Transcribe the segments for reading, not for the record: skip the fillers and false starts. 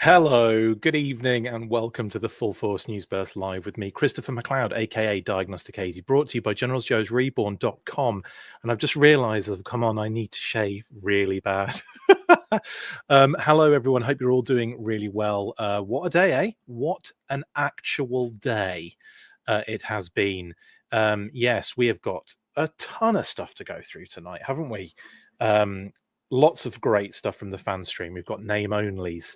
Hello, good evening, and welcome to the Full Force News Burst Live with me, Christopher McLeod AKA Diagnostic AZ, brought to you by GeneralsJoe'sReborn.com. And I've just realised I've come on, I need to shave really bad. Hello, everyone. Hope you're all doing really well. What a day, eh? What an actual day it has been. Yes, we have got a ton of stuff to go through tonight, haven't we? Lots of great stuff from the fan stream. We've got name onlys.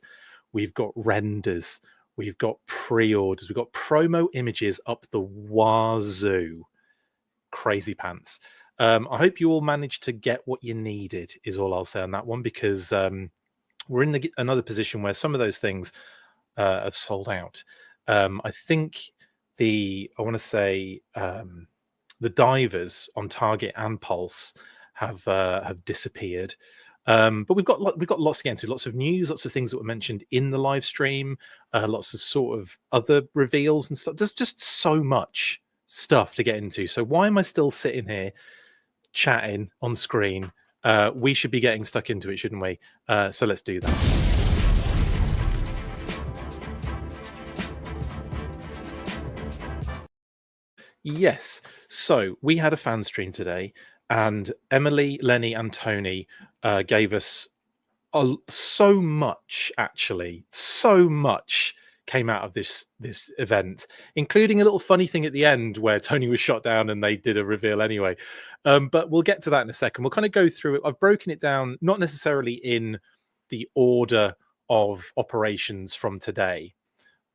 We've got renders, we've got pre-orders, we've got promo images up the wazoo. Crazy pants. I hope you all managed to get what you needed, is all I'll say on that one, because we're in another position where some of those things have sold out. I think the divers on Target and Pulse have disappeared. But we've got lots to get into, lots of news, lots of things that were mentioned in the live stream, lots of sort of other reveals and stuff. There's just so much stuff to get into. So why am I still sitting here chatting on screen? We should be getting stuck into it, shouldn't we? So let's do that. Yes. So we had a fan stream today, and Emily, Lenny, and Tony gave us so much. Actually, so much came out of this event, including a little funny thing at the end where Tony was shot down and they did a reveal anyway. But we'll get to that in a second. We'll kind of go through it. I've broken it down, not necessarily in the order of operations from today,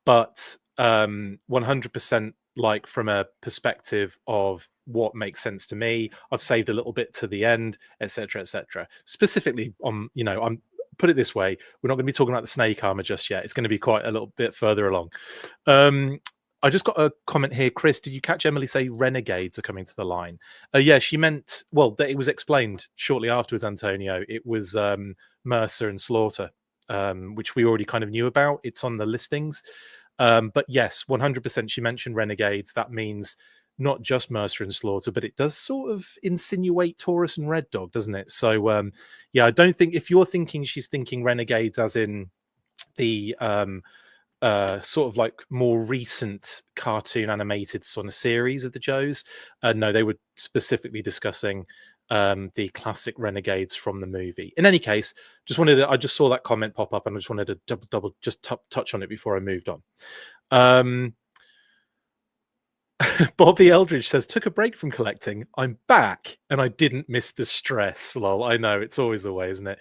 but 100% like from a perspective of what makes sense to me. I've saved a little bit to the end, etc., etc. Specifically on, I'm put it this way: we're not going to be talking about the snake armor just yet. It's going to be quite a little bit further along. I just got a comment here. Chris, did you catch Emily say renegades are coming to the line? Yeah, she meant, well, that it was explained shortly afterwards, Antonio. It was Mercer and Slaughter, which we already kind of knew about. It's on the listings. But yes, 100% she mentioned renegades. That means not just Mercer and Slaughter, but it does sort of insinuate Taurus and Red Dog, doesn't it? So yeah, I don't think, if you're thinking she's thinking renegades as in the sort of like more recent cartoon animated sort of series of the Joes, no, they were specifically discussing the classic renegades from the movie. In any case, I just saw that comment pop up and I just wanted to double touch on it before I moved on. Bobby Eldridge says, took a break from collecting. I'm back and I didn't miss the stress. Lol. I know, it's always the way, isn't it?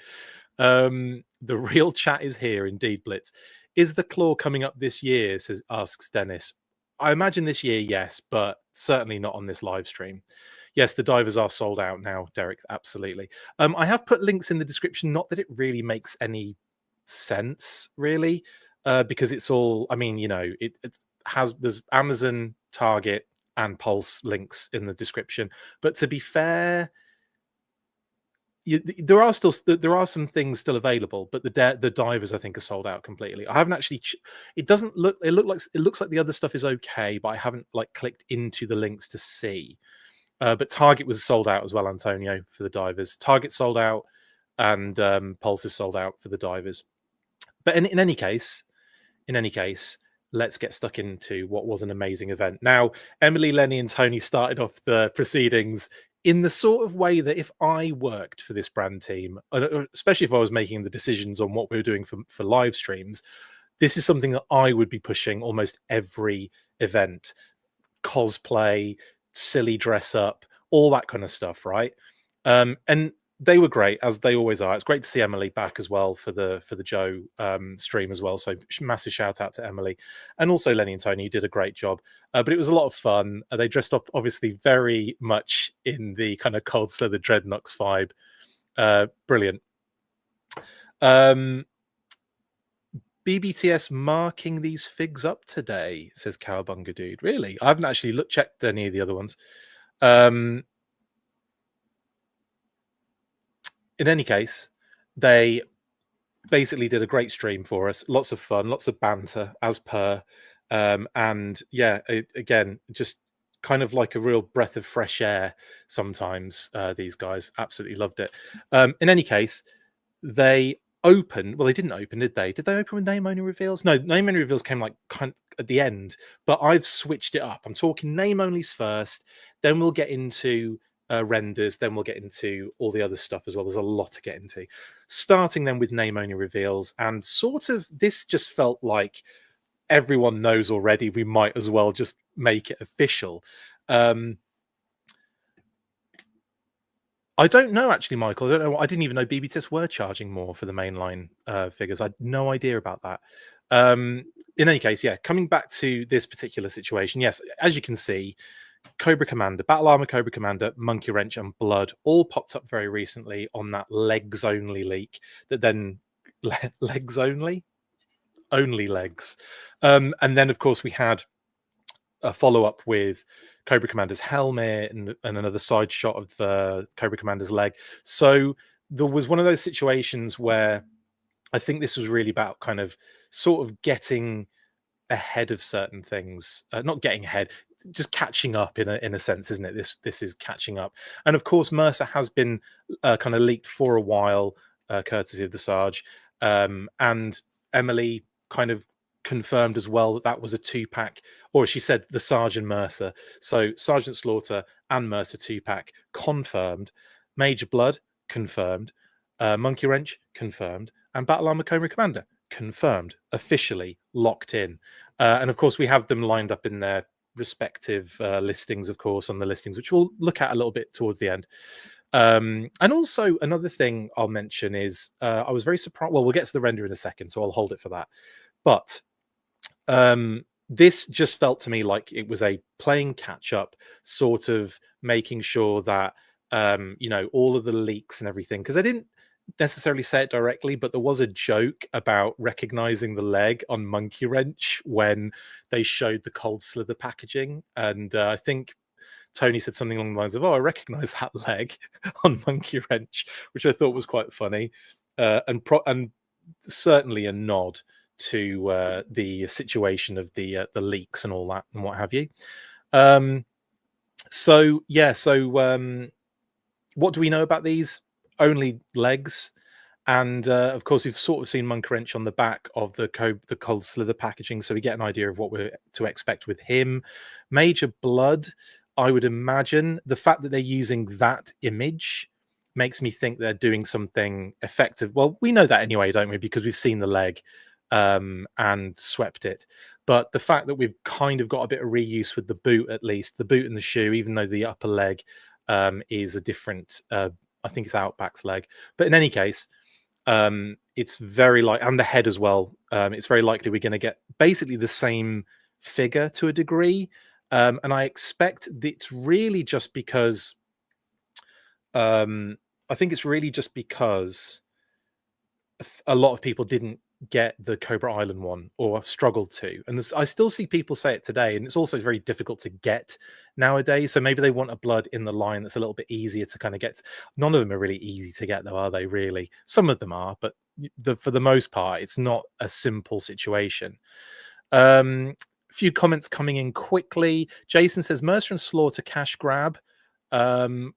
The real chat is here indeed, Blitz. Is the claw coming up this year? Asks Dennis. I imagine this year, yes, but certainly not on this live stream. Yes, the divers are sold out now, Derek. Absolutely. I have put links in the description. Not that it really makes any sense, really, because it's all. I mean, there's Amazon, Target, and Pulse links in the description. But to be fair, there are some things still available, but the divers I think are sold out completely. I haven't actually. It looks like the other stuff is okay, but I haven't like clicked into the links to see. But Target was sold out as well, Antonio, for the divers. Target sold out, and Pulse is sold out for the divers. But in any case, let's get stuck into what was an amazing event. Now, Emily, Lenny, and Tony started off the proceedings in the sort of way that if I worked for this brand team, especially if I was making the decisions on what we were doing for live streams, this is something that I would be pushing almost every event. Cosplay, silly dress up, all that kind of stuff, right? And they were great, as they always are. It's great to see Emily back as well for the Joe stream as well. So massive shout out to Emily, and also Lenny and Tony, who did a great job. But it was a lot of fun. They dressed up obviously very much in the kind of Cold Slither Dreadnoks vibe. Brilliant. BBTS marking these figs up today, says Cowabunga Dude. Really? I haven't actually checked any of the other ones. In any case, they basically did a great stream for us. Lots of fun, lots of banter, as per. And yeah, again, just kind of like a real breath of fresh air sometimes. These guys absolutely loved it. In any case, they opened. Well, they didn't open, did they? Did they open with name only reveals? No, name only reveals came like kind of at the end. But I've switched it up. I'm talking name onlys first, then we'll get into renders, then we'll get into all the other stuff as well. There's a lot to get into. Starting then with name only reveals, and sort of this just felt like everyone knows already. We might as well just make it official. I don't know, actually, Michael. I don't know. I didn't even know BBTS were charging more for the mainline figures. I had no idea about that. In any case, yeah, coming back to this particular situation, yes, as you can see, Cobra Commander, Battle Armor Cobra Commander, Monkey Wrench, and Blood all popped up very recently on that legs only leak that then legs only legs. And then, of course, we had a follow-up with Cobra Commander's helmet and another side shot of Cobra Commander's leg. So there was one of those situations where I think this was really about kind of sort of getting ahead of certain things, not getting ahead, just catching up in a sense, isn't it? This is catching up. And of course, Mercer has been kind of leaked for a while, courtesy of the Sarge, and Emily kind of confirmed as well that that was a 2-pack, or she said the Sarge and Mercer. So Sergeant Slaughter and Mercer 2-pack confirmed. Major Blood confirmed. Monkey Wrench confirmed, and Battle Armor Cobra Commander confirmed, officially locked in. And of course, we have them lined up in their respective listings, of course, on the listings, which we'll look at a little bit towards the end. And also another thing I'll mention is I was very surprised. Well, we'll get to the render in a second, so I'll hold it for that. But this just felt to me like it was a playing catch up, sort of making sure that all of the leaks and everything, because they didn't necessarily say it directly, but there was a joke about recognizing the leg on Monkey Wrench when they showed the cold slither packaging, and I think Tony said something along the lines of, "Oh, I recognize that leg on Monkey Wrench," which I thought was quite funny, and certainly a nod to the situation of the leaks and all that and what have you. So what do we know about these? Only legs. And of course, we've sort of seen Monkey Wrench on the back of the cold slither packaging, so we get an idea of what we're to expect with him. Major Blood, I would imagine the fact that they're using that image makes me think they're doing something effective. Well, we know that anyway, don't we? Because we've seen the leg and swept it. But the fact that we've kind of got a bit of reuse with the boot, at least the boot and the shoe, even though the upper leg is a different, I think it's Outback's leg. But in any case, it's very and the head as well. It's very likely we're going to get basically the same figure to a degree. And I expect it's really just because I think it's really just because a lot of people didn't get the Cobra Island one or struggled to, and I still see people say it today, and it's also very difficult to get nowadays. So maybe they want a Blood in the line that's a little bit easier to kind of get. None of them are really easy to get, though, are they? Really, some of them are, but for the most part, it's not a simple situation. A few comments coming in quickly. Jason says Mercer and Slaughter cash grab.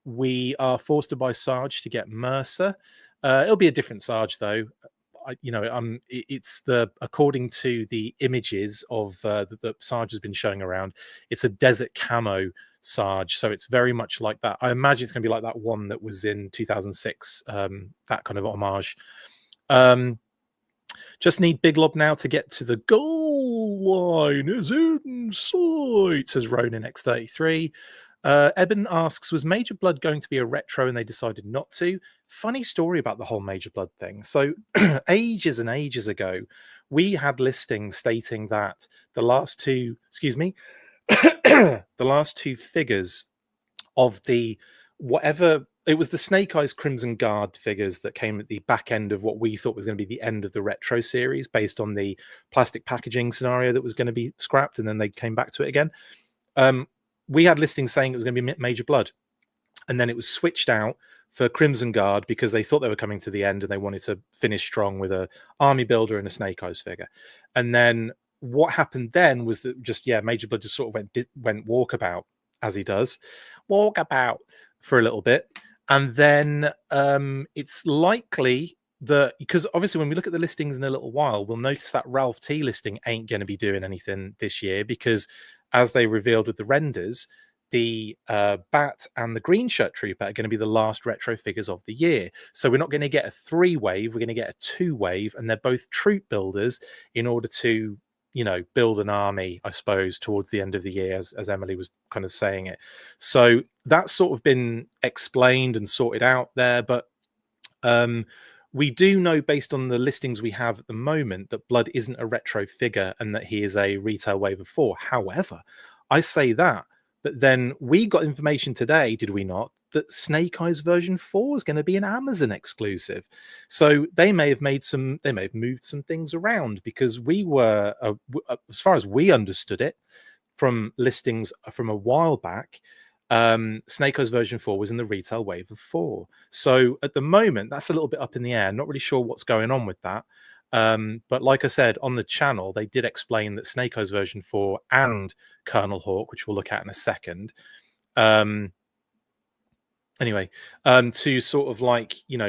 We are forced to buy Sarge to get Mercer. It'll be a different Sarge, though. It's according to the images of that Sarge has been showing around, it's a desert camo Sarge, so it's very much like that. I imagine it's going to be like that one that was in 2006, that kind of homage. Just need Big Lob now to get to the goal line. Is in sight, says Ronin X33. Eben asks, was Major Blood going to be a retro and they decided not to? Funny story about the whole Major Blood thing. So ages and ages ago, we had listings stating that the last two, the last two figures of it was the Snake Eyes Crimson Guard figures that came at the back end of what we thought was going to be the end of the retro series, based on the plastic packaging scenario that was going to be scrapped, and then they came back to it again. We had listings saying it was going to be Major Blood, and then it was switched out for Crimson Guard because they thought they were coming to the end and they wanted to finish strong with a army builder and a Snake Eyes figure. And then what happened then was that Major Blood just sort of went walkabout, as he does, walkabout for a little bit, and then it's likely because obviously when we look at the listings in a little while, we'll notice that Ralph T listing ain't going to be doing anything this year, because as they revealed with the renders, the Bat and the Green Shirt Trooper are going to be the last retro figures of the year. So we're not going to get a 3-wave, we're going to get a 2-wave, and they're both troop builders in order to, build an army, I suppose, towards the end of the year, as Emily was kind of saying it. So that's sort of been explained and sorted out there, but we do know, based on the listings we have at the moment, that Blood isn't a retro figure and that he is a retail wave of 4. However, I say that, but then we got information today, did we not, that Snake Eyes version 4 is going to be an Amazon exclusive. So they may have moved some things around, because we were, as far as we understood it from listings from a while back, Snake Eyes version 4 was in the retail wave of 4. So at the moment, that's a little bit up in the air. Not really sure what's going on with that. But like I said, on the channel, they did explain that Snake Eyes version 4 and Colonel Hawk, which we'll look at in a second, to sort of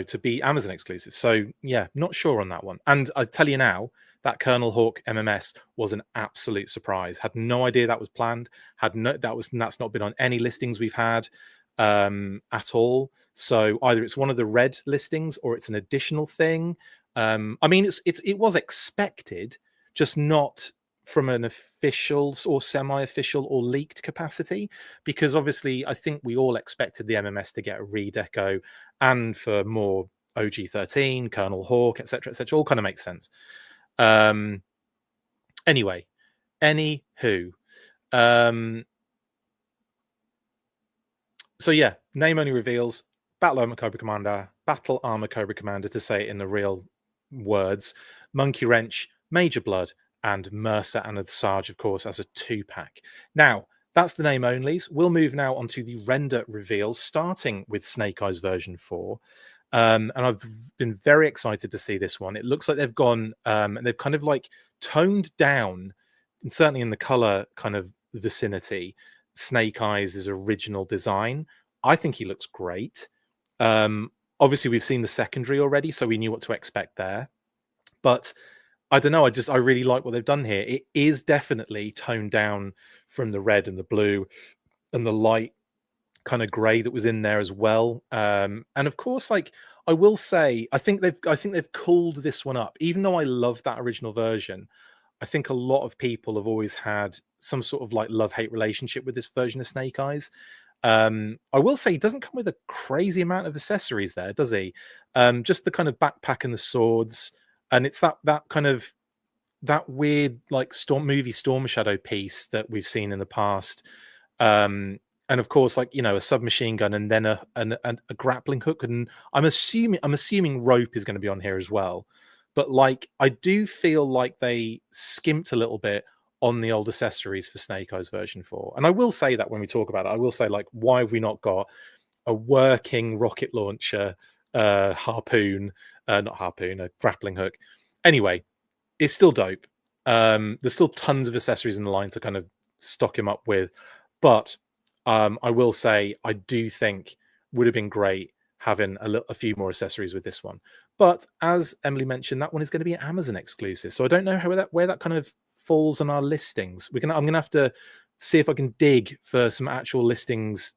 to be Amazon exclusive. So yeah, not sure on that one. And I tell you now, that Colonel Hawk MMS was an absolute surprise. Had no idea that was planned. That's not been on any listings we've had at all. So either it's one of the red listings or it's an additional thing. I mean, it was expected, just not from an official or semi-official or leaked capacity, because obviously I think we all expected the MMS to get a redeco, and for more OG-13, Colonel Hawk, etc., all kind of makes sense. Anyway, anywho, so yeah, name only reveals Battle Armor Cobra Commander, to say it in the real words, Monkey Wrench, Major Blood, and Mercer and the Sarge, of course, as a 2-pack. Now, that's the name onlys. We'll move now onto the render reveals, starting with Snake Eyes version 4. And I've been very excited to see this one. It looks like they've gone and they've kind of toned down, and certainly in the color kind of vicinity, Snake Eyes' original design. I think he looks great. Obviously, we've seen the secondary already, so we knew what to expect there. But I don't know. I really like what they've done here. It is definitely toned down from the red and the blue and the light kind of grey that was in there as well. And of course, I will say, I think they've cooled this one up. Even though I love that original version, I think a lot of people have always had some sort of love-hate relationship with this version of Snake Eyes. I will say he doesn't come with a crazy amount of accessories there, does he? Just the kind of backpack and the swords, and it's that kind of that weird Storm Shadow piece that we've seen in the past. And of course, a submachine gun, and then a grappling hook, and I'm assuming rope is going to be on here as well. But I do feel like they skimped a little bit on the old accessories for Snake Eyes version 4. And I will say that when we talk about it, I will say, why have we not got a working rocket launcher, a grappling hook? Anyway, it's still dope. There's still tons of accessories in the line to kind of stock him up with, but I will say I do think would have been great having a few more accessories with this one. But as Emily mentioned, that one is going to be an Amazon exclusive, so I don't know where that kind of falls on our listings. I'm gonna have to see if I can dig for some actual listings,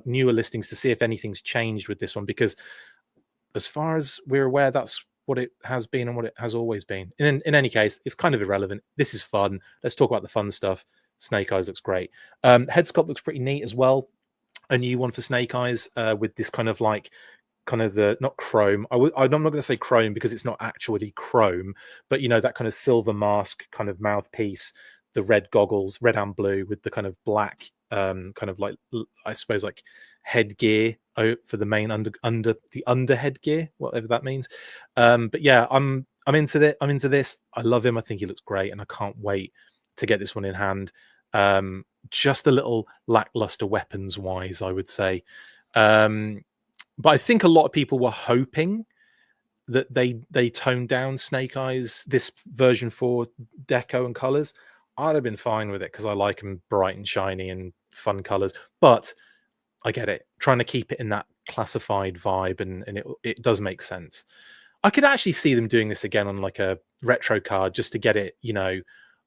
newer listings, to see if anything's changed with this one, because as far as we're aware, that's what it has been and what it has always been. In any case, it's kind of irrelevant. This is fun. Let's talk about the fun stuff. Snake Eyes looks great. Head sculpt looks pretty neat as well. A new one for Snake Eyes with this kind of the, not chrome. I'm not going to say chrome because it's not actually chrome, but that kind of silver mask kind of mouthpiece, the red goggles, red and blue, with the kind of black I suppose headgear for the main under headgear, whatever that means. But yeah, I'm into this. I love him. I think he looks great, and I can't wait to get this one in hand. Just a little lackluster weapons wise, I would say. But I think a lot of people were hoping that they toned down Snake Eyes, this version 4 deco and colors. I'd have been fine with it because I like them bright and shiny and fun colors. But I get it, trying to keep it in that classified vibe, and it does make sense. I could actually see them doing this again on like a retro card, just to get it,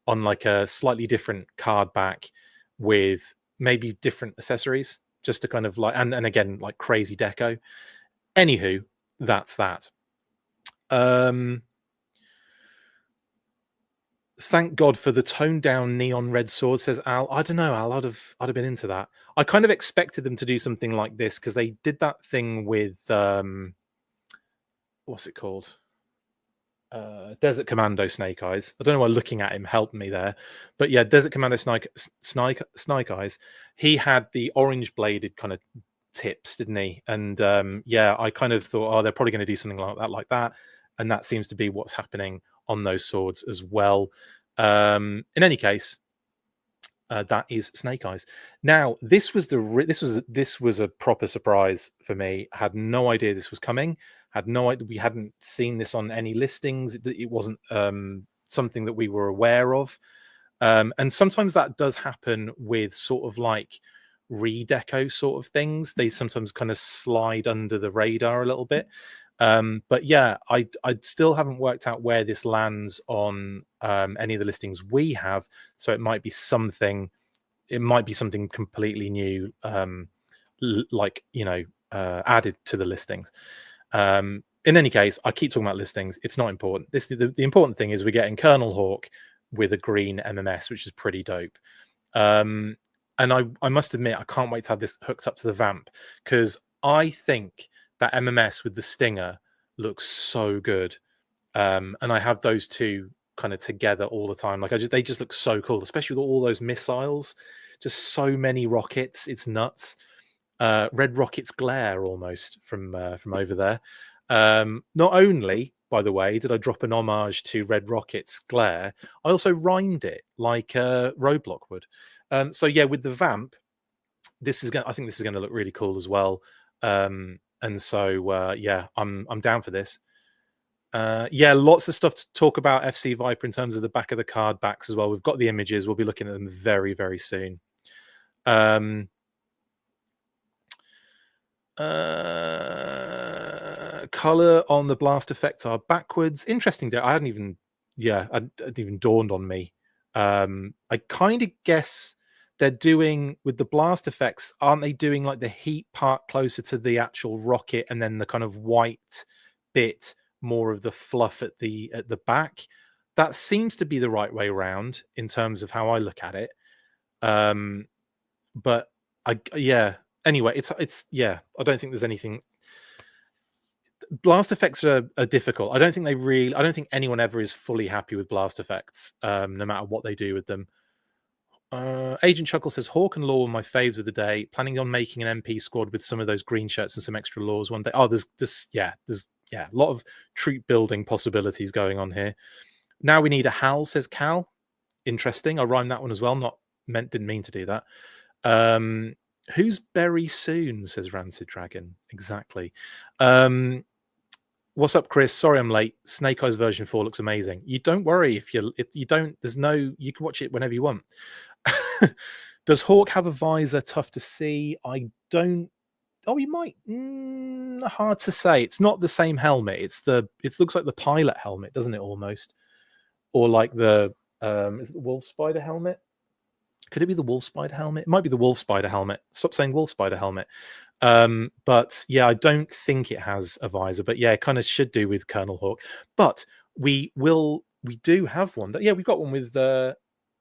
on like a slightly different card back with maybe different accessories, just to kind of like, and again, like crazy deco. Anywho, that's that. Thank God for the toned down neon red sword, says Al. I don't know, Al. I'd have been into that. I kind of expected them to do something like this because they did that thing with what's it called? Desert Commando Snake Eyes. I don't know why looking at him helped me there, but yeah, Desert Commando Snake Eyes. He had the orange bladed kind of tips, didn't he? And yeah, I kind of thought, oh, they're probably going to do something like that, and that seems to be what's happening on those swords as well. In any case, that is Snake Eyes. Now, this was a proper surprise for me. I had no idea this was coming. Had no idea. We hadn't seen this on any listings. It wasn't something that we were aware of. And sometimes that does happen with sort of like redeco sort of things. They sometimes kind of slide under the radar a little bit. But yeah, I still haven't worked out where this lands on any of the listings we have. So it might be something. It might be something completely new, like added to the listings. In any case, I keep talking about listings. It's not important. The important thing is we're getting Colonel Hawk with a green MMS, which is pretty dope. And I must admit, I can't wait to have this hooked up to the Vamp, because I think that MMS with the Stinger looks so good. And I have those two kind of together all the time. Like they just look so cool, especially with all those missiles. Just so many rockets. It's nuts. Red Rocket's glare almost from over there. Not only, by the way, did I drop an homage to Red Rocket's glare, I also rhymed it like Roadblock would. So yeah, with the Vamp, I think this is going to look really cool as well. And so yeah, I'm down for this. Yeah, lots of stuff to talk about FC Viper in terms of the back of the card backs as well. We've got the images. We'll be looking at them very, very soon. Color on the blast effects are backwards. Interesting. I hadn't even dawned on me. I kind of guess they're doing with the blast effects, aren't they doing like the heat part closer to the actual rocket, and then the kind of white bit more of the fluff at the back? That seems to be the right way around in terms of how I look at it. But anyway, it's I don't think there's anything. Blast effects are difficult. I don't think anyone ever is fully happy with blast effects, no matter what they do with them. Agent Chuckle says Hawk and Law are my faves of the day. Planning on making an MP squad with some of those green shirts and some extra laws one day. Oh, there's a lot of troop building possibilities going on here. Now we need a Hal, says Cal. Interesting. I rhymed that one as well. Didn't mean to do that. Who's Berry Soon, says Rancid Dragon. Exactly. What's up, Chris? Sorry I'm late. Snake Eyes version 4 looks amazing. You don't worry if you don't. You can watch it whenever you want. Does Hawk have a visor? Tough to see. I don't. Oh, he might. Hard to say. It's not the same helmet. It looks like the pilot helmet, doesn't it? Almost, or like the is it the Wolf Spider helmet? Could it be the Wolf Spider helmet? It might be the Wolf Spider helmet. Stop saying Wolf Spider helmet. But yeah, I don't think it has a visor. But yeah, it kind of should do with Colonel Hawk. But we do have one. Yeah, we've got one with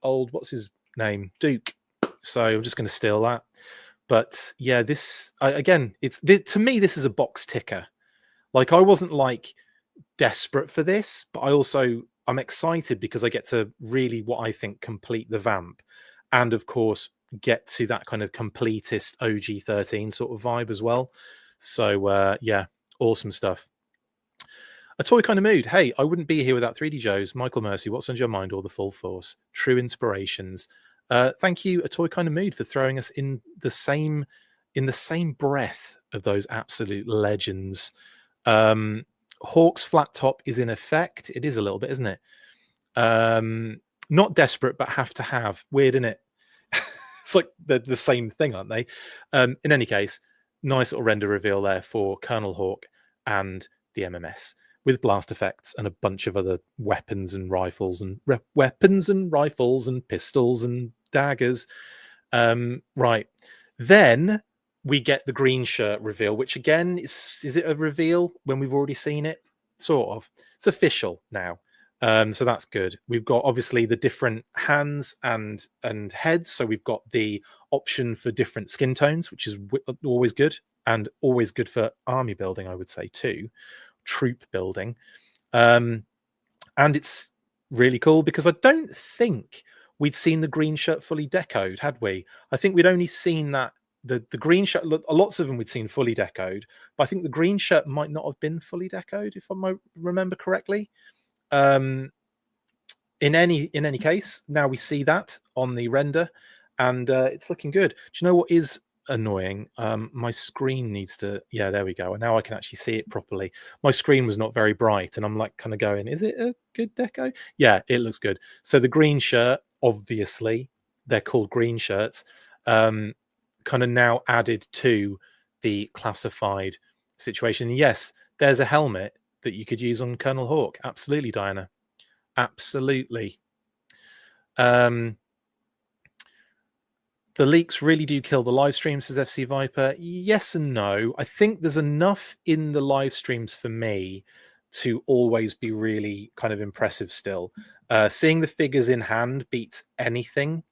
what's his name, Duke. So I'm just going to steal that. But yeah, to me, this is a box ticker. Like, I wasn't like desperate for this, but I'm excited because I get to really, what I think, complete the Vamp, and of course get to that kind of completist OG13 sort of vibe as well. So yeah, awesome stuff. A toy kind of mood. Hey, I wouldn't be here without 3D Joe's. Michael Mercy, what's on your mind? Or the full force? True inspirations. Thank you, A Toy Kind of Mood, for throwing us in the same breath of those absolute legends. Hawk's flat top is in effect. It is a little bit, isn't it? Not desperate, but have to have. Weird, isn't it? It's like the same thing, aren't they? In any case, nice little render reveal there for Colonel Hawk and the MMS. with blast effects and a bunch of other weapons and rifles and weapons and rifles and pistols and daggers. Right. Then we get the green shirt reveal, which again is it a reveal when we've already seen it? Sort of. It's official now. So that's good. We've got obviously the different hands and heads. So we've got the option for different skin tones, which is always good, and always good for army building, I would say too, troop building. And it's really cool because I don't think we'd seen the green shirt fully decoed, had we? I think we'd only seen that the green shirt. Lots of them we'd seen fully decoed, but I think the green shirt might not have been fully decoed, if I might remember correctly. In any case, now we see that on the render, and it's looking good. Do you know what is annoying? My screen needs to, yeah, there we go. Now I can actually see it properly. My screen was not very bright, and I'm like kind of going, is it a good deco? Yeah, it looks good. So the green shirt, obviously, they're called green shirts, kind of now added to the classified situation. Yes, there's a helmet that you could use on Colonel Hawk. Absolutely, Diana. Absolutely. The leaks really do kill the live stream, says FC Viper. Yes and no. I think there's enough in the live streams for me to always be really kind of impressive still. Seeing the figures in hand beats anything.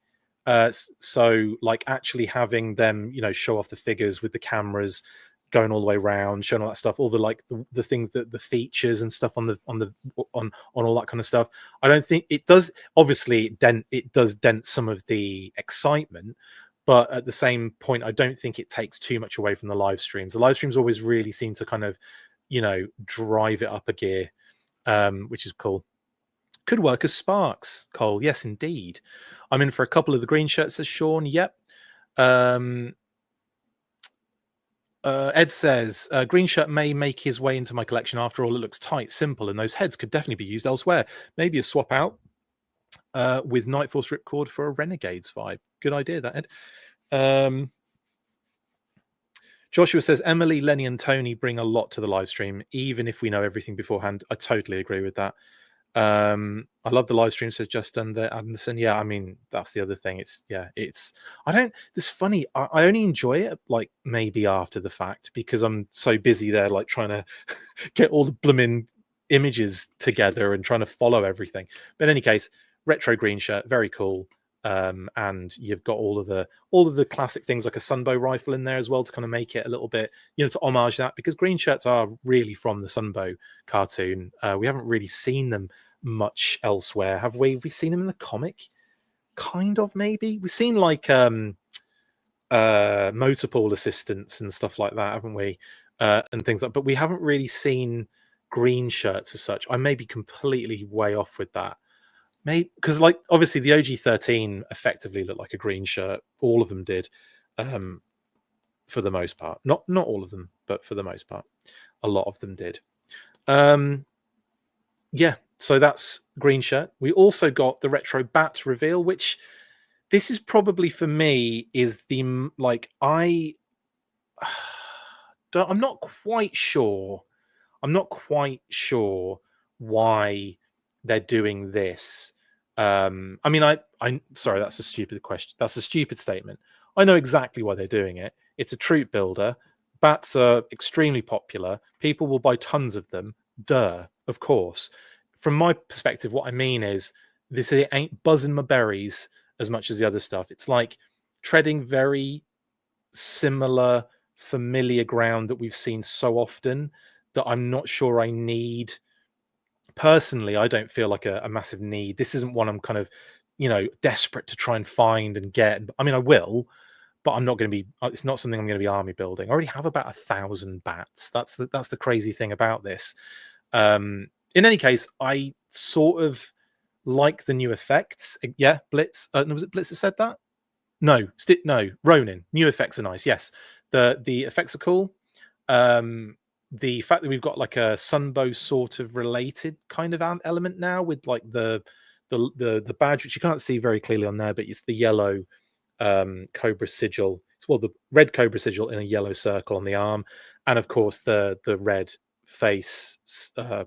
So like actually having them, show off the figures with the cameras going all the way around, showing all that stuff, all the like the things that the features and stuff on all that kind of stuff. I don't think it does. Obviously, it does dent some of the excitement, but at the same point, I don't think it takes too much away from the live streams. The live streams always really seem to kind of, drive it up a gear, which is cool. Could work as sparks, Cole. Yes, indeed. I'm in for a couple of the green shirts, says Sean. Yep. Ed says, green shirt may make his way into my collection. After all, it looks tight, simple, and those heads could definitely be used elsewhere. Maybe a swap out with Night Force Ripcord for a Renegades vibe. Good idea, that, Ed. Joshua says, Emily, Lenny, and Tony bring a lot to the live stream, even if we know everything beforehand. I totally agree with that. I love the live stream, says Justin Anderson. Yeah, I mean, that's the other thing. It's funny. I only enjoy it like maybe after the fact because I'm so busy there, like trying to get all the blooming images together and trying to follow everything. But in any case, retro green shirt, very cool. And you've got all of the classic things like a Sunbow rifle in there as well to kind of make it a little bit, to homage that, because green shirts are really from the Sunbow cartoon. We haven't really seen them much elsewhere, have we? Have we seen them in the comic? Kind of, maybe. We've seen like motorpool assistants and stuff like that, haven't we? And things like, but we haven't really seen green shirts as such. I may be completely way off with that. Maybe because, like, obviously the OG-13 effectively looked like a green shirt. All of them did, for the most part. Not all of them, but for the most part, a lot of them did. Yeah, so that's green shirt. We also got the retro bat reveal, which this is probably for me is the like I'm not quite sure. I'm not quite sure why they're doing this. I mean, I sorry, that's a stupid question. That's a stupid statement. I know exactly why they're doing it. It's a troop builder. Bats are extremely popular. People will buy tons of them. Duh, of course. From my perspective, what I mean is this ain't buzzing my berries as much as the other stuff. It's like treading very similar, familiar ground that we've seen so often that I'm not sure I need. Personally, I don't feel like a massive need. This isn't one I'm kind of, desperate to try and find and get. I mean, I will, but I'm not going to be. It's not something I'm going to be army building. I already have about 1,000 bats. That's the crazy thing about this. In any case, I sort of like the new effects. Yeah, Blitz. Was it Blitz that said that? No, Ronin. New effects are nice. Yes, the effects are cool. The fact that we've got like a Sunbow sort of related kind of element now with like the badge, which you can't see very clearly on there, but it's the yellow Cobra sigil. It's the red Cobra sigil in a yellow circle on the arm, and of course the red face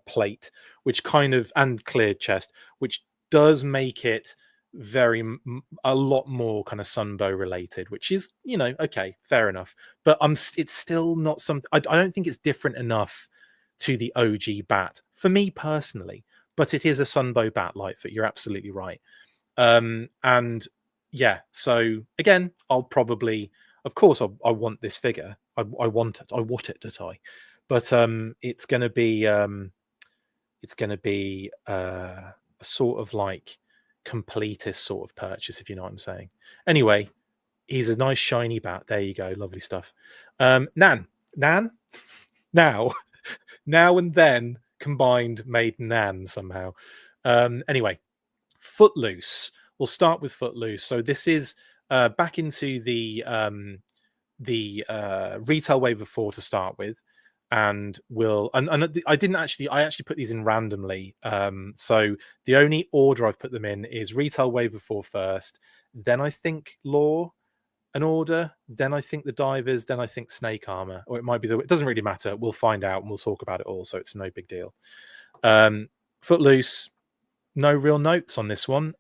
plate, which kind of, and clear chest, which does make it a lot more kind of Sunbow related, which is, okay, fair enough. But it's still not something. I don't think it's different enough to the OG bat for me personally. But it is a Sunbow bat, Lightfoot. You're absolutely right. And yeah, so again, I'll probably, of course, I want this figure. I want it. I want it to tie. But it's going to be a sort of like completist sort of purchase, if you know what I'm saying. Anyway, he's a nice shiny bat. There you go, lovely stuff. Nan, now, now and then combined made Nan somehow. Anyway, Footloose. We'll start with Footloose. So this is back into the retail wave of 4 to start with, and I actually put these in randomly. So the only order I've put them in is retail wave of 4 first, then I think Law an order, then I think the Divers, then I think Snake Armor, or it might be it doesn't really matter. We'll find out and we'll talk about it all, so it's no big deal. Footloose, no real notes on this one.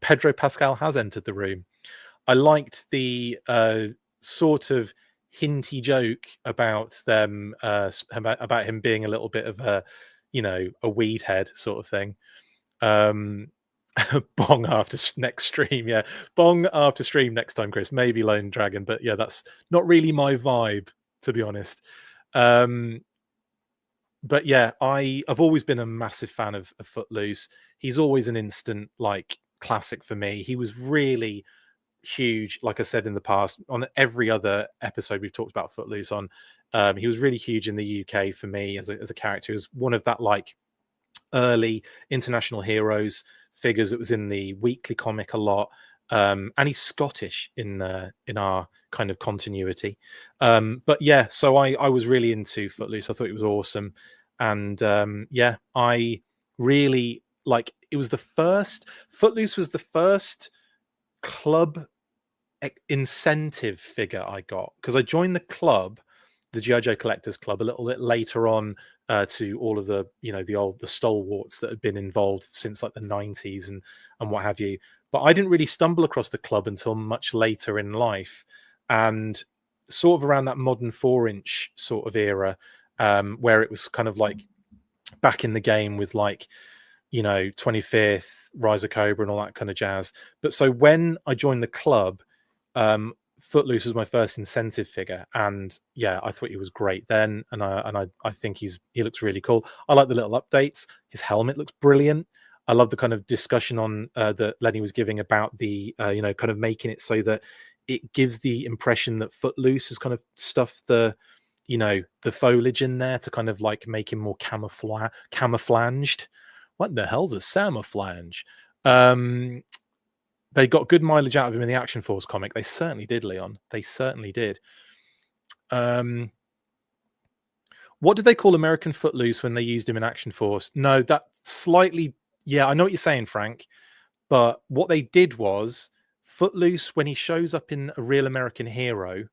Pedro Pascal has entered the room. I liked the sort of hinty joke about them, about him being a little bit of a weed head sort of thing. Bong after next stream, yeah. Bong after stream next time, Chris. Maybe Lone Dragon, but yeah, that's not really my vibe, to be honest. But yeah, I've always been a massive fan of Footloose. He's always an instant like classic for me. He was really huge, like I said in the past, on every other episode we've talked about Footloose on. He was really huge in the UK for me as a character. He was one of that like early international heroes figures that was in the weekly comic a lot. And he's Scottish in our kind of continuity. But yeah, so I was really into Footloose. I thought it was awesome. And yeah, I really like, it was the first, Footloose was the first club incentive figure I got, because I joined the club, the G.I. Joe Collectors Club, a little bit later on to all of the the stalwarts that had been involved since like the 90s and what have you. But I didn't really stumble across the club until much later in life, and sort of around that modern 4-inch sort of era, where it was kind of like back in the game with like 25th, Rise of Cobra and all that kind of jazz. But so when I joined the club, Footloose was my first incentive figure, and yeah, I thought he was great then, and I think he looks really cool. I like the little updates. His helmet looks brilliant. I love the kind of discussion on that Lenny was giving about the kind of making it so that it gives the impression that Footloose has kind of stuffed the the foliage in there to kind of like make him more camouflaged. What the hell's a camouflage? They got good mileage out of him in the Action Force comic. They certainly did, Leon. They certainly did. What did they call American Footloose when they used him in Action Force? No, that slightly... Yeah, I know what you're saying, Frank. But what they did was, Footloose, when he shows up in A Real American Hero,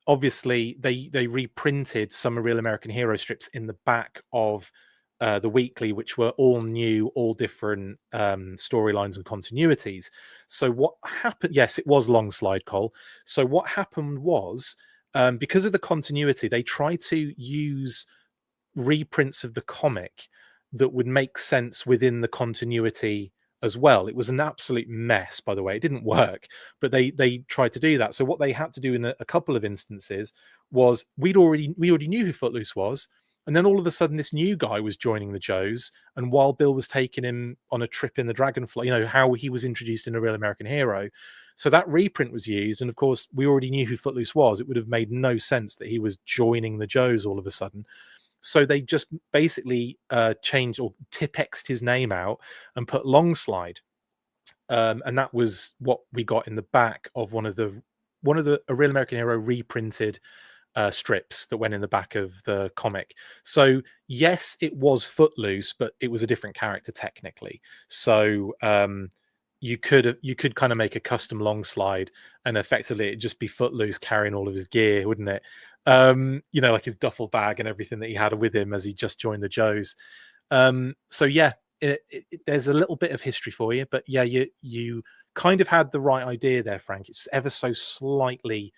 obviously they reprinted some Real American Hero strips in the back of the weekly, which were all new, all different storylines and continuities. So what happened? Yes, it was long slide, Cole. So what happened was, because of the continuity, they tried to use reprints of the comic that would make sense within the continuity as well. It was an absolute mess, by the way. It didn't work, but they tried to do that. So what they had to do in a couple of instances was, we already knew who Footloose was. And then all of a sudden, this new guy was joining the Joes. And while Bill was taking him on a trip in the Dragonfly, how he was introduced in A Real American Hero. So that reprint was used. And of course, we already knew who Footloose was. It would have made no sense that he was joining the Joes all of a sudden. So they just basically changed or Tipexed his name out and put Long Slide. And that was what we got in the back of one of the A Real American Hero reprinted strips that went in the back of the comic. So yes, it was Footloose, but it was a different character technically. So you could kind of make a custom Long Slide, and effectively it'd just be Footloose carrying all of his gear, wouldn't it? You know, like his duffel bag and everything that he had with him as he just joined the Joes. So yeah, there's a little bit of history for you, but yeah, you kind of had the right idea there, Frank. It's ever so slightly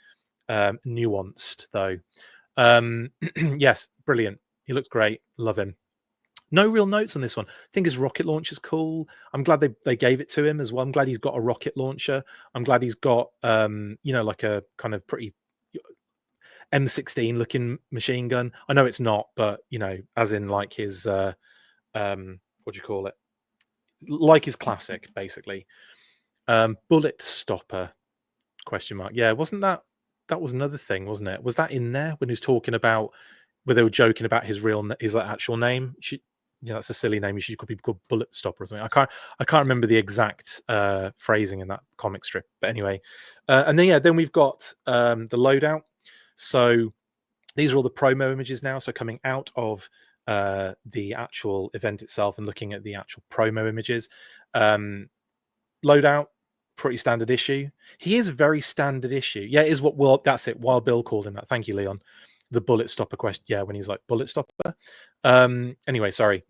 nuanced, though. Yes, brilliant. He looks great. Love him. No real notes on this one. I think his rocket launch is cool. I'm glad they gave it to him as well. I'm glad he's got a rocket launcher. I'm glad he's got you know, like a kind of pretty M16 looking machine gun. I know it's not, but you know, as in like his what do you call it? Like his classic, basically. Bullet stopper? Question mark. Yeah, wasn't that was another thing, wasn't it? Was that in there when he was talking about where they were joking about his his actual name? You know, that's a silly name. He could be called Bullet Stopper or something. I can't remember the exact phrasing in that comic strip. But anyway, and then yeah, then we've got the loadout. So these are all the promo images now. So coming out of the actual event itself and looking at the actual promo images, loadout, pretty standard issue. He is very standard issue. Yeah, it is what. Well, that's it. Wild Bill called him that. Thank you, Leon. The bullet stopper question. Yeah, when he's like bullet stopper. Anyway, sorry.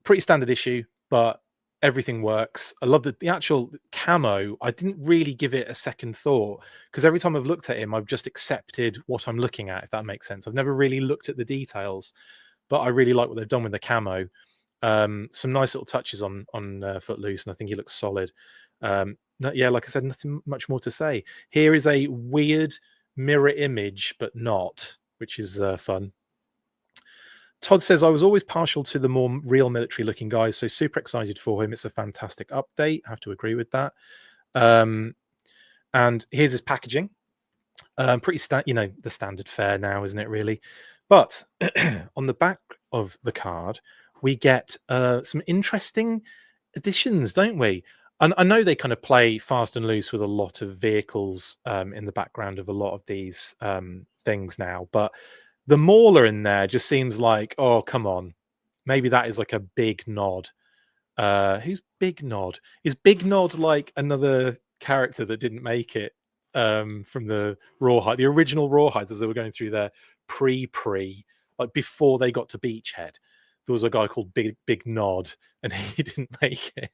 Pretty standard issue, but everything works. I love the actual camo. I didn't really give it a second thought because every time I've looked at him, I've just accepted what I'm looking at, if that makes sense. I've never really looked at the details, but I really like what they've done with the camo. Some nice little touches on Footloose, and I think he looks solid. Yeah, like I said, nothing much more to say. Here is a weird mirror image, but not, which is fun. Todd says, I was always partial to the more real military looking guys, so super excited for him. It's a fantastic update. I have to agree with that. And here's his packaging. Pretty you know, the standard fare now, isn't it, really? But on the back of the card, we get some interesting additions, don't we? And I know they kind of play fast and loose with a lot of vehicles in the background of a lot of these things now, but the Mauler in there just seems like, oh, come on. Maybe that is like a big nod. Who's Big Nod? Is Big Nod like another character that didn't make it from the Rawhide, the original Rawhides, as they were going through their pre, like before they got to Beachhead? There was a guy called Big Nod, and he didn't make it.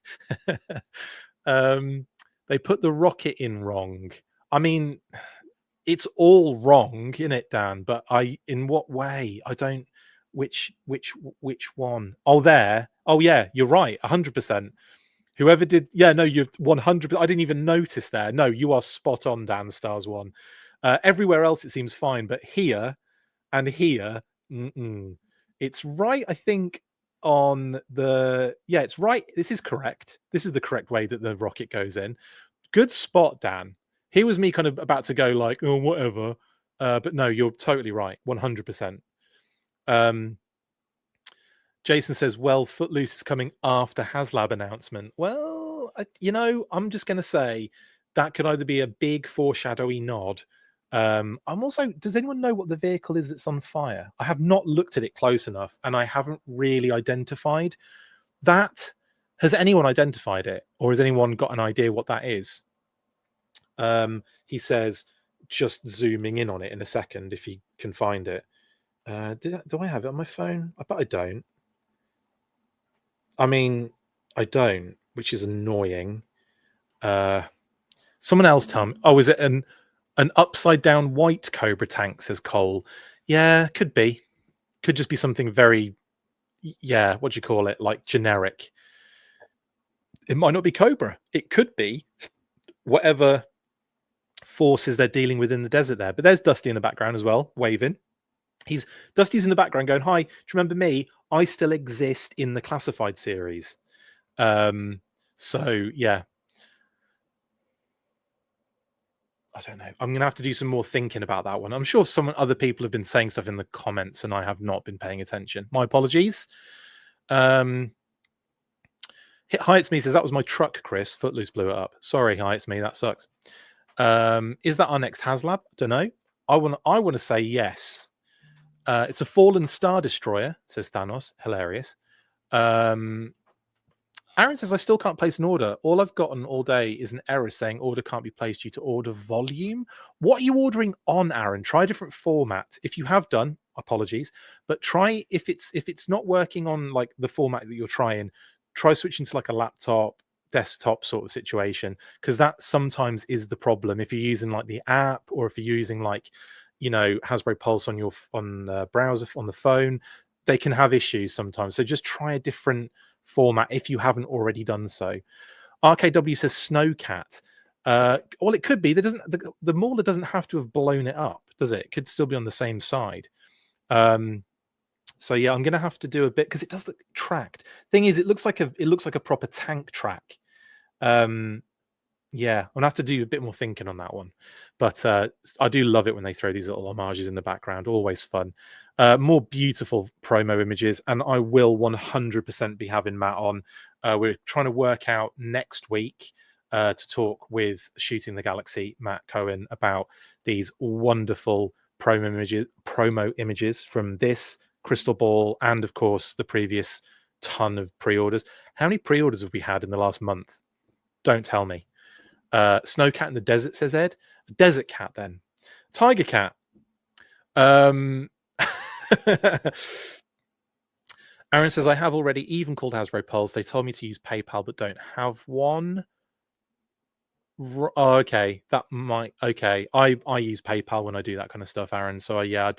They put the rocket in wrong. I mean, it's all wrong, isn't it, Dan? But in what way? I don't. Which one? Oh, there. Oh, yeah, you're right. 100%. Whoever did, yeah, no, you're 100%. I didn't even notice there. No, you are spot on, Dan. Stars one. Everywhere else it seems fine, but here and here, it's right. I think on the it's right. This is correct. This is the correct way that the rocket goes in. Good spot, Dan. Here was me kind of about to go like, oh, whatever. But no, you're totally right. 100%. Jason says, well, Footloose is coming after HasLab announcement. Well, you know, I'm just going to say that could either be a big foreshadowy nod. I'm also, does anyone know what the vehicle is that's on fire? I have not looked at it close enough, and I haven't really identified that. Has anyone identified it, or has anyone got an idea what that is? He says, just zooming in on it in a second if he can find it. Do I have it on my phone? I bet I don't. I mean, I don't, which is annoying. Someone else tell me. Oh, is it an upside down white Cobra tank, says Cole. Yeah, could be. Could just be something very, yeah, what do you call it? Like generic. It might not be Cobra. It could be whatever forces they're dealing with in the desert there. But there's Dusty in the background as well, waving. Dusty's in the background going, hi, do you remember me? I still exist in the Classified series. So yeah. I don't know. I'm gonna have to do some more thinking about that one. I'm sure other people have been saying stuff in the comments and I have not been paying attention. My apologies. Hi, it's me says that was my truck, Chris. Footloose blew it up. Sorry, hi, it's me. That sucks. Is that our next HasLab? Don't know. I want to say yes. It's a fallen star destroyer, says Thanos. Hilarious. Aaron says, I still can't place an order. All I've gotten all day is an error saying order can't be placed due to order volume. What are you ordering on, Aaron? Try a different format. If you have done, apologies, but try, if it's not working on like the format that you're trying, try switching to like a laptop, desktop sort of situation, because that sometimes is the problem. If you're using like the app, or if you're using like, you know, Hasbro Pulse on your browser on the phone, they can have issues sometimes. So just try a different format if you haven't already done so. RKW says Snowcat. Well, it could be. The mauler doesn't have to have blown it up, does it? It could still be on the same side. So yeah, I'm gonna have to do a bit, because it does look tracked. Thing is, it looks like a proper tank track. Yeah, I'm gonna have to do a bit more thinking on that one. But I do love it when they throw these little homages in the background. Always fun. More beautiful promo images, and I will 100% be having Matt on. We're trying to work out next week to talk with Shooting the Galaxy, Matt Cohen, about these wonderful promo images from this Crystal Ball, and of course the previous ton of pre-orders. How many pre-orders have we had in the last month? Don't tell me. Snowcat in the desert, says Ed. A desert cat, then. Tiger cat. Aaron says, I have already even called Hasbro Pulse. They told me to use PayPal, but don't have one. Oh, okay, that might. Okay, I use PayPal when I do that kind of stuff, Aaron. So yeah,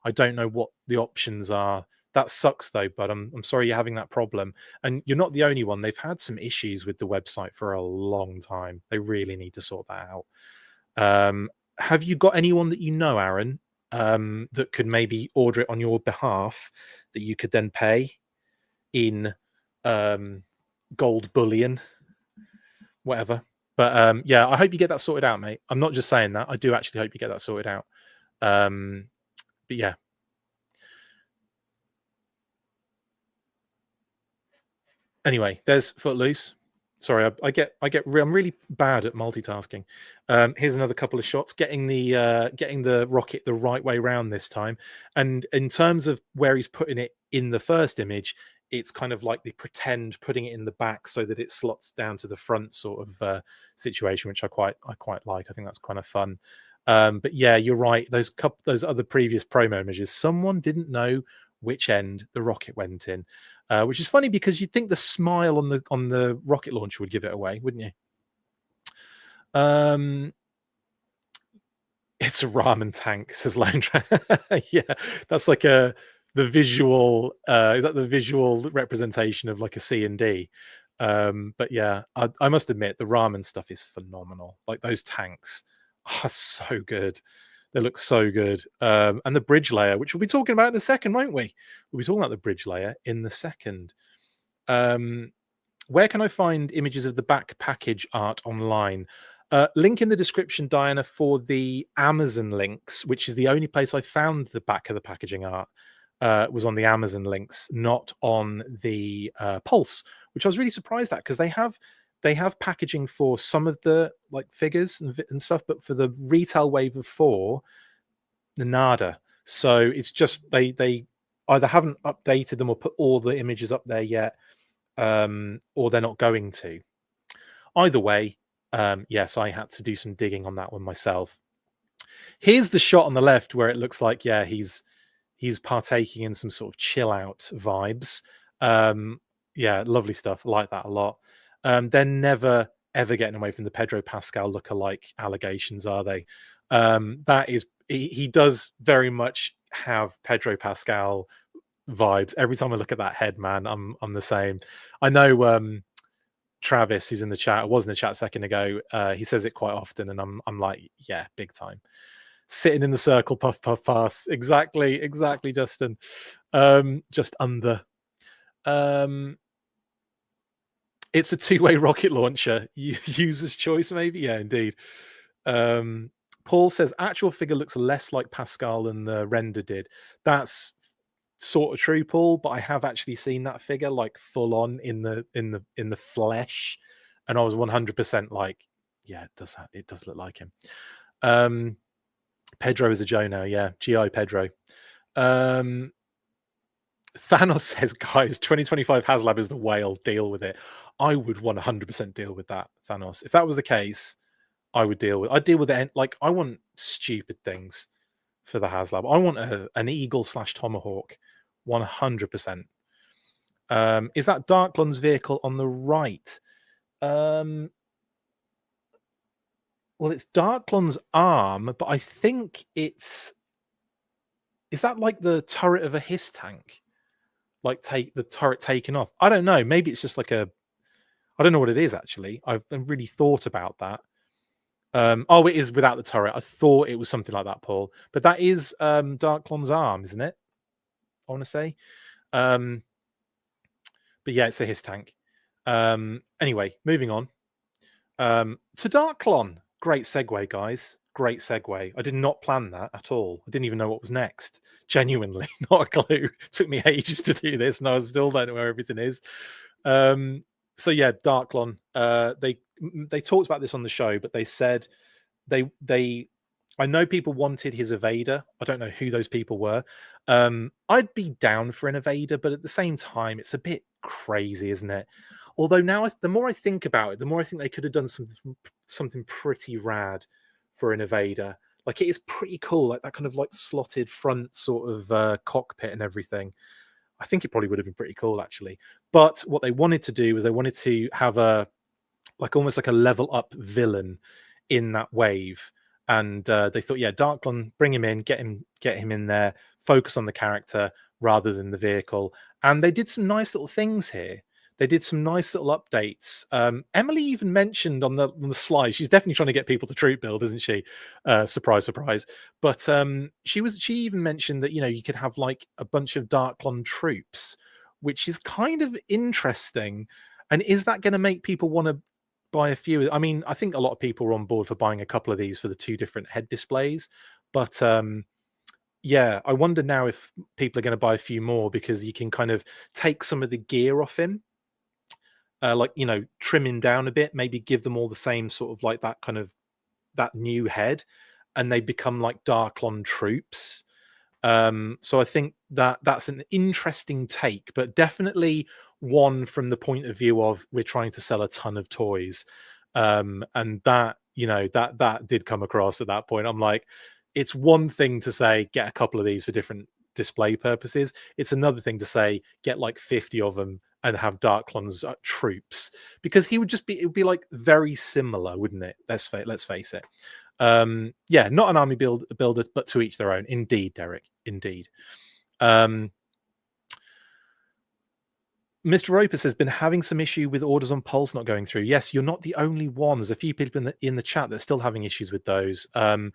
I don't know what the options are. That sucks though, but I'm sorry you're having that problem, and you're not the only one. They've had some issues with the website for a long time. They really need to sort that out. Have you got anyone that you know, Aaron, that could maybe order it on your behalf, that you could then pay in gold bullion, whatever? But yeah, I hope you get that sorted out, mate. I'm not just saying that. I do actually hope you get that sorted out. But yeah. Anyway, there's Footloose. Sorry, I'm really bad at multitasking. Here's another couple of shots, getting the rocket the right way round this time. And in terms of where he's putting it in the first image, it's kind of like the pretend putting it in the back so that it slots down to the front sort of situation, which I quite like. I think that's kind of fun. But yeah, you're right. Those other previous promo images, someone didn't know which end the rocket went in. Which is funny, because you'd think the smile on the rocket launcher would give it away, wouldn't you? It's a ramen tank, says Lounge. Yeah, that's like the visual. Is that the visual representation of like a C&D? But yeah, I must admit the ramen stuff is phenomenal. Like those tanks are so good. They look so good. And the bridge layer, which we'll be talking about in a second, won't we? We'll be talking about the bridge layer in the second. Where can I find images of the back package art online? Link in the description, Diana, for the Amazon links, which is the only place I found the back of the packaging art. Was on the Amazon links, not on the Pulse, which I was really surprised at, because they have packaging for some of the like figures and stuff, but for the retail wave of 4, nada. So it's just they either haven't updated them or put all the images up there yet, or they're not going to. Either way, yes, I had to do some digging on that one myself. Here's the shot on the left where it looks like, yeah, he's partaking in some sort of chill out vibes. Yeah, lovely stuff. I like that a lot. They're never ever getting away from the Pedro Pascal lookalike allegations, are they? That is, he does very much have Pedro Pascal vibes. Every time I look at that head, man, I'm the same. I know Travis, who's in the chat, was in the chat a second ago. He says it quite often, and I'm like, yeah, big time. Sitting in the circle, puff puff pass. Exactly, Justin. Just under. It's a two-way rocket launcher. User's choice, maybe. Yeah, indeed. Paul says actual figure looks less like Pascal than the render did. That's sort of true, Paul, but I have actually seen that figure like full on in the flesh, and I was 100% like, yeah, it does look like him. Pedro is a Joe now, yeah. GI Pedro. Thanos says, guys, 2025 HasLab is the whale. Deal with it. I would 100% deal with that, Thanos. If that was the case, I'd deal with it. Like, I want stupid things for the HasLab. I want an eagle / tomahawk, 100%. Is that Darklon's vehicle on the right? Well, it's Darklon's arm, but I think is that like the turret of a hiss tank? Like take the turret taken off? I don't know. Maybe it's just like I don't know what it is actually. I've really thought about that. Oh, it is without the turret. I thought it was something like that, Paul. But that is Darklon's arm, isn't it? I want to say. But yeah, it's a hiss tank. Anyway, moving on. To Darklon. Great segue, guys. Great segue. I did not plan that at all. I didn't even know what was next. Genuinely, not a clue. It took me ages to do this, and I still don't know where everything is. So yeah, Darklon. They talked about this on the show, but they said they I know people wanted his evader. I don't know who those people were. I'd be down for an evader, but at the same time, it's a bit crazy, isn't it? Although now, the more I think about it, the more I think they could have done something pretty rad for an evader. Like, it is pretty cool, like that kind of like slotted front sort of cockpit and everything. I think it probably would have been pretty cool actually. But what they wanted to do was they wanted to have almost like a level up villain in that wave. And they thought, yeah, Darklon, bring him in, get him in there, focus on the character rather than the vehicle. And they did some nice little things here. They did some nice little updates. Emily even mentioned on the slide, she's definitely trying to get people to troop build, isn't she? Surprise, surprise. But she even mentioned that, you could have like a bunch of Darklon troops, which is kind of interesting. And is that going to make people want to buy a few? I mean, I think a lot of people are on board for buying a couple of these for the 2 different head displays. But yeah, I wonder now if people are going to buy a few more, because you can kind of take some of the gear off him. Like, trim him down a bit, maybe give them all the same sort of like that new head, and they become like Darklon troops. So I think that's an interesting take, but definitely one from the point of view of we're trying to sell a ton of toys. And that, that did come across at that point. I'm like, it's one thing to say, get a couple of these for different display purposes. It's another thing to say, get like 50 of them and have Darklon's troops, because it would be like very similar, wouldn't it? Let's face it. Yeah, not an army builder, but to each their own. Indeed, Derek. Indeed. Mr. Roper says, been having some issue with orders on Pulse not going through. Yes, you're not the only one. There's a few people in the chat that are still having issues with those. Again,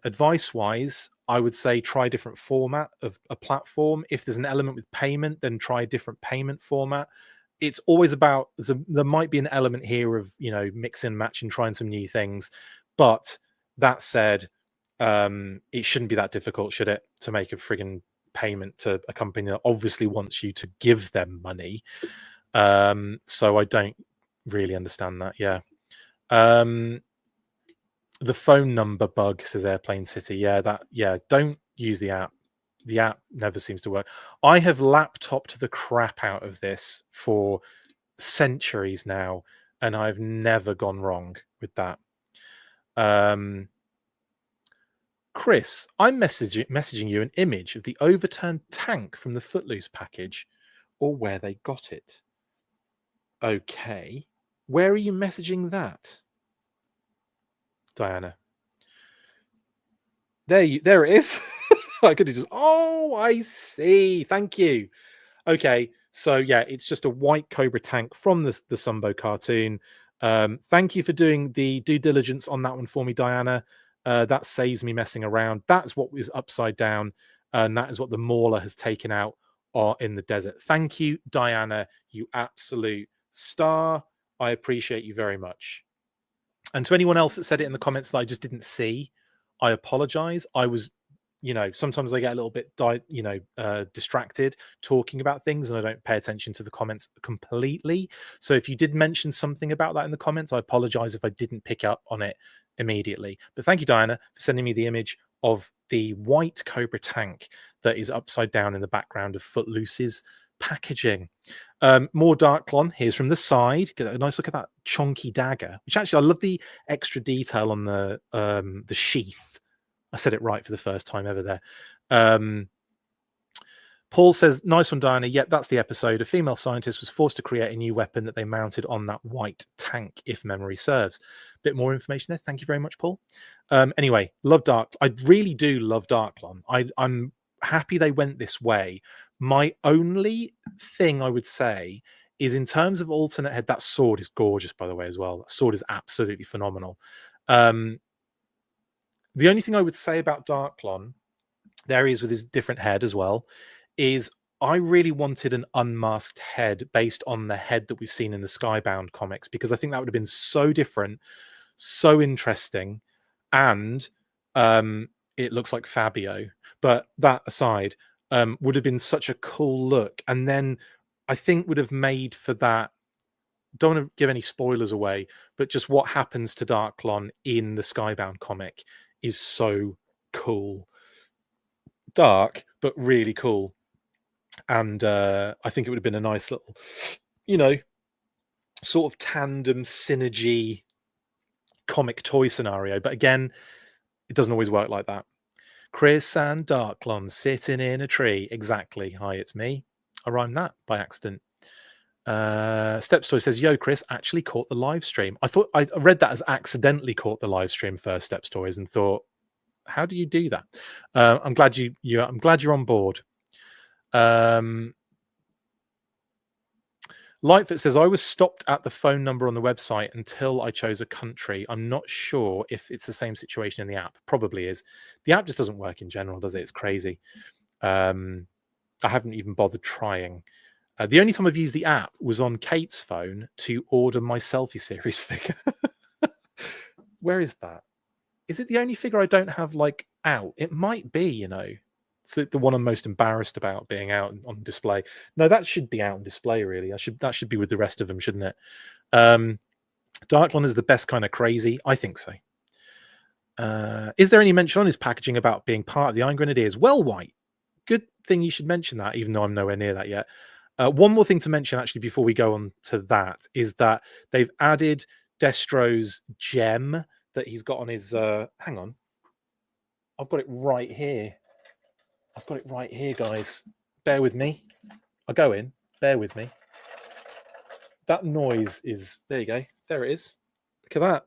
advice-wise, I would say try a different format of a platform. If there's an element with payment, then try a different payment format. It's always about, there might be an element here of, mixing, matching, trying some new things. But that said, it shouldn't be that difficult, should it, to make a friggin' payment to a company that obviously wants you to give them money. So I don't really understand that. Yeah. The phone number bug, says Airplane City. Yeah, don't use the app. The app never seems to work. I have laptoped the crap out of this for centuries now, and I've never gone wrong with that. Chris, I'm messaging you an image of the overturned tank from the Footloose package, or where they got it. Okay. Where are you messaging that, Diana? There it is. I could have just, I see. Thank you. Okay, so yeah, it's just a white Cobra tank from the Sumbo cartoon. Thank you for doing the due diligence on that one for me, Diana. That saves me messing around. That's what was upside down, and that is what the Mauler has taken out in the desert. Thank you, Diana, you absolute star. I appreciate you very much. And to anyone else that said it in the comments that I just didn't see, I apologize. I was, sometimes I get a little bit, distracted talking about things, and I don't pay attention to the comments completely. So if you did mention something about that in the comments, I apologize if I didn't pick up on it immediately. But thank you, Diana, for sending me the image of the white Cobra tank that is upside down in the background of Footloose's packaging. More Darklon. Here's from the side. Get a nice look at that chonky dagger, which actually I love the extra detail on the sheath. I said it right for the first time ever there. Paul says, nice one, Diana. Yep, that's the episode. A female scientist was forced to create a new weapon that they mounted on that white tank, if memory serves. Bit more information there. Thank you very much, Paul. Anyway, love Dark. I really do love Darklon. I'm happy they went this way. My only thing I would say is in terms of alternate head, that sword is gorgeous, by the way, as well. That sword is absolutely phenomenal. The only thing I would say about Darklon, there he is with his different head as well, is I really wanted an unmasked head based on the head that we've seen in the Skybound comics, because I think that would have been so different, so interesting, and it looks like Fabio. But that aside, would have been such a cool look, and then I think would have made for that. Don't want to give any spoilers away, but just what happens to Darklon in the Skybound comic is so cool. Dark, but really cool. And I think it would have been a nice little, sort of tandem synergy comic toy scenario. But again, it doesn't always work like that. Chris and Darklon sitting in a tree. Exactly. Hi, it's me. I rhymed that by accident. Stepstoy says, yo, Chris, actually caught the live stream. I read that as accidentally caught the live stream first, Stepstoys, and thought, how do you do that? I'm glad I'm glad you're on board. Lightfoot says, I was stopped at the phone number on the website until I chose a country. I'm not sure if it's the same situation in the app. Probably is. The app just doesn't work in general, does it? It's crazy. I haven't even bothered trying. The only time I've used the app was on Kate's phone to order my Selfie Series figure. Where is that? Is it the only figure I don't have out? It might be, It's the one I'm most embarrassed about being out on display. No, that should be out on display, really. That should be with the rest of them, shouldn't it? Darklon is the best kind of crazy. I think so. Is there any mention on his packaging about being part of the Iron Grenadiers? Well, White, good thing you should mention that, even though I'm nowhere near that yet. One more thing to mention, actually, before we go on to that, is that they've added Destro's gem that he's got on his... hang on. I've got it right here. I've got it right here, guys. Bear with me. I'll go in. Bear with me. That noise is... There you go. There it is. Look at that.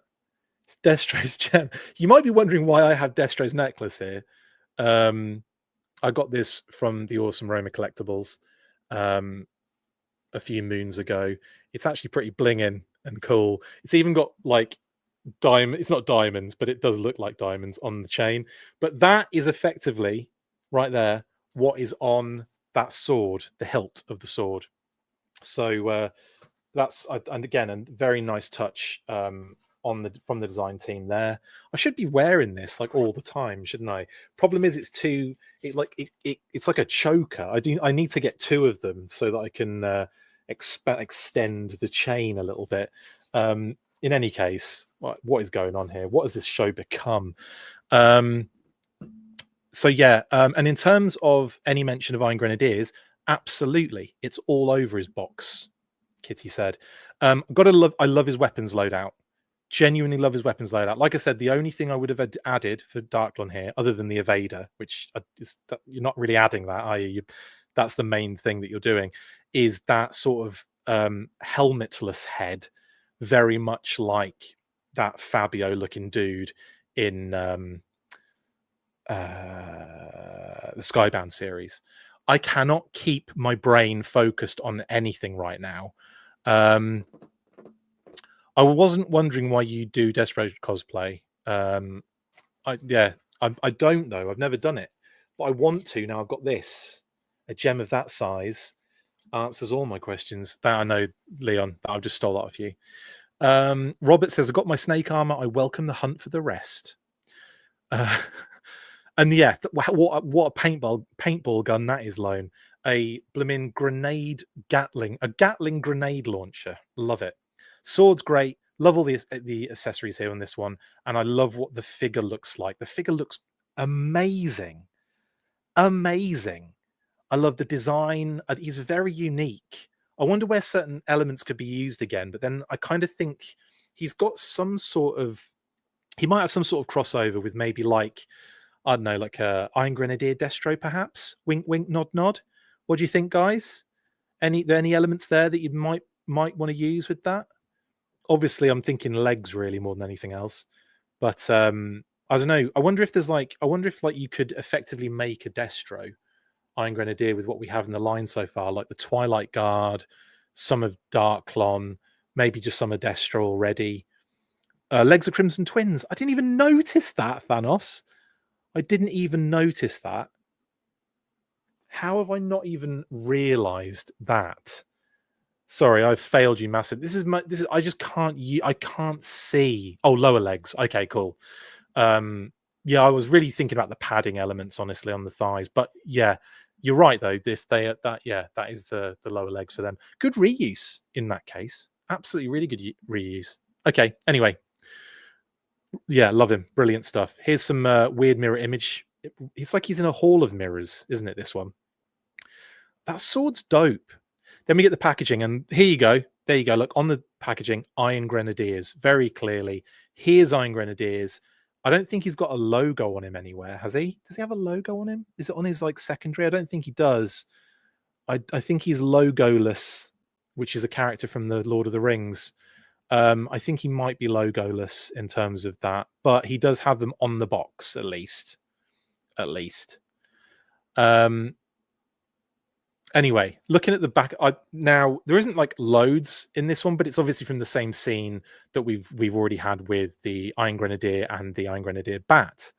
It's Destro's gem. You might be wondering why I have Destro's necklace here. I got this from the Awesome Roma Collectibles a few moons ago. It's actually pretty blinging and cool. It's even got diamond. It's not diamonds, but it does look like diamonds on the chain. But that is effectively right there what is on that sword, the hilt of the sword. So that's, and again, a very nice touch from the design team there. I should be wearing this all the time, shouldn't I? Problem is, it's like a choker. I need to get two of them so that I can extend the chain a little bit. In any case, what is going on here? What has this show become? So yeah, and in terms of any mention of Iron Grenadiers, absolutely, it's all over his box. Kitty said, I love his weapons loadout. Genuinely love his weapons loadout. Like I said, the only thing I would have added for Darklon here, other than the Evader, which you're not really adding that, are you? That's the main thing that you're doing, is that sort of helmetless head, very much like that Fabio-looking dude in the Skybound series. I cannot keep my brain focused on anything right now. I wasn't wondering why you do Desperate cosplay. I don't know. I've never done it, but I want to now. I've got this. A gem of that size answers all my questions. That I know, Leon. I've just stole that off you. Robert says, I got my snake armor. I welcome the hunt for the rest. And yeah, what a paintball gun that is, Lone. A blimmin' Gatling grenade launcher. Love it. Sword's great. Love all the accessories here on this one, and I love what the figure looks like. The figure looks Amazing. Amazing. I love the design. He's very unique. I wonder where certain elements could be used again, but then I kind of think he's got some sort of, he might have some sort of crossover with maybe like, I don't know, like a Iron Grenadier Destro, perhaps. Wink, wink, nod, nod. What do you think, guys? Any elements there that you might want to use with that? Obviously, I'm thinking legs really more than anything else. But I don't know. I wonder if you could effectively make a Destro Iron Grenadier with what we have in the line so far, like the Twilight Guard, some of Darklon, maybe just some of Destro already. Legs of Crimson Twins. I didn't even notice that, Thanos. I didn't even notice that. How have I not even realized that? Sorry, I've failed you massive. This is I just can't I can't see. Oh, lower legs. Okay, cool. Yeah, I was really thinking about the padding elements, honestly, on the thighs. But yeah, you're right though. If they that is the lower legs for them. Good reuse in that case. Absolutely, really good reuse. Okay. Anyway, yeah, love him. Brilliant stuff. Here's some weird mirror image. It's like he's in a hall of mirrors, isn't it? This one. That sword's dope. Then we get the packaging, and here you go. There you go. Look, on the packaging, Iron Grenadiers, very clearly. Here's Iron Grenadiers. I don't think he's got a logo on him anywhere, has he? Does he have a logo on him? Is it on his like secondary? I don't think he does. I think he's logoless, which is a character from the Lord of the Rings. I think he might be logoless in terms of that, but he does have them on the box at least. At least. Anyway, looking at the back, now there isn't like loads in this one, but it's obviously from the same scene that we've already had with the Iron Grenadier and the Iron Grenadier Bat.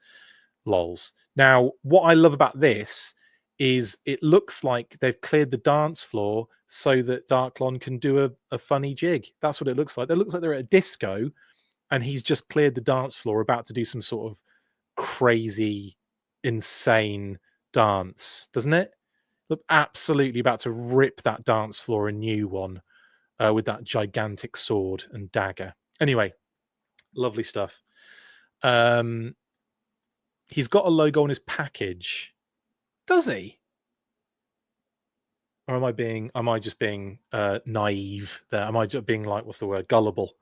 Lols. Now, what I love about this is it looks like they've cleared the dance floor so that Darklon can do a funny jig. That's what it looks like. It looks like they're at a disco, and he's just cleared the dance floor, about to do some sort of crazy, insane dance, doesn't it? Look, absolutely about to rip that dance floor a new one with that gigantic sword and dagger. Anyway, lovely stuff. He's got a logo on his package. Does he? Or am I just being naive there? Am I just being like, what's the word? Gullible.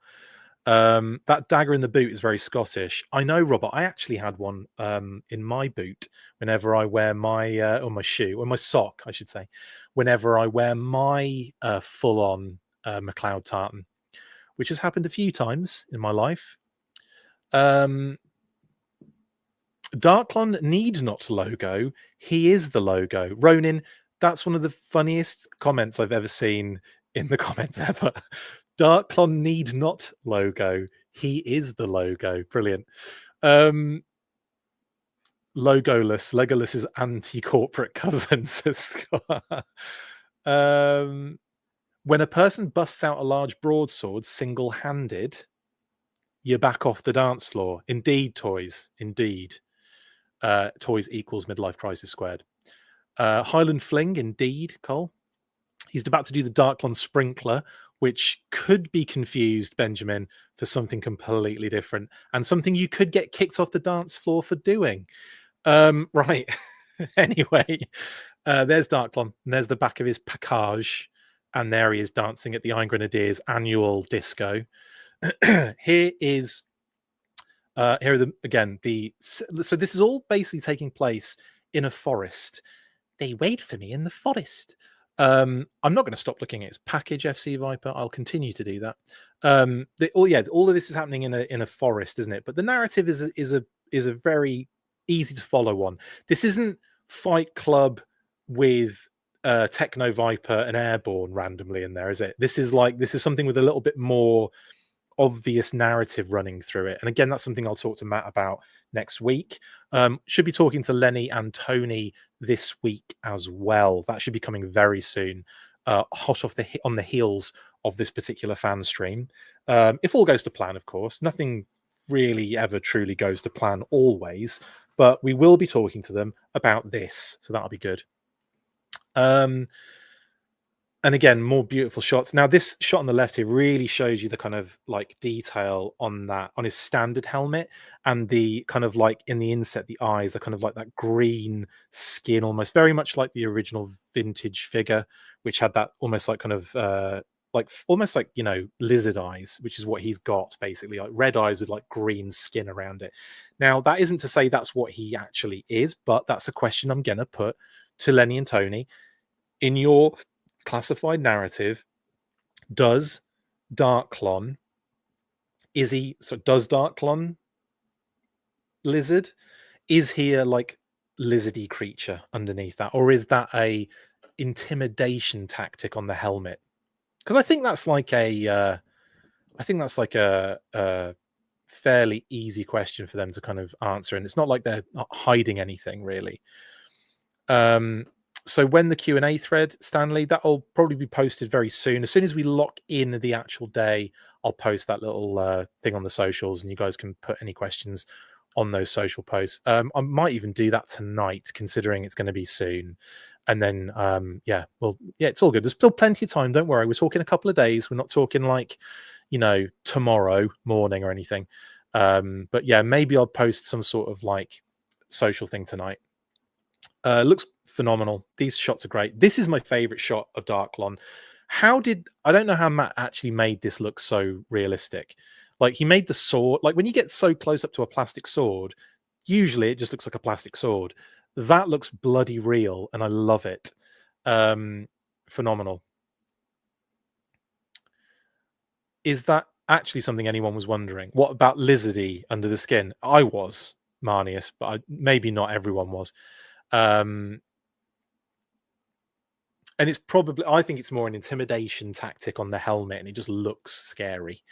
That dagger in the boot is very Scottish. I know, Robert. I actually had one in my boot whenever I wear my or my shoe or my sock, I should say, whenever I wear my full-on McLeod tartan, which has happened a few times in my life. Darklon need not logo. He is the logo. Ronin, that's one of the funniest comments I've ever seen in the comments ever. Darklon need not logo. He is the logo. Brilliant. Logoless. Legolas's anti-corporate cousin, says Scott. When a person busts out a large broadsword single-handed, you're back off the dance floor. Indeed, toys. Indeed. Toys equals midlife crisis squared. Highland Fling, indeed, Cole. He's about to do the Darklon Sprinkler, which could be confused, Benjamin, for something completely different and something you could get kicked off the dance floor for doing. Right. Anyway, there's Darklon, and there's the back of his package, and there he is dancing at the Iron Grenadiers annual disco. Here are so this is all basically taking place in a forest. They wait for me in the forest. I'm not going to stop looking at his package, FC Viper. I'll continue to do that. All of this is happening in a forest, isn't it? But the narrative is a very easy to follow one. This isn't Fight Club with Techno Viper and Airborne randomly in there, is it? This is something with a little bit more obvious narrative running through it. And again, that's something I'll talk to Matt about next week. Should be talking to Lenny and Tony this week as well. That should be coming very soon, hot on the heels of this particular fan stream. If all goes to plan, of course. Nothing really ever truly goes to plan always, but we will be talking to them about this, so that'll be good. And again, more beautiful shots. Now, this shot on the left here really shows you the kind of like detail on that, on his standard helmet, and the kind of like in the inset, the eyes, the kind of like that green skin, almost very much like the original vintage figure, which had that almost like kind of almost like, you know, lizard eyes, which is what he's got basically, like red eyes with like green skin around it. Now, that isn't to say that's what he actually is, but that's a question I'm gonna put to Lenny and Tony. In your classified narrative, does Darklon does Darklon lizard? Is he a like lizardy creature underneath that, or is that a intimidation tactic on the helmet? Because I think that's like a fairly easy question for them to kind of answer, and it's not like they're not hiding anything really. So when the Q&A thread, Stanley, that'll probably be posted very soon. As soon as we lock in the actual day, I'll post that little thing on the socials, and you guys can put any questions on those social posts. I might even do that tonight, considering it's going to be soon. And then, yeah, it's all good. There's still plenty of time. Don't worry. We're talking a couple of days. We're not talking like, you know, tomorrow morning or anything. But yeah, maybe I'll post some sort of like social thing tonight. Looks phenomenal. These shots are great. This is my favorite shot of Darklon. I don't know how Matt actually made this look so realistic. Like, he made the sword, like when you get so close up to a plastic sword, usually it just looks like a plastic sword. That looks bloody real, and I love it. Phenomenal. Is that actually something anyone was wondering? What about lizardy under the skin? I was, Marnius, but maybe not everyone was. And it's probably, I think it's more an intimidation tactic on the helmet, and it just looks scary.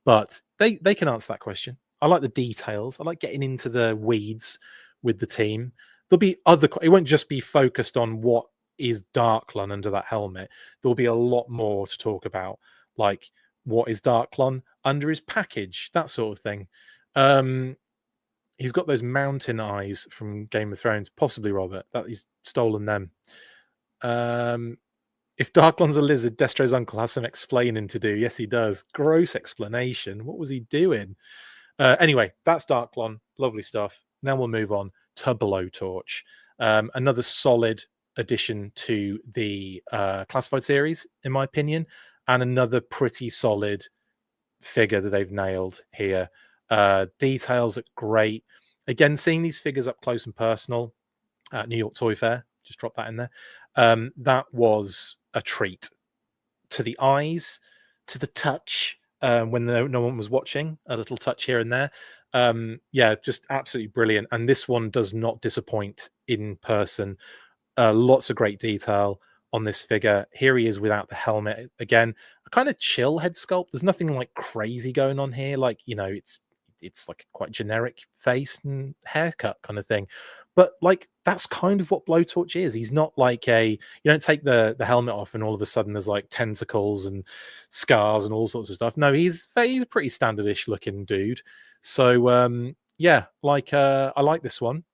But they can answer that question. I like the details. I like getting into the weeds with the team. There'll be it won't just be focused on what is Darklon under that helmet. There'll be a lot more to talk about, like what is Darklon under his package, that sort of thing. He's got those mountain eyes from Game of Thrones, possibly, Robert, that he's stolen them. If Darklon's a lizard, Destro's uncle has some explaining to do. Yes, he does. Gross explanation. What was he doing? Anyway, that's Darklon. Lovely stuff. Now we'll move on to Blowtorch. Another solid addition to the Classified series, in my opinion, and another pretty solid figure that they've nailed here. Details are great. Again, seeing these figures up close and personal at New York Toy Fair, just drop that in there. That was a treat to the eyes, to the touch, when no one was watching, a little touch here and there. Yeah, just absolutely brilliant. And this one does not disappoint in person. Lots of great detail on this figure. Here he is without the helmet. Again, a kind of chill head sculpt. There's nothing like crazy going on here. Like, you know, it's like a quite generic face and haircut kind of thing. But like, that's kind of what Blowtorch is. He's not like you don't take the helmet off and all of a sudden there's like tentacles and scars and all sorts of stuff. No, he's a pretty standardish looking dude. So yeah, like I like this one.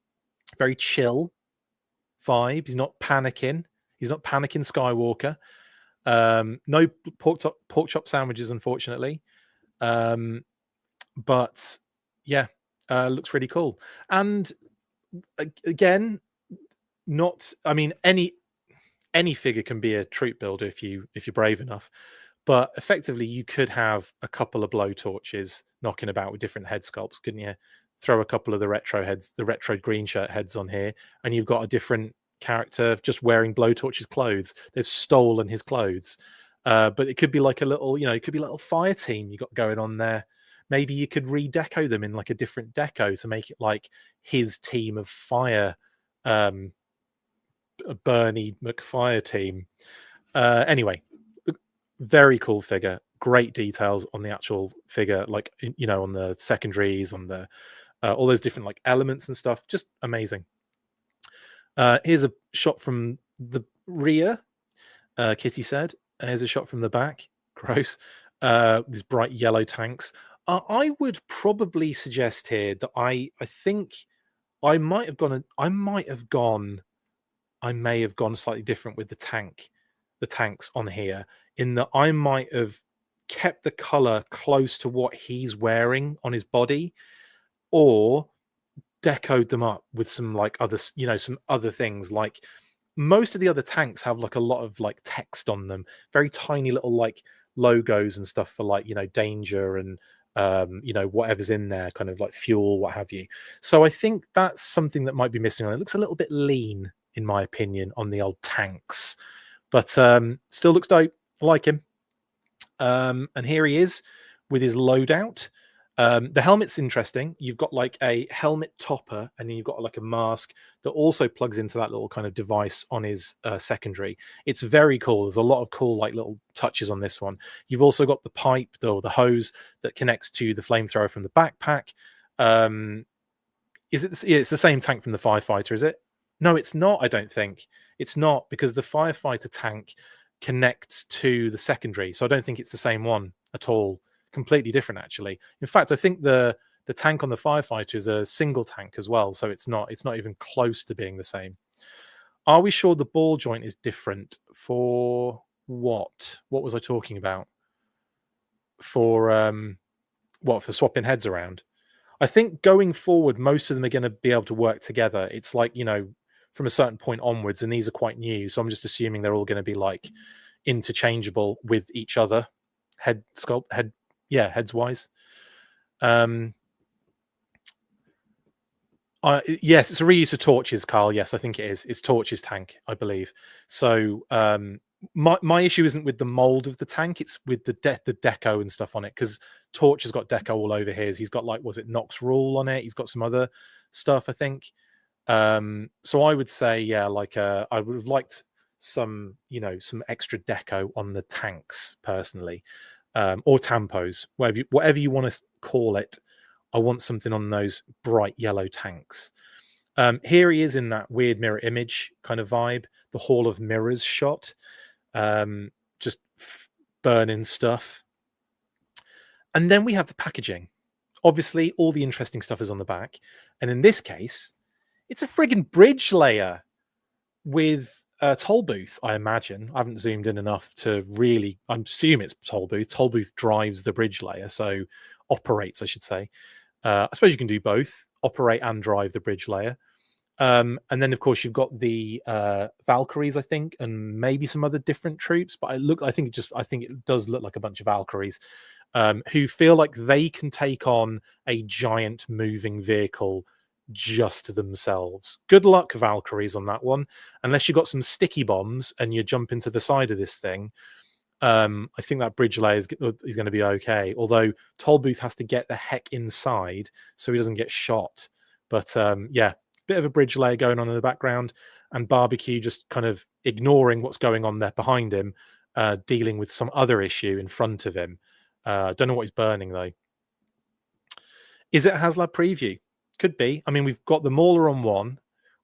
Very chill vibe. He's not panicking. He's not panicking Skywalker. No pork chop sandwiches, unfortunately. But yeah, looks really cool. And again, I mean, any figure can be a troop builder if you're brave enough. But effectively, you could have a couple of Blowtorches knocking about with different head sculpts, couldn't you? Throw a couple of the retro heads, the retro green shirt heads on here, and you've got a different character just wearing Blowtorch's clothes. They've stolen his clothes. But it could be like a little, it could be a little fire team you got going on there. Maybe you could redeco them in like a different deco to make it like his team of fire, Bernie McFire team. Anyway, very cool figure. Great details on the actual figure, like, on the secondaries, on the all those different like elements and stuff. Just amazing. Here's a shot from the rear. Kitty said. Here's a shot from the back. Gross. These bright yellow tanks. I would probably suggest here that I think I may have gone slightly different with the tank. the tanks on here, in that I might have kept the color close to what he's wearing on his body, or decoed them up with some like other, some other things. Like most of the other tanks have like a lot of like text on them, very tiny little like logos and stuff for like, danger and whatever's in there, kind of like fuel, what have you. So I think that's something that might be missing on it. It looks a little bit lean, in my opinion, on the old tanks, but still looks dope. I like him. And here he is with his loadout. The helmet's interesting. You've got like a helmet topper, and then you've got like a mask that also plugs into that little kind of device on his secondary. It's very cool. There's a lot of cool like little touches on this one. You've also got the pipe, or the hose that connects to the flamethrower from the backpack. Is it? Yeah, it's the same tank from the firefighter, is it? No, it's not. I don't think it's not, because the firefighter tank connects to the secondary, so I don't think it's the same one at all. Completely different, actually. In fact, I think the tank on the firefighter is a single tank as well, so it's not even close to being the same. Are we sure the ball joint is different for what? What was I talking about? For what? For swapping heads around? I think going forward, most of them are going to be able to work together. It's like, from a certain point onwards, and these are quite new, so I'm just assuming they're all going to be like interchangeable with each other, heads wise. Yes, it's a reuse of Torch's, Carl. Yes, I think it is. It's Torch's tank, I believe. So my issue isn't with the mold of the tank; it's with the deco and stuff on it, because Torch has got deco all over his. He's got like, was it Nox Rule on it? He's got some other stuff, I think. So I would say, yeah, like I would have liked some, some extra deco on the tanks personally, or tampos, whatever you want to call it. I want something on those bright yellow tanks. Here he is in that weird mirror image kind of vibe, the Hall of Mirrors shot, just burning stuff. And then we have the packaging. Obviously, all the interesting stuff is on the back. And in this case, it's a friggin' bridge layer with a toll booth, I imagine. I haven't zoomed in enough to really... I assume it's toll booth. Toll booth drives the bridge layer, so operates, I should say. I suppose you can do both, operate and drive the bridge layer. And then, of course, you've got the Valkyries, I think, and maybe some other different troops. But I think it does look like a bunch of Valkyries who feel like they can take on a giant moving vehicle just to themselves. Good luck, Valkyries, on that one. Unless you've got some sticky bombs and you jump into the side of this thing, I think that bridge layer is going to be okay. Although Tollbooth has to get the heck inside so he doesn't get shot. But yeah, bit of a bridge layer going on in the background, and Barbecue just kind of ignoring what's going on there behind him, dealing with some other issue in front of him. Don't know what he's burning though. Is it a HasLab preview? Could be. I mean, we've got the Mauler on one.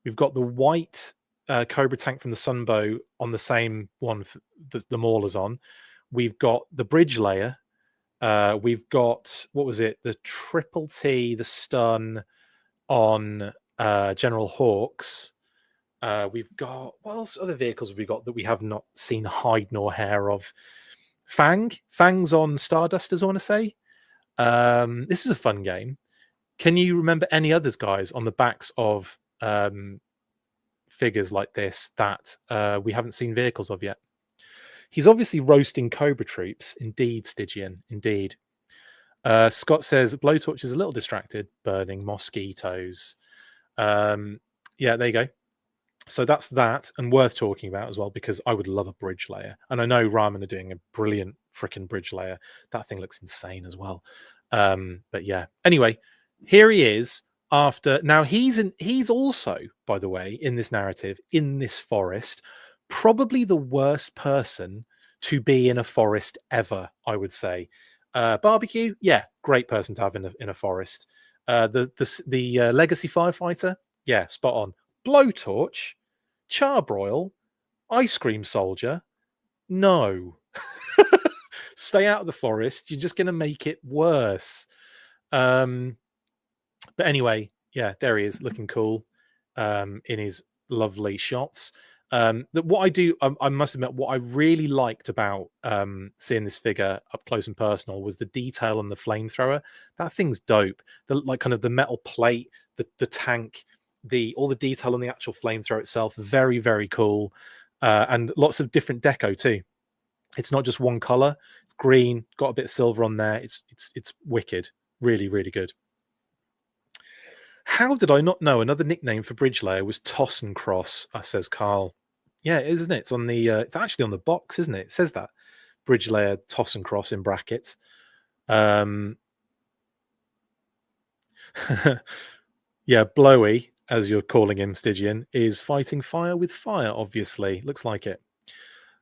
We've got the white Cobra tank from the Sunbow on the same one the Mauler's on. We've got the bridge layer. We've got, what was it? The Triple T, the stun on General Hawks. We've got, what else other vehicles have we got that we have not seen hide nor hair of? Fang's on Stardusters, I want to say. This is a fun game. Can you remember any others, guys, on the backs of figures like this that we haven't seen vehicles of yet? He's obviously roasting Cobra troops. Indeed, Stygian. Indeed. Scott says, Blowtorch is a little distracted, burning mosquitoes. Yeah, there you go. So that's that, and worth talking about as well, because I would love a bridge layer. And I know Ramen are doing a brilliant freaking bridge layer. That thing looks insane as well. But yeah, anyway, here he is after... Now, he's also, by the way, in this narrative, in this forest, probably the worst person to be in a forest ever, I would say. Barbecue, yeah, great person to have in a forest. The Legacy Firefighter, yeah, spot on. Blowtorch, Charbroil, Ice Cream Soldier, no. Stay out of the forest. You're just going to make it worse. But anyway, yeah, there he is, looking cool in his lovely shots. That what I do, I must admit, what I really liked about seeing this figure up close and personal was the detail on the flamethrower. That thing's dope. The like kind of the metal plate, the tank, all the detail on the actual flamethrower itself, very very cool, and lots of different deco too. It's not just one color. It's green, got a bit of silver on there. It's wicked, really really good. How did I not know another nickname for bridge layer was Toss and Cross? Says Carl. Yeah, isn't it? It's on the. It's actually on the box, isn't it? It says that bridge layer Toss and Cross in brackets. Yeah, Blowy, as you're calling him, Stygian, is fighting fire with fire. Obviously, looks like it.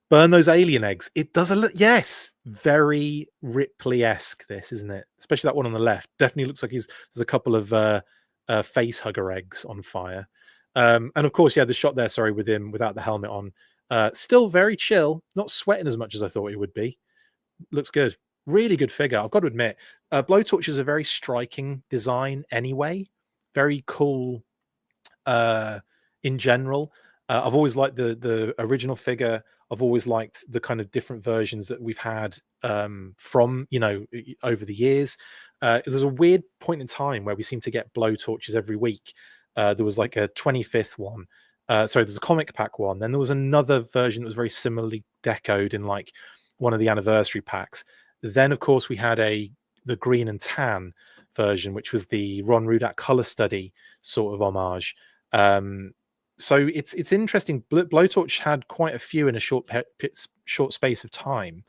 Burn those alien eggs. It does a look. Yes, very Ripley-esque. This, isn't it? Especially that one on the left. Definitely looks like there's a couple of face hugger eggs on fire. And of course, yeah, the shot there, sorry, with him without the helmet on. Still very chill, not sweating as much as I thought he would be. Looks good. Really good figure. I've got to admit, Blowtorch is a very striking design anyway. Very cool in general. I've always liked the original figure. I've always liked the kind of different versions that we've had from, over the years. There's a weird point in time where we seem to get Blowtorches every week. There was like a 25th one. There's a comic pack one. Then there was another version that was very similarly decoed in like one of the anniversary packs. Then, of course, we had the green and tan version, which was the Ron Rudat color study sort of homage. So it's interesting. Blowtorch had quite a few in a short space of time,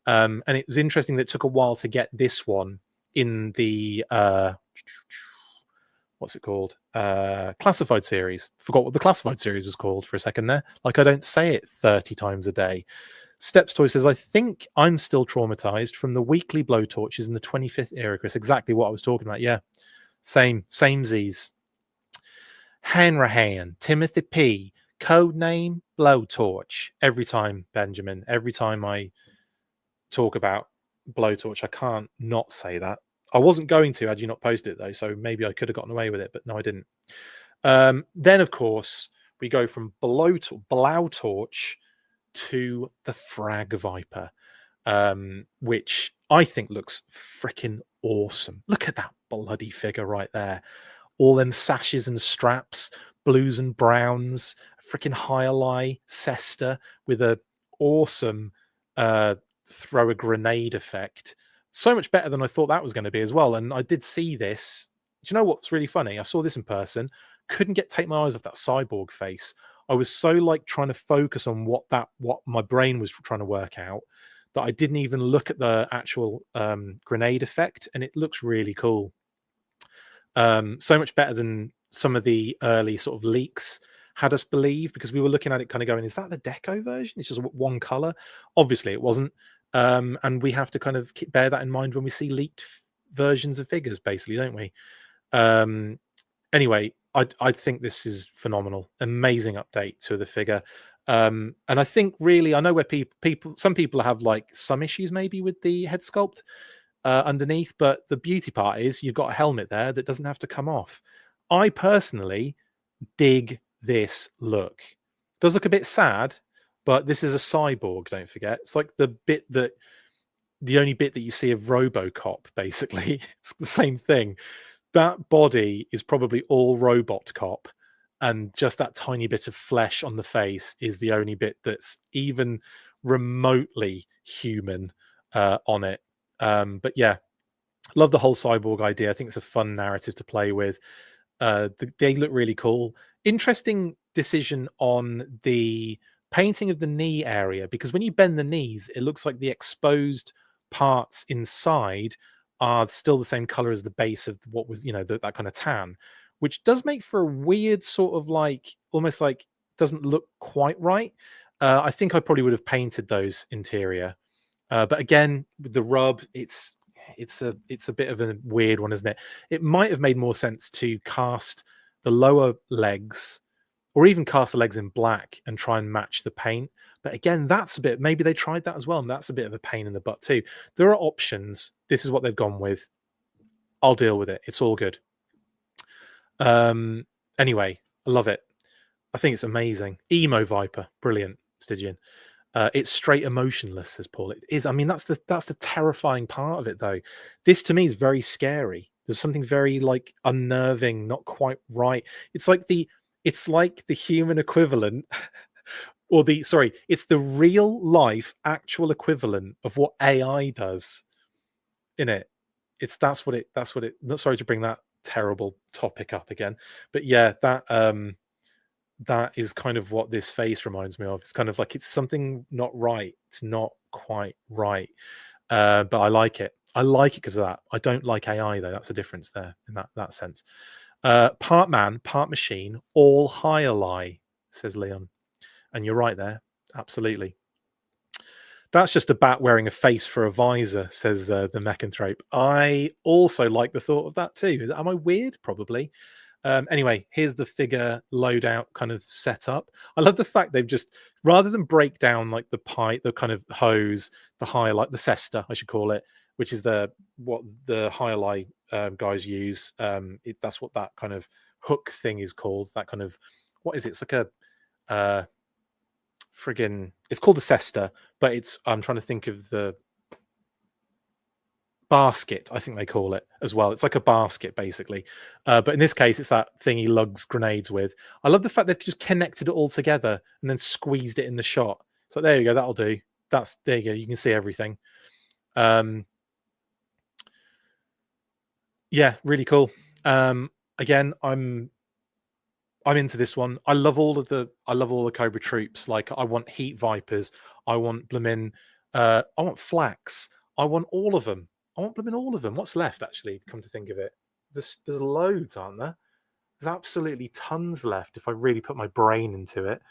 and it was interesting that it took a while to get this one in the what's it called? Classified series. Forgot what the Classified series was called for a second there. Like I don't say it 30 times a day. Steps Toy says, I think I'm still traumatized from the weekly Blowtorches in the 25th era, Chris. Exactly what I was talking about. Yeah. Same Z's. Hanrahan, Timothy P, codename Blowtorch. Every time, Benjamin, every time I talk about Blowtorch, I can't not say that. I wasn't going to, had you not posted it though, so maybe I could have gotten away with it, but no, I didn't. Then, of course, we go from Blowtorch to the Frag Viper, which I think looks freaking awesome. Look at that bloody figure right there. All them sashes and straps, blues and browns, freaking Hyali Cesta with a awesome throw a grenade effect. So much better than I thought that was going to be as well. And I did see this. Do you know what's really funny? I saw this in person. Couldn't take my eyes off that cyborg face. I was so like trying to focus on what my brain was trying to work out that I didn't even look at the actual grenade effect, and it looks really cool. So much better than some of the early sort of leaks had us believe, because we were looking at it kind of going, is that the deco version? It's just one color. Obviously it wasn't. And we have to kind of bear that in mind when we see leaked versions of figures, basically, don't we? Anyway, I think this is phenomenal. Amazing update to the figure. And I think really, I know where some people have like some issues maybe with the head sculpt underneath, but the beauty part is you've got a helmet there that doesn't have to come off. I personally dig this look. It does look a bit sad, but this is a cyborg, don't forget. It's like the only bit that you see of RoboCop, basically. It's the same thing. That body is probably all robot cop, and just that tiny bit of flesh on the face is the only bit that's even remotely human on it. But yeah, love the whole cyborg idea. I think it's a fun narrative to play with. They look really cool. Interesting decision on the painting of the knee area, because when you bend the knees, it looks like the exposed parts inside are still the same color as the base of what was, that kind of tan, which does make for a weird sort of like, almost like doesn't look quite right. I think I probably would have painted those interior. But again, with the rub, it's a bit of a weird one, isn't it? It might have made more sense to cast the lower legs, or even cast the legs in black and try and match the paint. But again, maybe they tried that as well, and that's a bit of a pain in the butt too. There are options. This is what they've gone with. I'll deal with it. It's all good. Anyway, I love it. I think it's amazing. Emo Viper, brilliant, Stygian. It's straight emotionless, says Paul. It is. I mean, that's the terrifying part of it, though. This to me is very scary. There's something very like unnerving, not quite right. It's like the human equivalent, or it's the real life actual equivalent of what AI does in it. That's what it. Not sorry to bring that terrible topic up again, but yeah, that is kind of what this face reminds me of. It's kind of like it's something not right. It's not quite right. But I like it. I like it because of that. I don't like AI though. That's a difference there in that sense. Part man, part machine, all higher lie, says Leon. And you're right there. Absolutely. That's just a bat wearing a face for a visor, says the Mechanthrope. I also like the thought of that too. Am I weird? Probably. Anyway, here's the figure loadout kind of setup. I love the fact they've just, rather than break down like the pipe, the kind of hose, the highlight, the cesta, I should call it, which is what the highlight guys use. That's what that kind of hook thing is called. That kind of, what is it? It's like a it's called the cesta, but I'm trying to think of the basket, I think they call it as well. It's like a basket basically, but in this case it's that thing he lugs grenades with. I love the fact they've just connected it all together and then squeezed it in the shot. So there you go, that'll do. There you go, you can see everything. Yeah, really cool. Again, I'm into this one. I love all the Cobra troops. Like I want Heat Vipers, I want Bloomin', I want Flax, I want all of them. I want Bloomin' all of them. What's left, actually, come to think of it? There's loads, aren't there? There's absolutely tons left if I really put my brain into it.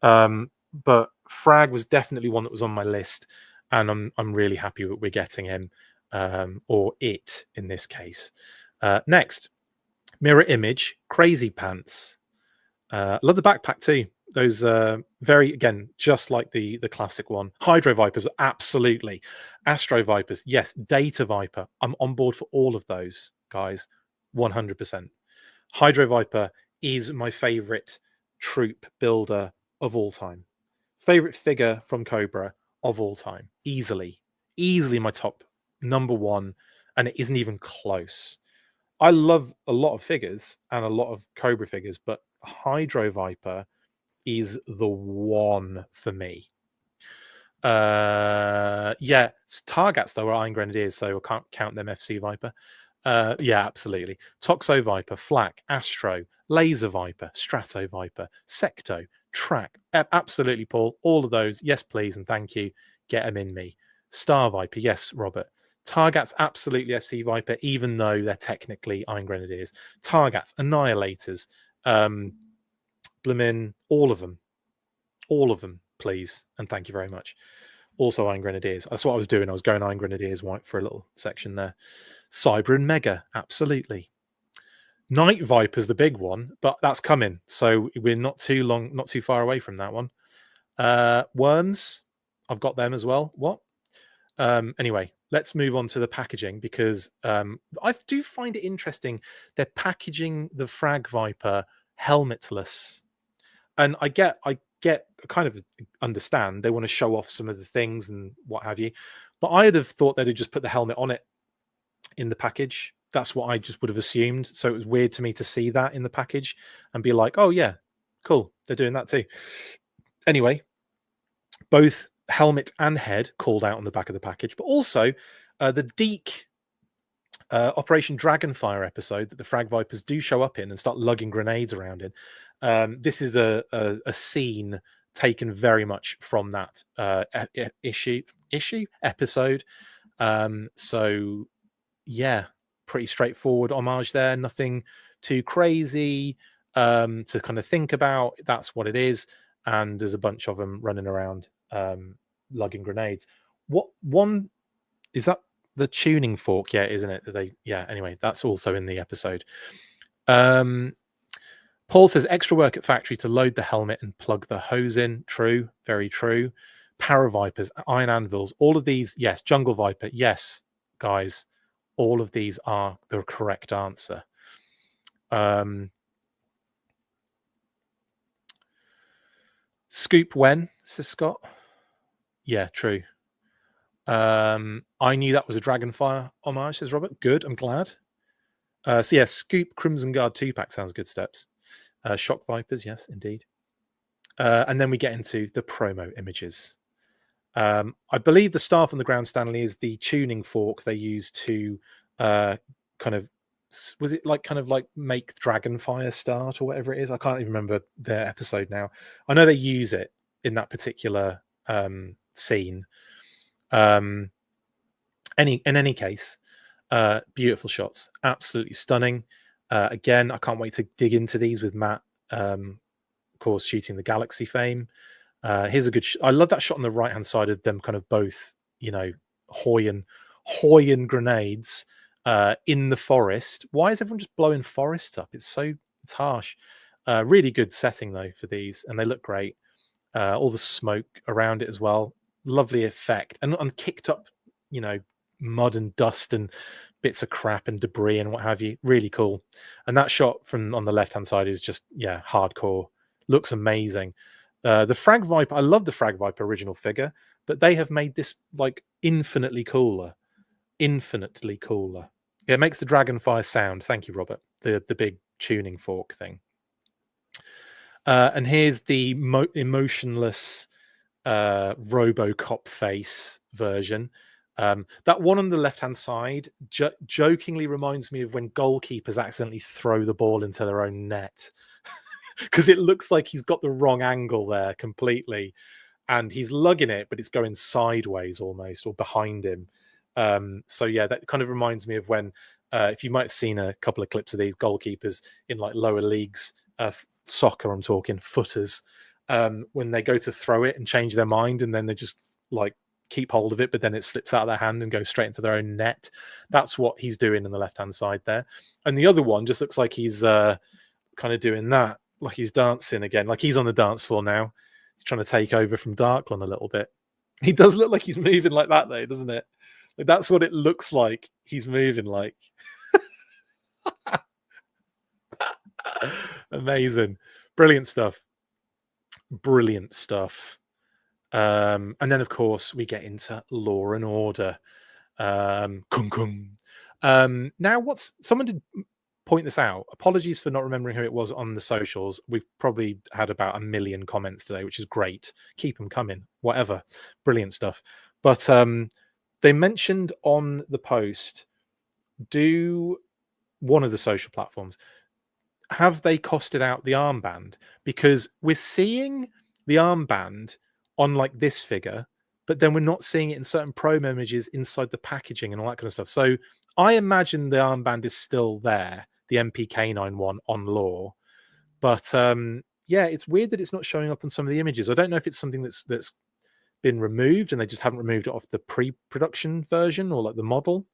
But Frag was definitely one that was on my list, and I'm really happy that we're getting him, or it in this case. Next, Mirror Image, Crazy Pants. Love the backpack too. Those very, again, just like the classic one. Hydro Vipers, absolutely. Astro Vipers, yes. Data Viper, I'm on board for all of those, guys. 100%. Hydro Viper is my favorite troop builder of all time. Favorite figure from Cobra of all time. Easily my top number one, and it isn't even close. I love a lot of figures and a lot of Cobra figures, but Hydro Viper is the one for me. Yeah, Targats though are Iron Grenadiers, so I can't count them FC Viper. Yeah, absolutely. Toxo Viper, Flak, Astro, Laser Viper, Strato Viper, Secto, Track. Absolutely, Paul. All of those, yes, please, and thank you. Get them in me. Star Viper, yes, Robert. Targats, absolutely FC Viper, even though they're technically Iron Grenadiers. Targats, Annihilators, Bloomin', all of them, please, and thank you very much. Also Iron Grenadiers. That's what I was doing. I was going Iron Grenadiers white for a little section there. Cyber and Mega, absolutely. Night Viper's the big one, but that's coming, so we're not too far away from that one. Worms, I've got them as well. What? Anyway, let's move on to the packaging, because I do find it interesting. They're packaging the Frag Viper helmetless, and I kind of understand they want to show off some of the things and what have you, but I'd have thought they'd have just put the helmet on it in the package. That's what I just would have assumed. So it was weird to me to see that in the package and be like, oh yeah, cool, they're doing that too. Anyway, both helmet and head called out on the back of the package, but also the Deke Operation Dragonfire episode that the Frag Vipers do show up in and start lugging grenades around in. This is a scene taken very much from that episode. So yeah, pretty straightforward homage there. Nothing too crazy to kind of think about. That's what it is. And there's a bunch of them running around lugging grenades. What one is that? The tuning fork, yeah, isn't it? Anyway, that's also in the episode. Paul says extra work at factory to load the helmet and plug the hose in. True, very true. Paravipers, Iron Anvils, all of these, yes. Jungle Viper, yes, guys, all of these are the correct answer. Scoop when, says Scott. Yeah, true. I knew that was a Dragonfire homage, says Robert. Good, I'm glad. So yeah, Scoop Crimson Guard 2-pack sounds good, Steps. Shock Vipers, yes, indeed. And then we get into the promo images. I believe the staff on the ground, Stanley, is the tuning fork they use to kind of, was it like kind of like make Dragonfire start or whatever it is? I can't even remember their episode now. I know they use it in that particular scene. In any case, beautiful shots, absolutely stunning. Again, I can't wait to dig into these with Matt, of course, shooting the Galaxy fame. Here's a good. I love that shot on the right hand side of them, kind of both, Hoyan grenades in the forest. Why is everyone just blowing forests up? It's harsh. Really good setting though for these, and they look great. All the smoke around it as well, lovely effect, and kicked up, mud and dust and bits of crap and debris and what have you. Really cool. And that shot from on the left hand side is just hardcore. Looks amazing. The Frag Viper, I love the Frag Viper original figure, but they have made this like infinitely cooler. Yeah, it makes the Dragonfire sound. Thank you, Robert. The big tuning fork thing. And here's the emotionless RoboCop face version. That one on the left-hand side jokingly reminds me of when goalkeepers accidentally throw the ball into their own net. Because it looks like he's got the wrong angle there completely. And he's lugging it, but it's going sideways almost, or behind him. So yeah, that kind of reminds me of when, if you might have seen a couple of clips of these goalkeepers in like lower leagues, soccer, I'm talking footers, when they go to throw it and change their mind, and then they just like keep hold of it, but then it slips out of their hand and goes straight into their own net. That's what he's doing on the left-hand side there. And the other one just looks like he's kind of doing that, like he's dancing again, like he's on the dance floor now. He's trying to take over from Darklon a little bit. He does look like he's moving like that though, doesn't it? Like, that's what it looks like he's moving like. Amazing. Brilliant stuff. And then of course we get into Law and Order. Kung Kung. Now someone did point this out. Apologies for not remembering who it was on the socials. We've probably had about 1 million comments today, which is great. Keep them coming. Whatever. Brilliant stuff. But they mentioned on the post, do one of the social platforms, have they costed out the armband? Because we're seeing the armband on like this figure, but then we're not seeing it in certain promo images inside the packaging and all that kind of stuff. So I imagine the armband is still there, the MPK9 one on Law. But yeah, it's weird that it's not showing up on some of the images. I don't know if it's something that's been removed and they just haven't removed it off the pre-production version or like the model.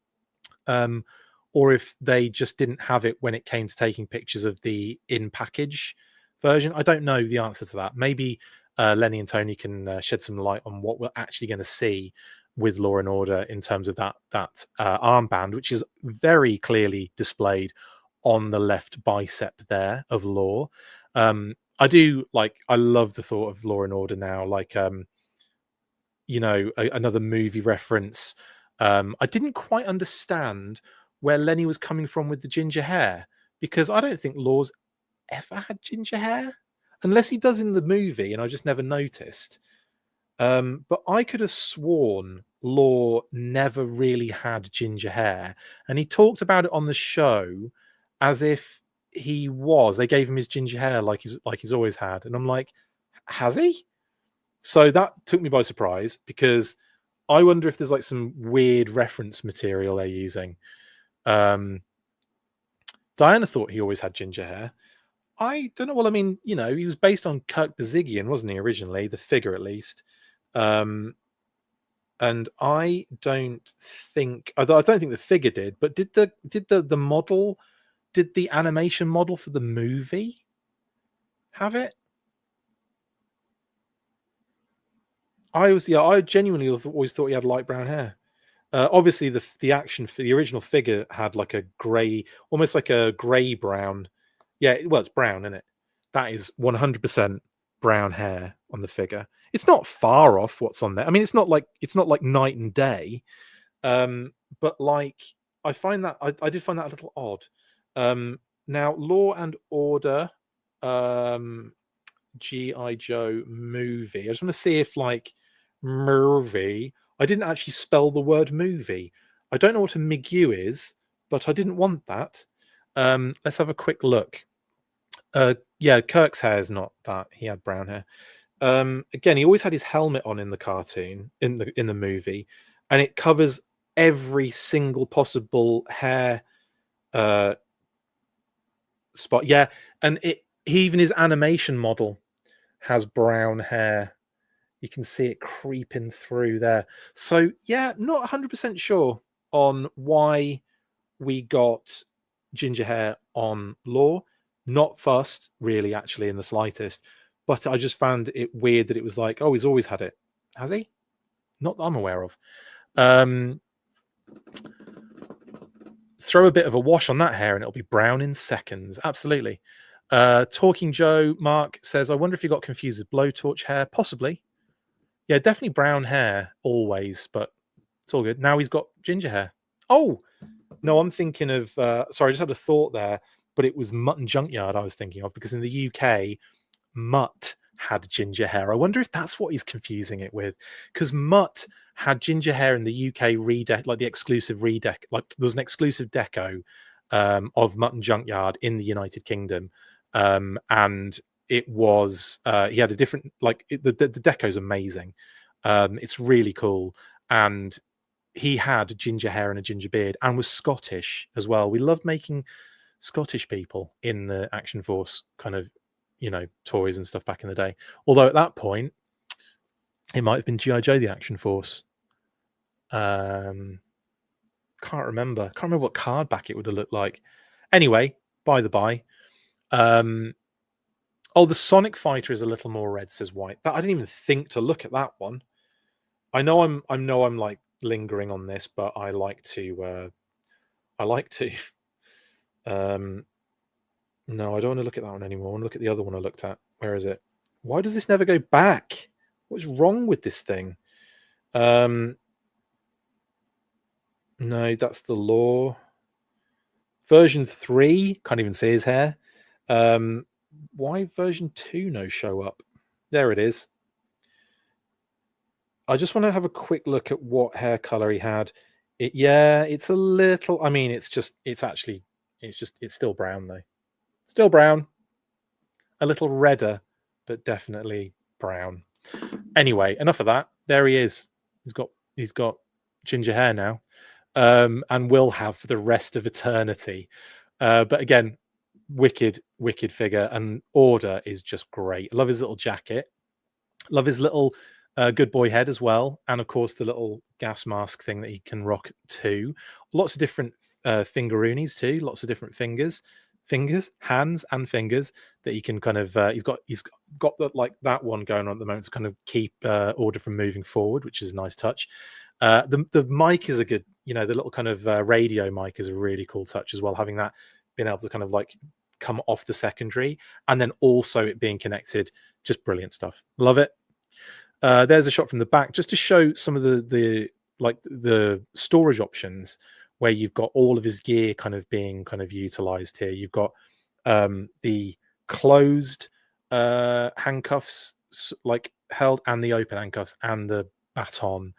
Or if they just didn't have it when it came to taking pictures of the in-package version. I don't know the answer to that. Maybe Lenny and Tony can shed some light on what we're actually going to see with Law and Order in terms of that armband, which is very clearly displayed on the left bicep there of Law. I love the thought of Law and Order now, like, another movie reference. I didn't quite understand where Lenny was coming from with the ginger hair, because I don't think Law's ever had ginger hair, unless he does in the movie and I just never noticed. But I could have sworn Law never really had ginger hair, and he talked about it on the show as if they gave him his ginger hair like he's always had, and I'm like, has he? So that took me by surprise, because I wonder if there's like some weird reference material they're using. Diana thought he always had ginger hair. I don't know. Well, I mean, he was based on Kirk Bazigian, wasn't he, originally, the figure at least? And I don't think the figure did, but did the model, did the animation model for the movie have it? I genuinely always thought he had light brown hair. Obviously, the action for the original figure had like a grey, almost like a grey brown. Yeah, well, it's brown, isn't it? That is 100% brown hair on the figure. It's not far off what's on there. I mean, it's not like night and day. But like I find that I did find that a little odd. Now, Law and Order, G.I. Joe movie. I just want to see if like movie. I didn't actually spell the word movie. I don't know what a McGew is, but I didn't want that. Let's have a quick look. Yeah, Kirk's hair is not that. He had brown hair. Again, he always had his helmet on in the cartoon, in the movie, and it covers every single possible hair spot. Yeah, and even his animation model has brown hair. You can see it creeping through there. So yeah, not 100% sure on why we got ginger hair on Law. Not fussed, really, actually, in the slightest. But I just found it weird that it was like, oh, he's always had it. Has he? Not that I'm aware of. Throw a bit of a wash on that hair and it'll be brown in seconds. Absolutely. Talking Joe Mark says, I wonder if he got confused with blowtorch hair. Possibly. Yeah, definitely brown hair always, but it's all good. Now he's got ginger hair. Oh, no, I'm thinking of, sorry, I just had a thought there, but it was Mutt and Junkyard I was thinking of, because in the UK, Mutt had ginger hair. I wonder if that's what he's confusing it with, because Mutt had ginger hair in the UK redeck, like the exclusive redeck, like there was an exclusive deco of Mutt and Junkyard in the United Kingdom, and it was he had a different, like the deco's amazing. It's really cool, and he had ginger hair and a ginger beard and was Scottish as well. We loved making Scottish people in the Action Force kind of, toys and stuff back in the day. Although at that point, it might have been G.I. Joe, the Action Force. Can't remember. Can't remember what card back it would have looked like. Anyway, by the by. Oh, the Sonic Fighter is a little more red, says White. I didn't even think to look at that one. I know I'm like lingering on this, but I like to. No, I don't want to look at that one anymore. I want to look at the other one I looked at. Where is it? Why does this never go back? What's wrong with this thing? No, that's the Law. Version 3, can't even see his hair. Why version 2 no show up? There it is. I just want to have a quick look at what hair color he had. It's a little, I mean, it's still brown though. Still brown. A little redder, but definitely brown. Anyway, enough of that. There he is. He's got ginger hair now, and will have for the rest of eternity. But again, wicked figure, and Order is just great. I love his little jacket. Love his little good boy head as well, and of course the little gas mask thing that he can rock too. Lots of different fingeroonies too. Lots of different hands and fingers that he can kind of. He's got like that one going on at the moment to kind of keep Order from moving forward, which is a nice touch. The mic is a good, the little kind of radio mic is a really cool touch as well. Having that being able to kind of like come off the secondary, and then also it being connected, just brilliant stuff. Love it. There's a shot from the back just to show some of the storage options where you've got all of his gear kind of being kind of utilized here. You've got the closed handcuffs like held, and the open handcuffs, and the baton,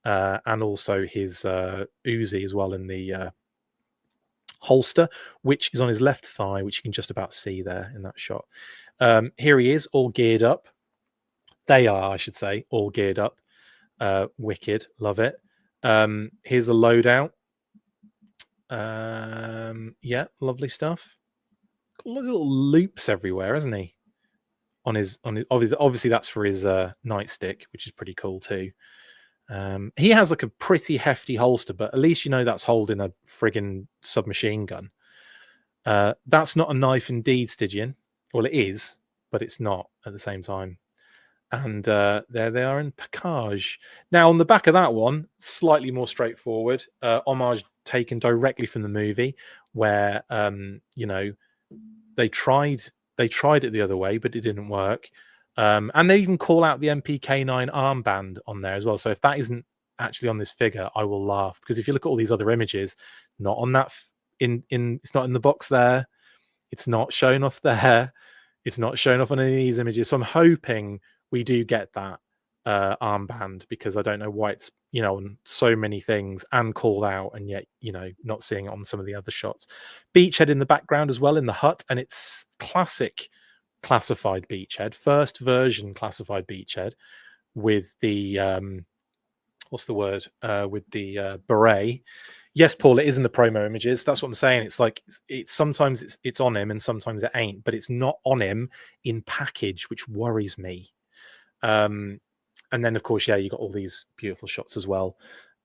and also his Uzi as well in the holster, which is on his left thigh, which you can just about see there in that shot. Here he is, all geared up. They are, I should say, all geared up. Wicked, love it. Here's the loadout. Yeah, lovely stuff. Got little loops everywhere, hasn't he? On his obviously that's for his nightstick, which is pretty cool too. He has like a pretty hefty holster, but at least that's holding a friggin' submachine gun. That's not a knife indeed, Stygian. Well, it is, but it's not at the same time. And there they are in package. Now, on the back of that one, slightly more straightforward. Homage taken directly from the movie, where they tried it the other way, but it didn't work. And they even call out the MPK9 armband on there as well. So if that isn't actually on this figure, I will laugh, because if you look at all these other images, not on that it's not in the box there. It's not shown off there. It's not shown off on any of these images. So I'm hoping we do get that armband, because I don't know why it's, on so many things and called out, and yet, not seeing it on some of the other shots. Beachhead in the background as well in the hut, and it's classic classified beachhead, first version classified beachhead, with the what's the word, with the beret. Yes, Paul, it is in the promo images. That's what I'm saying. It's like it's sometimes it's on him and sometimes it ain't, but it's not on him in package, which worries me. And then of course, you got all these beautiful shots as well.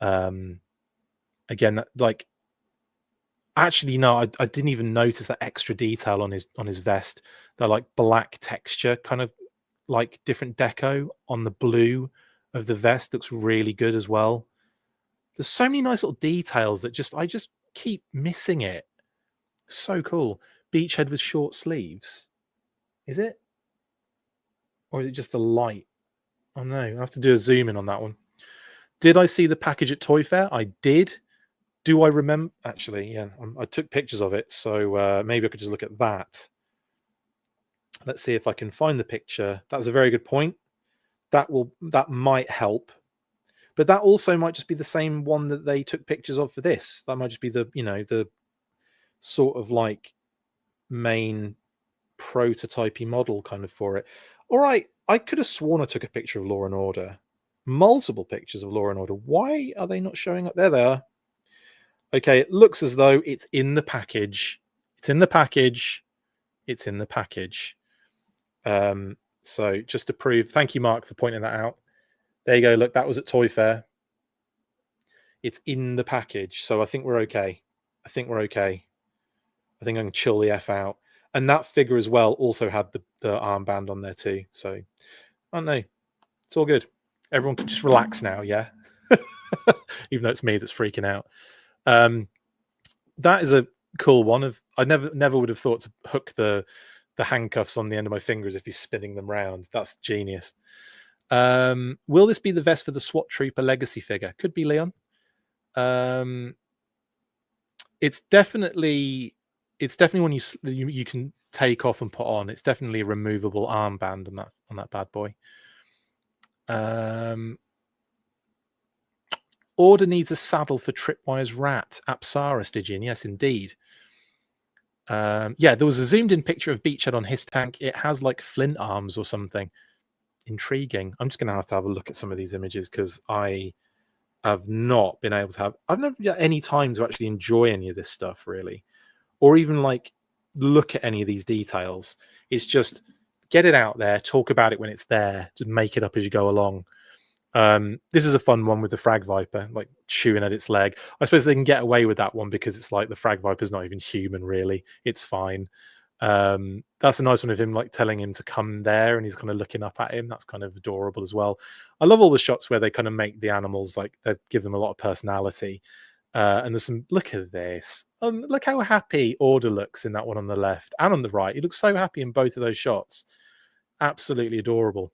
Again, like, actually, no, I didn't even notice that extra detail on his vest. That like black texture, kind of like different deco on the blue of the vest, looks really good as well. There's so many nice little details that I just keep missing it. So cool. Beachhead with short sleeves. Is it? Or is it just the light? Oh no, I have to do a zoom in on that one. Did I see the package at Toy Fair? I did. Do I remember? Actually, yeah, I took pictures of it, so maybe I could just look at that. Let's see if I can find the picture. That's a very good point. That might help. But that also might just be the same one that they took pictures of for this. That might just be the, the sort of like main prototypey model kind of for it. All right, I could have sworn I took a picture of Law and Order. Multiple pictures of Law and Order. Why are they not showing up? There they are. Okay, it looks as though it's in the package. It's in the package. It's in the package. So just to prove, thank you, Mark, for pointing that out. There you go. Look, that was at Toy Fair. It's in the package. So I think we're okay. I think we're okay. I think I can chill the F out. And that figure as well also had the armband on there too. So I don't know. It's all good. Everyone can just relax now, yeah? Even though it's me that's freaking out. That is a cool one. I never would have thought to hook the handcuffs on the end of my fingers if he's spinning them round. That's genius. Will this be the vest for the SWAT Trooper Legacy figure? Could be, Leon. It's definitely one you can take off and put on. It's definitely a removable armband on that bad boy. Order needs a saddle for Tripwire's rat. Apsara Stygian. Yes, indeed. Yeah, there was a zoomed in picture of Beachhead on his tank. It has like flint arms or something. Intriguing. I'm just going to have a look at some of these images, because I have not been able to I've never had any time to actually enjoy any of this stuff, really, or even like look at any of these details. It's just get it out there, talk about it when it's there, to make it up as you go along. This is a fun one with the Frag Viper, like chewing at its leg. I suppose they can get away with that one because it's like the Frag Viper's not even human, really. It's fine. That's a nice one of him like telling him to come there, and he's kind of looking up at him. That's kind of adorable as well. I love all the shots where they kind of make the animals, like, they give them a lot of personality. And there's some, look at this. Look how happy Order looks in that one on the left and on the right. He looks so happy in both of those shots. Absolutely adorable.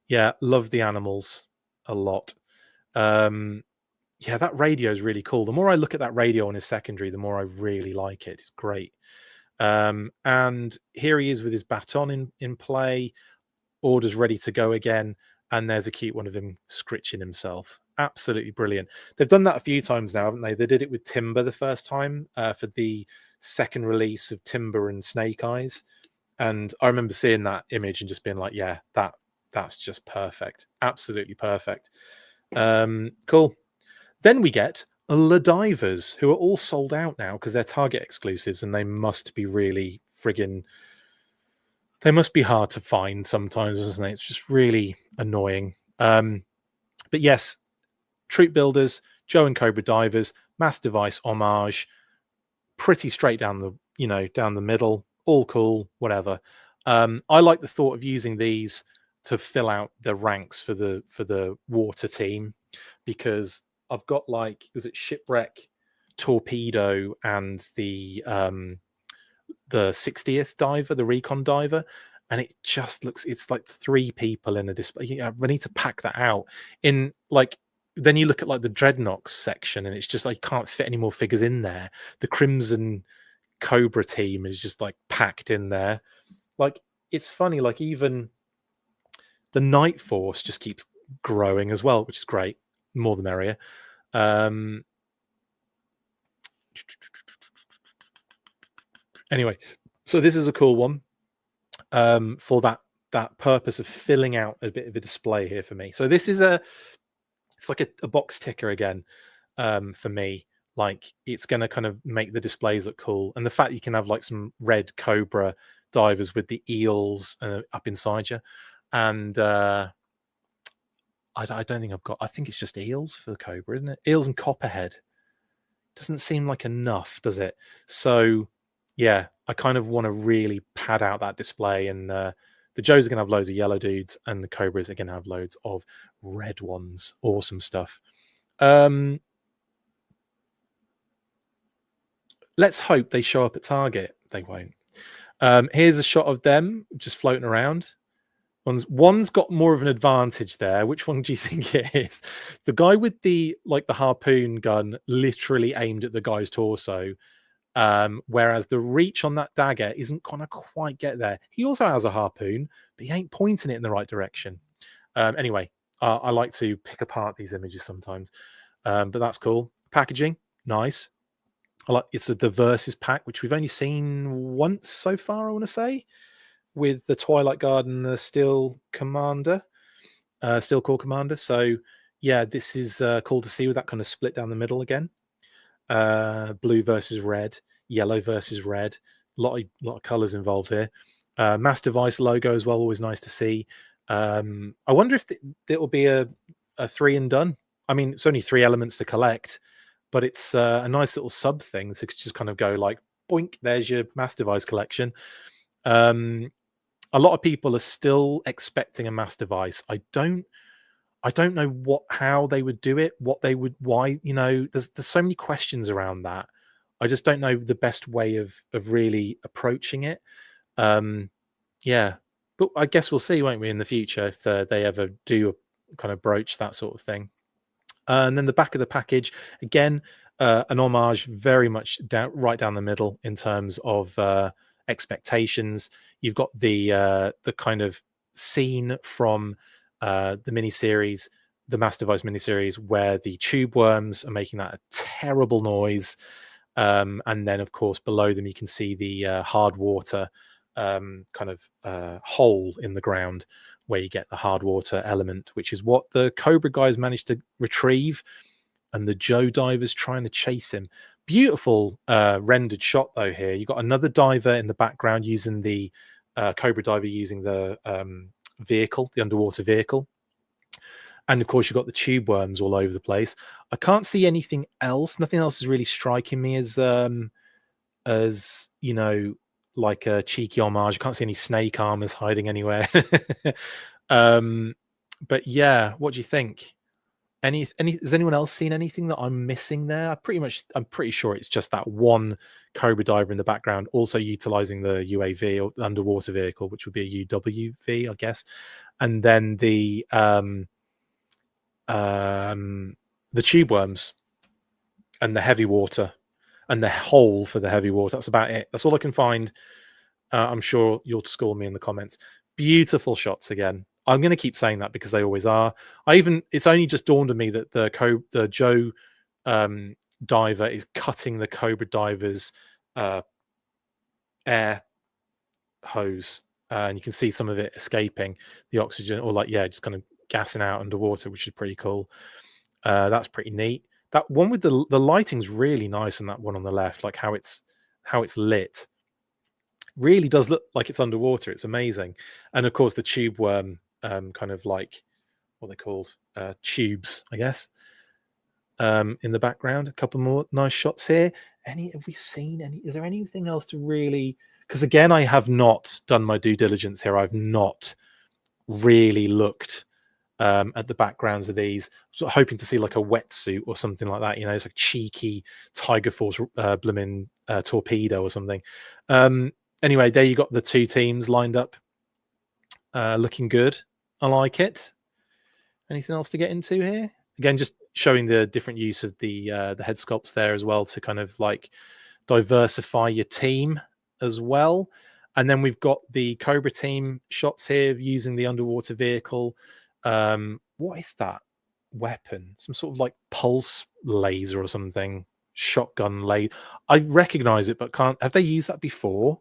Yeah, love the animals a lot. Yeah, that radio is really cool. The more I look at that radio on his secondary, the more I really like it. It's great. And here he is with his baton in play. Order's ready to go again, and there's a cute one of him scritching himself. Absolutely brilliant. They've done that a few times now, haven't they? They did it with Timber the first time for the second release of Timber and Snake Eyes, and I remember seeing that image and just being like, yeah, that's just perfect. Absolutely perfect. Cool. Then we get the Divers, who are all sold out now because they're Target exclusives, and they must be really friggin'. They must be hard to find sometimes, isn't it? It's just really annoying. But yes, Troop Builders, Joe and Cobra Divers, Mass Device homage, pretty straight down the middle. All cool, whatever. I like the thought of using these to fill out the ranks for the water team, because I've got, like, was it Shipwreck, Torpedo, and the 60th diver, the recon diver, and it just looks, it's like 3 people in a display. We need to pack that out in, like, then you look at like the Dreadnoks section, and it's just like, can't fit any more figures in there. The Crimson Cobra team is just like packed in there. Like, it's funny, like even the Night Force just keeps growing as well, which is great. More the merrier. Anyway, so this is a cool one for that purpose of filling out a bit of a display here for me. So this is it's like a box ticker again for me. Like, it's going to kind of make the displays look cool, and the fact you can have like some red Cobra divers with the eels up inside you, and I don't think I've got. I think it's just eels for the Cobra, isn't it? Eels and Copperhead. Doesn't seem like enough, does it? So yeah, I kind of want to really pad out that display, and the Joes are going to have loads of yellow dudes, and the Cobras are going to have loads of red ones. Awesome stuff. Let's hope they show up at Target. They won't. Here's a shot of them just floating around. One's got more of an advantage there. Which one do you think it is? The guy with the harpoon gun literally aimed at the guy's torso, whereas the reach on that dagger isn't gonna quite get there. He also has a harpoon, but he ain't pointing it in the right direction. Anyway, I like to pick apart these images sometimes, but that's cool. Packaging, nice. I like it's the Versus pack, which we've only seen once so far, I want to say, with the Twilight Guard and the Steel Core Commander. So yeah, this is cool to see with that kind of split down the middle again. Blue versus red, yellow versus red. A lot of colors involved here. Mass Device logo as well, always nice to see. I wonder if it will be a 3 and done. I mean, it's only 3 elements to collect, but it's a nice little sub thing to just kind of go like, boink, there's your Mass Device collection. A lot of people are still expecting a Mass Device. I don't know how they would do it, why, there's so many questions around that. I just don't know the best way of really approaching it. Yeah, but I guess we'll see, won't we, in the future, if they ever do kind of broach that sort of thing. And then the back of the package, again, an homage very much right down the middle in terms of expectations. You've got the kind of scene from the miniseries, the Mass Device miniseries, where the tube worms are making that a terrible noise. And then, of course, below them, you can see the hard water kind of hole in the ground where you get the hard water element, which is what the Cobra guys managed to retrieve, and the Joe diver's trying to chase him. Beautiful rendered shot, though, here. You've got another diver in the background using the Cobra diver using the vehicle, the underwater vehicle. And of course, you've got the tube worms all over the place. I can't see anything else. Nothing else is really striking me as like a cheeky homage. I can't see any snake armors hiding anywhere. But yeah, what do you think? Has anyone else seen anything that I'm missing there? I'm pretty sure it's just that one Cobra diver in the background, also utilizing the UAV or underwater vehicle, which would be a UWV, I guess. And then the tube worms and the heavy water and the hole for the heavy water. That's about it. That's all I can find. I'm sure you'll score me in the comments. Beautiful shots again. I'm going to keep saying that because they always are. It's only just dawned on me that the Joe diver is cutting the Cobra diver's air hose, and you can see some of it escaping the oxygen, or just kind of gassing out underwater, which is pretty cool. That's pretty neat. That one with the lighting's really nice, and that one on the left, like how it's lit, really does look like it's underwater. It's amazing. And of course, the tube worm, kind of like what they're called, tubes, I guess, in the background. A couple more nice shots here. Have we seen any? Is there anything else to really? Because again, I have not done my due diligence here. I've not really looked at the backgrounds of these, sort of hoping to see like a wetsuit or something like that. It's like cheeky Tiger Force blooming torpedo or something. Anyway, there you got the 2 teams lined up. Looking good. I like it. Anything else to get into here? Again, just showing the different use of the head sculpts there as well to kind of like diversify your team as well. And then we've got the Cobra team shots here using the underwater vehicle. What is that weapon? Some sort of like pulse laser or something. Shotgun laser. I recognize it, but can't. Have they used that before?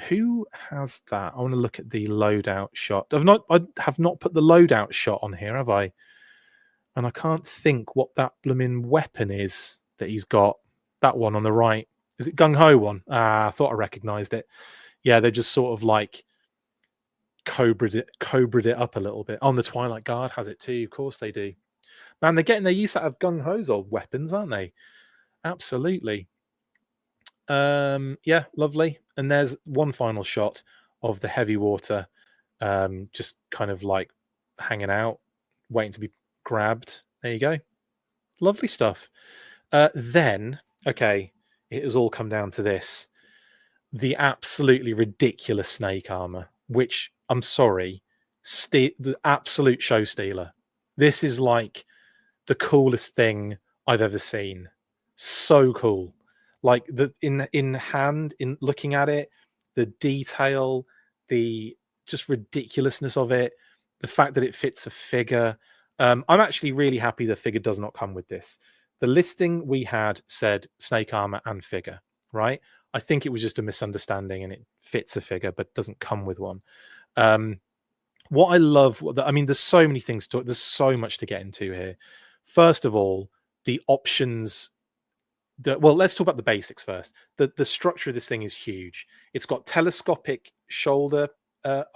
Who has that? I want to look at the loadout shot. I have not put the loadout shot on here, have I? And I can't think what that blooming weapon is that he's got. That one on the right. Is it Gung Ho one? I thought I recognized it. Yeah, they're just sort of like cobra'd it up a little bit. Oh, and the Twilight Guard has it too. Of course they do. Man, they're getting their use out of Gung Ho's old weapons, aren't they? Absolutely. Yeah, lovely. And there's one final shot of the heavy water, just kind of like hanging out, waiting to be grabbed. There you go. Lovely stuff. Then, okay, it has all come down to this. The absolutely ridiculous snake armor, which I'm sorry, the absolute show stealer. This is like the coolest thing I've ever seen. So cool. Like in hand, in looking at it, the detail, the just ridiculousness of it, the fact that it fits a figure. I'm actually really happy the figure does not come with this. The listing we had said snake armor and figure, right? I think it was just a misunderstanding and it fits a figure, but doesn't come with one. What I love, I mean, there's so many things to, there's so much to get into here. First of all, the options. Well, let's talk about the basics first. The structure of this thing is huge. It's got telescopic shoulder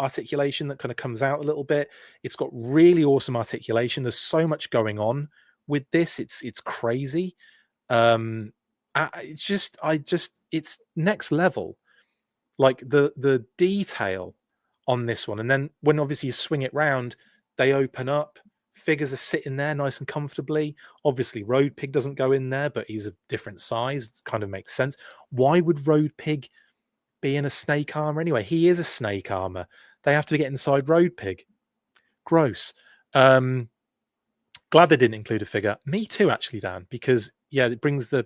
articulation that kind of comes out a little bit. It's got really awesome articulation. There's so much going on with this. It's crazy. It's next level. Like the detail on this one, and then when obviously you swing it round, they open up. Figures are sitting there nice and comfortably. Obviously, Road Pig doesn't go in there, but he's a different size. It kind of makes sense. Why would Road Pig be in a snake armor anyway? He is a snake armor. They have to get inside Road Pig. Gross. Glad they didn't include a figure. Me too, actually, Dan, because yeah, it brings the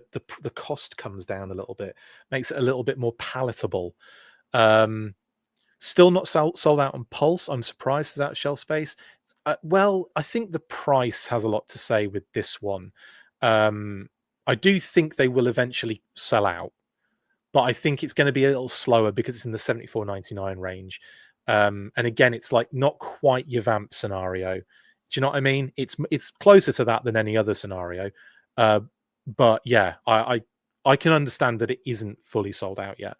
cost comes down a little bit, makes it a little bit more palatable. Still not sold out on Pulse. I'm surprised it's out of shelf space. Well, I think the price has a lot to say with this one. I do think they will eventually sell out, but I think it's going to be a little slower because it's in the $74.99 range. And again, it's like not quite your Vamp scenario. Do you know what I mean? It's closer to that than any other scenario. But yeah, I can understand that it isn't fully sold out yet.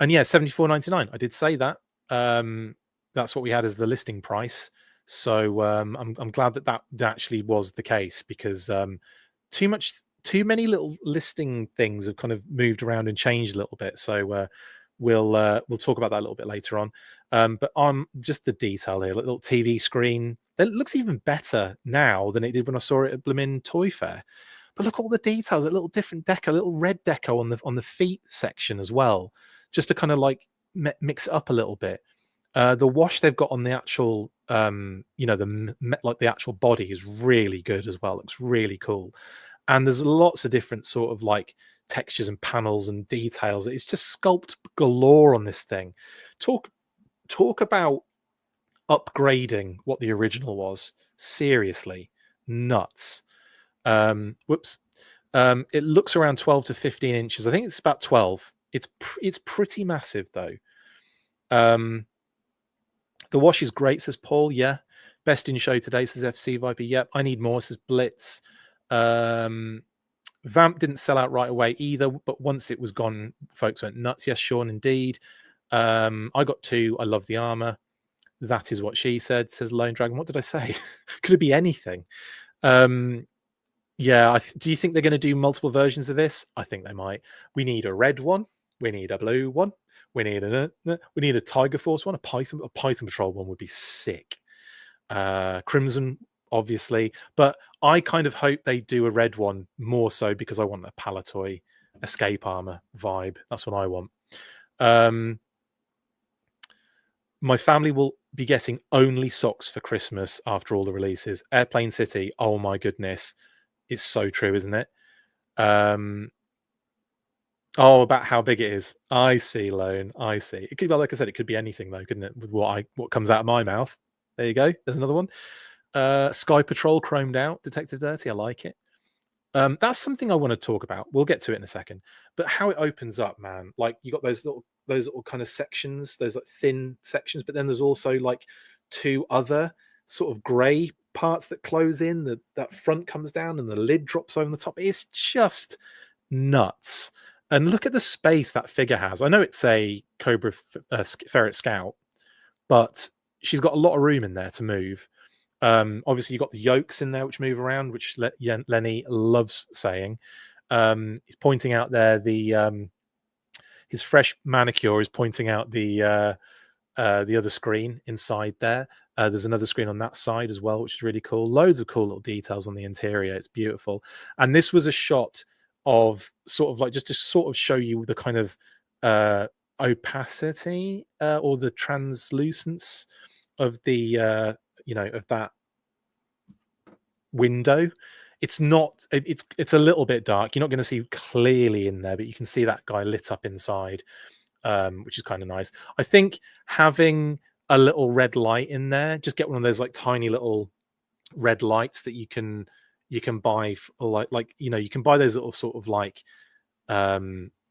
And yeah, $74.99. I did say that. That's what we had as the listing price. So I'm glad that actually was the case, because too many little listing things have kind of moved around and changed a little bit. So we'll talk about that a little bit later on. But on just the detail here, little TV screen, it looks even better now than it did when I saw it at Bloomin' Toy Fair. But look, all the details, a little different deco, a little red deco on the feet section as well, just to kind of like mix it up a little bit. The wash they've got on the actual, the actual body is really good as well. Looks really cool. And there's lots of different sort of like textures and panels and details. It's just sculpt galore on this thing. Talk about upgrading what the original was. Seriously, nuts. Whoops. It looks around 12 to 15 inches. I think it's about 12. It's pretty massive though. The wash is great, says Paul. Yeah. Best in show today, says FC Viper. Yep. I need more, says Blitz. Vamp didn't sell out right away either, but once it was gone, folks went nuts. Yes, Sean, indeed. I got 2. I love the armor. That is what she said, says Lone Dragon. What did I say? Could it be anything? Yeah. Do you think they're going to do multiple versions of this? I think they might. We need a red one. We need a blue one. We need a Tiger Force one. A Python Patrol one would be sick. Crimson, obviously, but I kind of hope they do a red one more so because I want a Palatoy escape armor vibe. That's what I want. My family will be getting only socks for Christmas after all the releases. Airplane City, oh my goodness, it's so true, isn't it? Um, oh, about how big it is. I see, Lone. I see. It could, well, like I said, it could be anything though, couldn't it? With what comes out of my mouth. There you go. There's another one. Sky Patrol chromed out, Detective Dirty. I like it. That's something I want to talk about. We'll get to it in a second. But how it opens up, man. Like you got those little kind of sections, those like thin sections, but then there's also like two other sort of grey parts that close in. That front comes down and the lid drops over the top. It's just nuts. And look at the space that figure has. I know it's a Cobra Ferret Scout, but she's got a lot of room in there to move. Obviously, you've got the yolks in there which move around, which Lenny loves saying. He's pointing out there his fresh manicure is pointing out the other screen inside there. There's another screen on that side as well, which is really cool. Loads of cool little details on the interior. It's beautiful. And this was a shot of sort of like just to sort of show you the kind of opacity or the translucence of the of that window. It's not it's a little bit dark. You're not going to see clearly in there, but you can see that guy lit up inside, which is kind of nice. I think having a little red light in there, just get one of those like tiny little red lights that you can buy, or like you can buy those little sort of like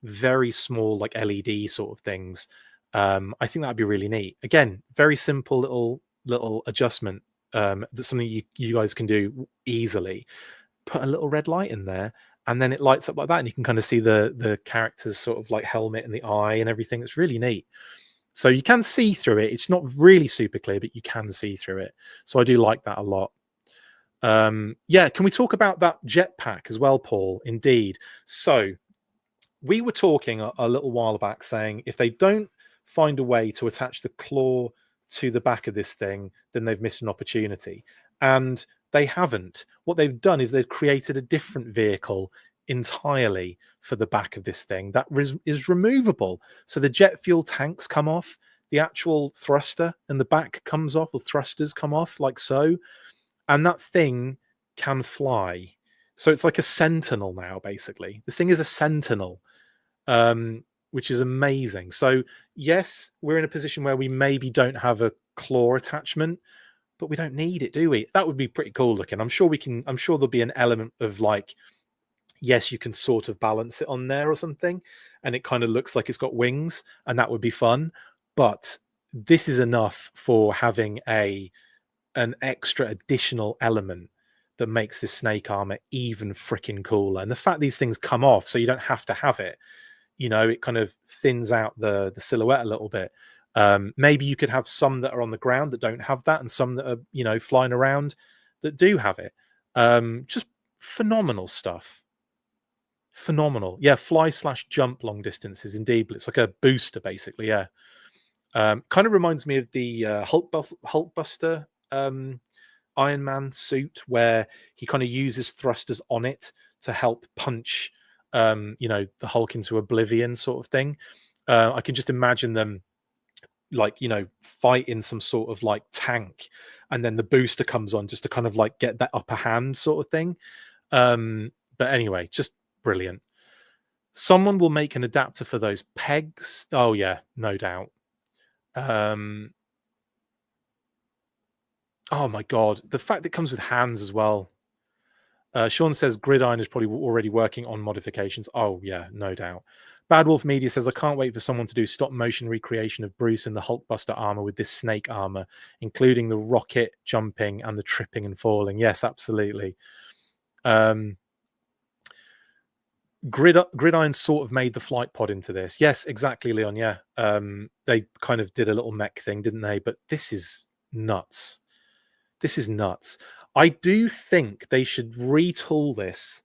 very small like LED sort of things. I think that'd be really neat. Again, very simple little adjustment. That's something you guys can do easily. Put a little red light in there, and then it lights up like that, and you can kind of see the character's sort of like helmet and the eye and everything. It's really neat. So you can see through it. It's not really super clear, but you can see through it. So I do like that a lot. Yeah, can we talk about that jetpack as well, Paul? Indeed. So we were talking a little while back saying if they don't find a way to attach the claw to the back of this thing, then they've missed an opportunity. And they haven't. What they've done is they've created a different vehicle entirely for the back of this thing that is removable. So the jet fuel tanks come off, the actual thruster and the back comes off, the thrusters come off like so, and that thing can fly. So it's like a Sentinel now, basically. This thing is a Sentinel, which is amazing. So yes, we're in a position where we maybe don't have a claw attachment, but we don't need it, do we? That would be pretty cool looking. I'm sure there'll be an element of like, yes, you can sort of balance it on there or something, and it kind of looks like it's got wings, and that would be fun. But this is enough for having an extra additional element that makes this snake armor even freaking cooler. And the fact these things come off, so you don't have to have it, it kind of thins out the silhouette a little bit. Maybe you could have some that are on the ground that don't have that, and some that are flying around that do have it. Just phenomenal stuff. Phenomenal. Yeah, fly/jump long distances indeed, but it's like a booster basically. Yeah. Kind of reminds me of the Hulkbuster Iron Man suit, where he kind of uses thrusters on it to help punch the Hulk into oblivion sort of thing. I can just imagine them like fight in some sort of like tank, and then the booster comes on just to kind of like get that upper hand sort of thing. But anyway, just brilliant. Someone will make an adapter for those pegs. Oh yeah, no doubt. Oh my god, the fact it comes with hands as well. Sean says Gridiron is probably already working on modifications. Oh yeah, no doubt. Bad Wolf Media says I can't wait for someone to do stop motion recreation of Bruce in the Hulkbuster armor with this snake armor, including the rocket jumping and the tripping and falling. Yes, absolutely. Gridiron sort of made the flight pod into this. Yes, exactly, Leon. Yeah. They kind of did a little mech thing, didn't they? But this is nuts. This is nuts. I do think they should retool this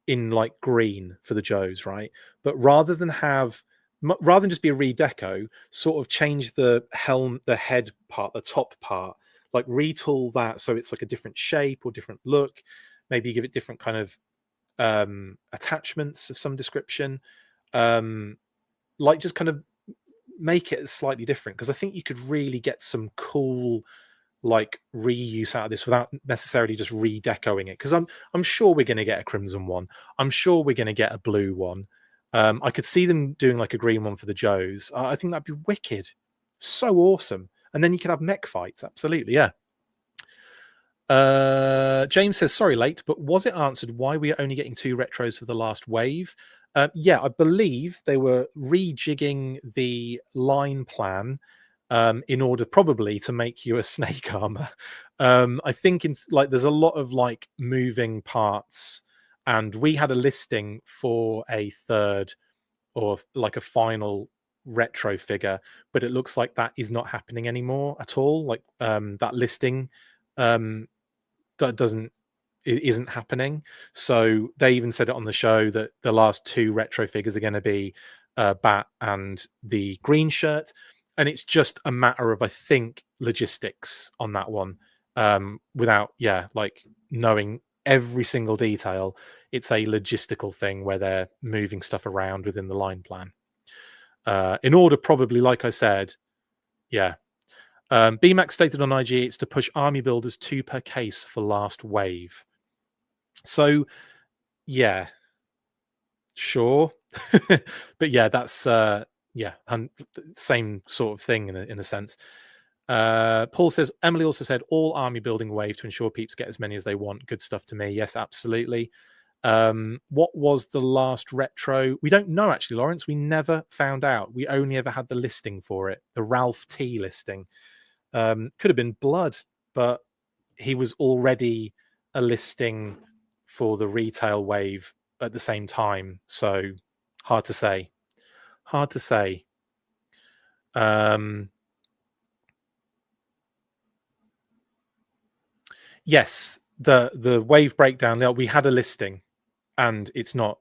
in like green for the Joes, right? But rather than just be a redeco, sort of change the helm, the head part, the top part, like retool that so it's like a different shape or different look. Maybe give it different kind of attachments of some description, like just kind of make it slightly different, because I think you could really get some cool like reuse out of this without necessarily just redecoing it. Because I'm sure we're going to get a crimson one. I'm sure we're going to get a blue one. I could see them doing like a green one for the Joes. I think that'd be wicked, so awesome. And then you could have mech fights. Absolutely, yeah. James says, sorry late, but was it answered why we are only getting 2 retros for the last wave? Yeah, I believe they were rejigging the line plan in order probably to make you a snake armor. I think there's a lot of like moving parts, and we had a listing for a third or like a final retro figure, but it looks like that is not happening anymore at all. Like that listing um, that isn't happening. So they even said it on the show that the last 2 retro figures are going to be Bat and the green shirt, and it's just a matter of, I think, logistics on that one. Without like knowing every single detail, it's a logistical thing where they're moving stuff around within the line plan in order, probably, like I said. Yeah. BMAX stated on IG it's to push army builders 2 per case for last wave. So, yeah, sure. But yeah, that's same sort of thing in a sense. Paul says, Emily also said all army building wave to ensure peeps get as many as they want. Good stuff to me. Yes, absolutely. What was the last retro? We don't know, actually, Lawrence. We never found out. We only ever had the listing for it, the Ralph T listing. Could have been Blood, but he was already a listing for the retail wave at the same time. So hard to say. Hard to say. Yes, the wave breakdown. We had a listing, and it's not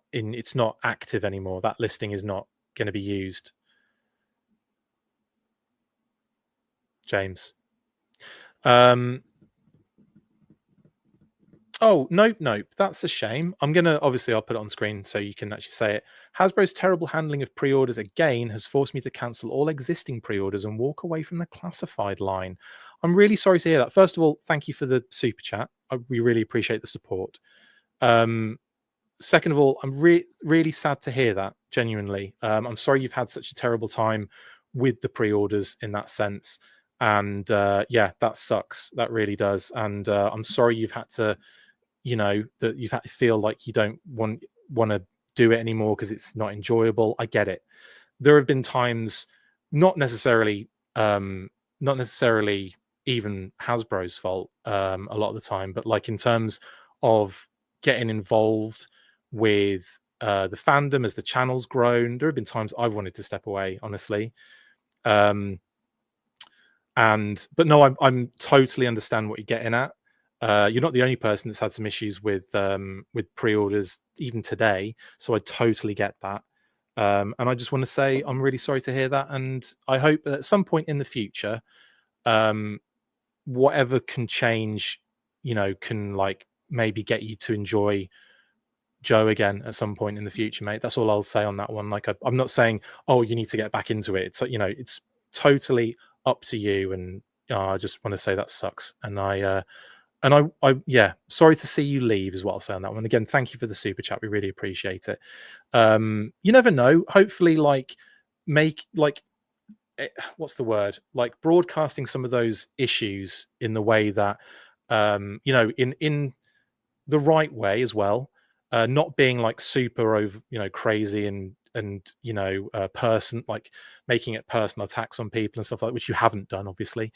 active anymore. That listing is not going to be used. James. Oh, nope. That's a shame. I'll put it on screen so you can actually say it. Hasbro's terrible handling of pre-orders again has forced me to cancel all existing pre-orders and walk away from the classified line. I'm really sorry to hear that. First of all, thank you for the super chat. We really appreciate the support. Second of all, I'm really sad to hear that, genuinely. I'm sorry you've had such a terrible time with the pre-orders in that sense. And yeah, that sucks. That really does. And I'm sorry you've had to, that you've had to feel like you don't want to do it anymore because it's not enjoyable. I get it. There have been times, not necessarily even Hasbro's fault a lot of the time, but like in terms of getting involved with the fandom as the channel's grown, there have been times I've wanted to step away, honestly. But no, I'm totally understand what you're getting at. You're not the only person that's had some issues with pre-orders even today, so I totally get that. And I just want to say I'm really sorry to hear that, and I hope that at some point in the future, whatever can change, can like maybe get you to enjoy Joe again at some point in the future, mate. That's all I'll say on that one. Like I'm not saying, oh, you need to get back into it. It's it's totally up to you. And I just want to say that sucks. And I yeah, sorry to see you leave is what I'll say on that one. Again, thank you for the super chat. We really appreciate it. You never know. Hopefully, what's the word? Like broadcasting some of those issues in the way that, in the right way as well. Not being like super over, crazy and person, like making it personal attacks on people and stuff like that, which you haven't done, obviously.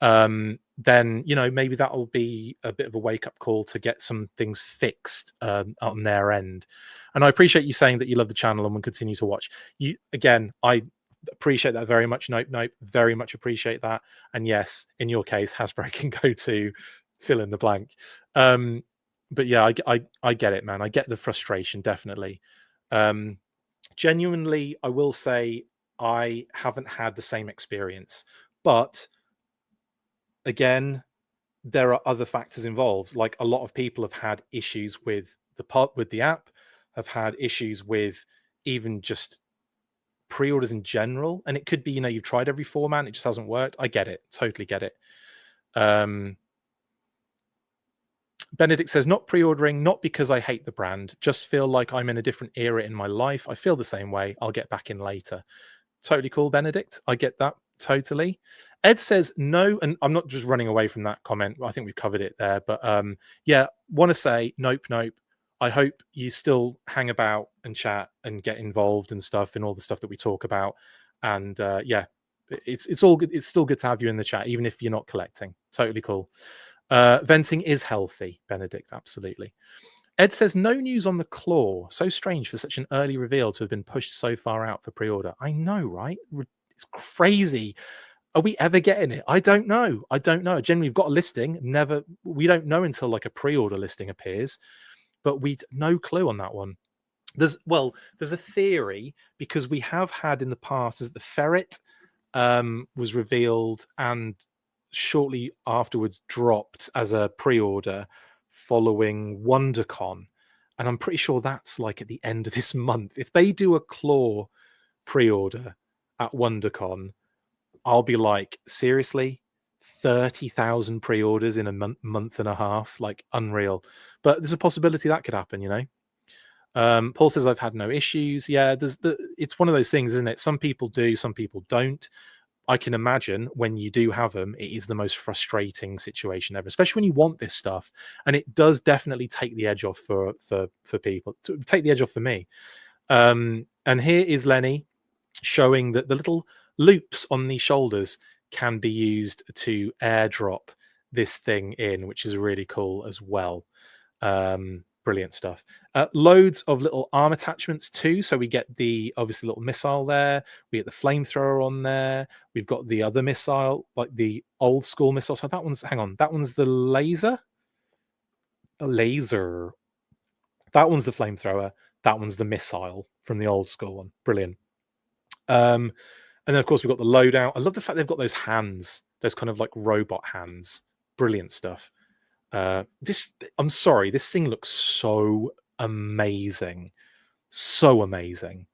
Then maybe that will be a bit of a wake-up call to get some things fixed on their end. And I appreciate you saying that you love the channel and will continue to watch. I appreciate that very much. Nope, very much appreciate that. And yes, in your case, Hasbro can go to fill in the blank. But yeah, I get it, man. I get the frustration, definitely. Genuinely, I will say I haven't had the same experience, but again, there are other factors involved. Like a lot of people have had issues with the app, have had issues with even just pre-orders in general, and it could be, you've tried every format, it just hasn't worked. I get it, totally get it. Benedict says, not pre-ordering, not because I hate the brand, just feel like I'm in a different era in my life. I feel the same way. I'll get back in later. Totally cool, Benedict. I get that totally. Ed says no, and I'm not just running away from that comment. I think we've covered it there, but yeah, want to say nope. I hope you still hang about and chat and get involved and stuff, and all the stuff that we talk about. And yeah, it's all good. It's still good to have you in the chat, even if you're not collecting. Totally cool. Venting is healthy, Benedict. Absolutely. Ed says, no news on the claw. So strange for such an early reveal to have been pushed so far out for pre-order. I know, right? It's crazy. Are we ever getting it? I don't know. Generally, we've got a listing. We don't know until like a pre-order listing appears, but no clue on that one. There's a theory, because we have had in the past, is the ferret was revealed and shortly afterwards dropped as a pre-order following WonderCon, and I'm pretty sure that's like at the end of this month. If they do a claw pre-order at WonderCon, I'll be like, seriously, 30,000 pre-orders in a month and a half, like unreal. But there's a possibility that could happen. Paul says, I've had no issues. Yeah, it's one of those things, isn't it? Some people do, some people don't. I can imagine when you do have them, it is the most frustrating situation ever, especially when you want this stuff. And it does definitely take the edge off for people, to take the edge off for me. And here is Lenny showing that the little loops on the shoulders can be used to airdrop this thing in, which is really cool as well. Brilliant stuff. Loads of little arm attachments too. So we get the obviously little missile there. We get the flamethrower on there. We've got the other missile, like the old school missile. So that one's the laser. A laser. That one's the flamethrower. That one's the missile from the old school one. Brilliant. And then of course we've got the loadout. I love the fact they've got those hands, those kind of like robot hands. Brilliant stuff. I'm sorry, this thing looks so amazing. So amazing.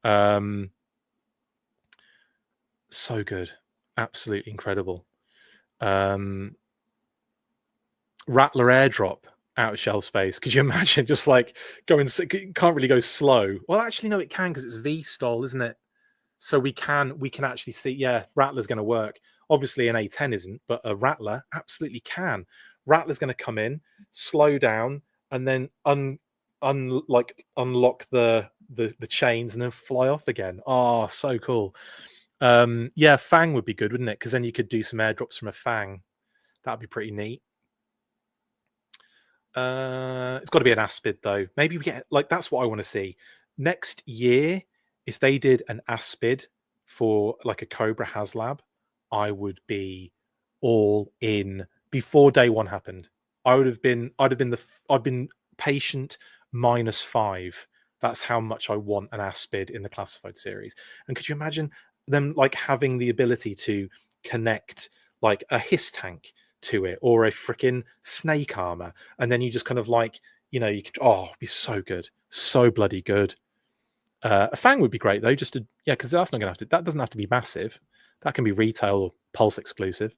So good. Absolutely incredible. Rattler airdrop out of shelf space. Could you imagine just like going, can't really go slow. Well, actually, no, it can, because it's V-stall, isn't it? So we can actually see, yeah, Rattler's going to work. Obviously an A10 isn't, but a Rattler absolutely can. Rattler's going to come in, slow down, and then unlock the chains and then fly off again. Oh, so cool. Yeah, Fang would be good, wouldn't it? Because then you could do some airdrops from a Fang. That'd be pretty neat. It's got to be an Aspid though. Maybe we get, like, that's what I want to see next year. If they did an Aspid for like a Cobra HasLab, I would be all in. Before day one happened, I'd been patient -5. That's how much I want an Aspid in the Classified series. And could you imagine them like having the ability to connect like a hiss tank to it, or a freaking snake armor, and then you just kind of like, you could, it'd be so good, so bloody good. A Fang would be great though, just to, yeah, because that doesn't have to be massive. That can be retail or Pulse exclusive.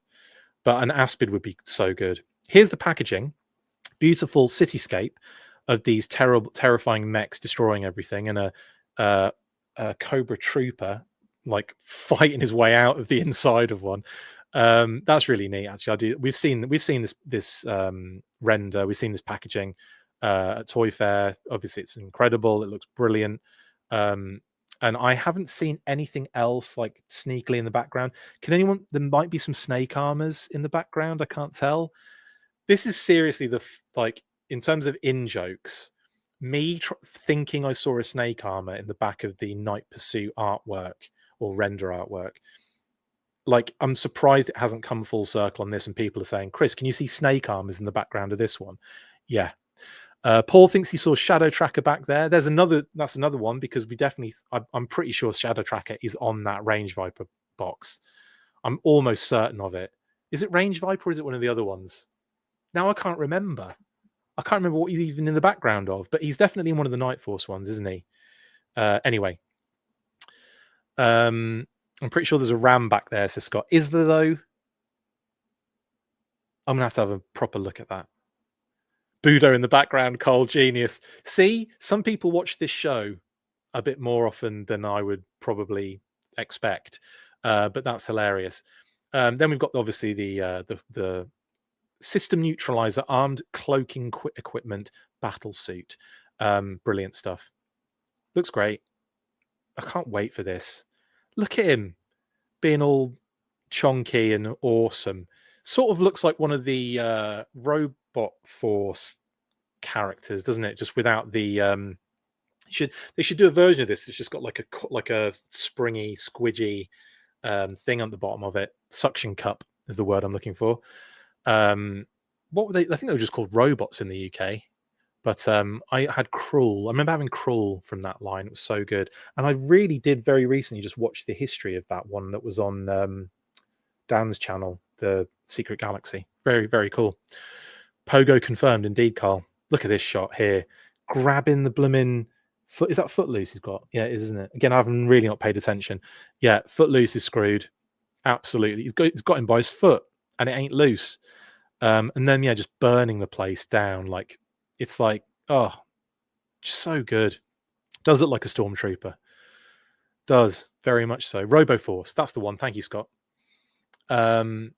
But an Aspid would be so good. Here's the packaging. Beautiful cityscape of these terrifying mechs destroying everything, and a Cobra Trooper like fighting his way out of the inside of one. That's really neat, actually. We've seen this render. We've seen this packaging at Toy Fair. Obviously, it's incredible. It looks brilliant. And I haven't seen anything else like sneakily in the background. There might be some snake armors in the background. I can't tell. This is seriously like, in terms of in-jokes, me thinking I saw a snake armor in the back of the Night Pursuit artwork or render artwork. Like, I'm surprised it hasn't come full circle on this, and people are saying, Chris, can you see snake armors in the background of this one? Yeah. Paul thinks he saw Shadow Tracker back there. That's another one, because I'm pretty sure Shadow Tracker is on that Range Viper box. I'm almost certain of it. Is it Range Viper or is it one of the other ones? Now I can't remember. I can't remember what he's even in the background of, but he's definitely in one of the Night Force ones, isn't he? Anyway. I'm pretty sure there's a ram back there, says Scott. Is there, though? I'm going to have a proper look at that. Budo in the background, Cole, genius. See, some people watch this show a bit more often than I would probably expect, but that's hilarious. Then we've got obviously the system neutralizer, armed cloaking equipment, battle suit. Brilliant stuff. Looks great. I can't wait for this. Look at him being all chonky and awesome. Sort of looks like one of the Robot Force characters, doesn't it? Just without the they should do a version of this. It's just got like a springy, squidgy thing on the bottom of it. Suction cup is the word I'm looking for. What were they? I think they were just called robots in the UK. But I had Cruel. I remember having Cruel from that line. It was so good. And I really did very recently just watch the history of that one that was on Dan's channel, The Secret Galaxy. Very, very cool. Pogo confirmed, indeed, Carl. Look at this shot here. Grabbing the blooming foot. Is that Footloose he's got? Yeah, it is, isn't it? Again, I haven't really not paid attention. Yeah, Footloose is screwed. Absolutely. He's got him by his foot and it ain't loose. And then, yeah, just burning the place down. Like, it's like, oh, so good. Does look like a stormtrooper. Does, very much so. RoboForce, that's the one. Thank you, Scott. And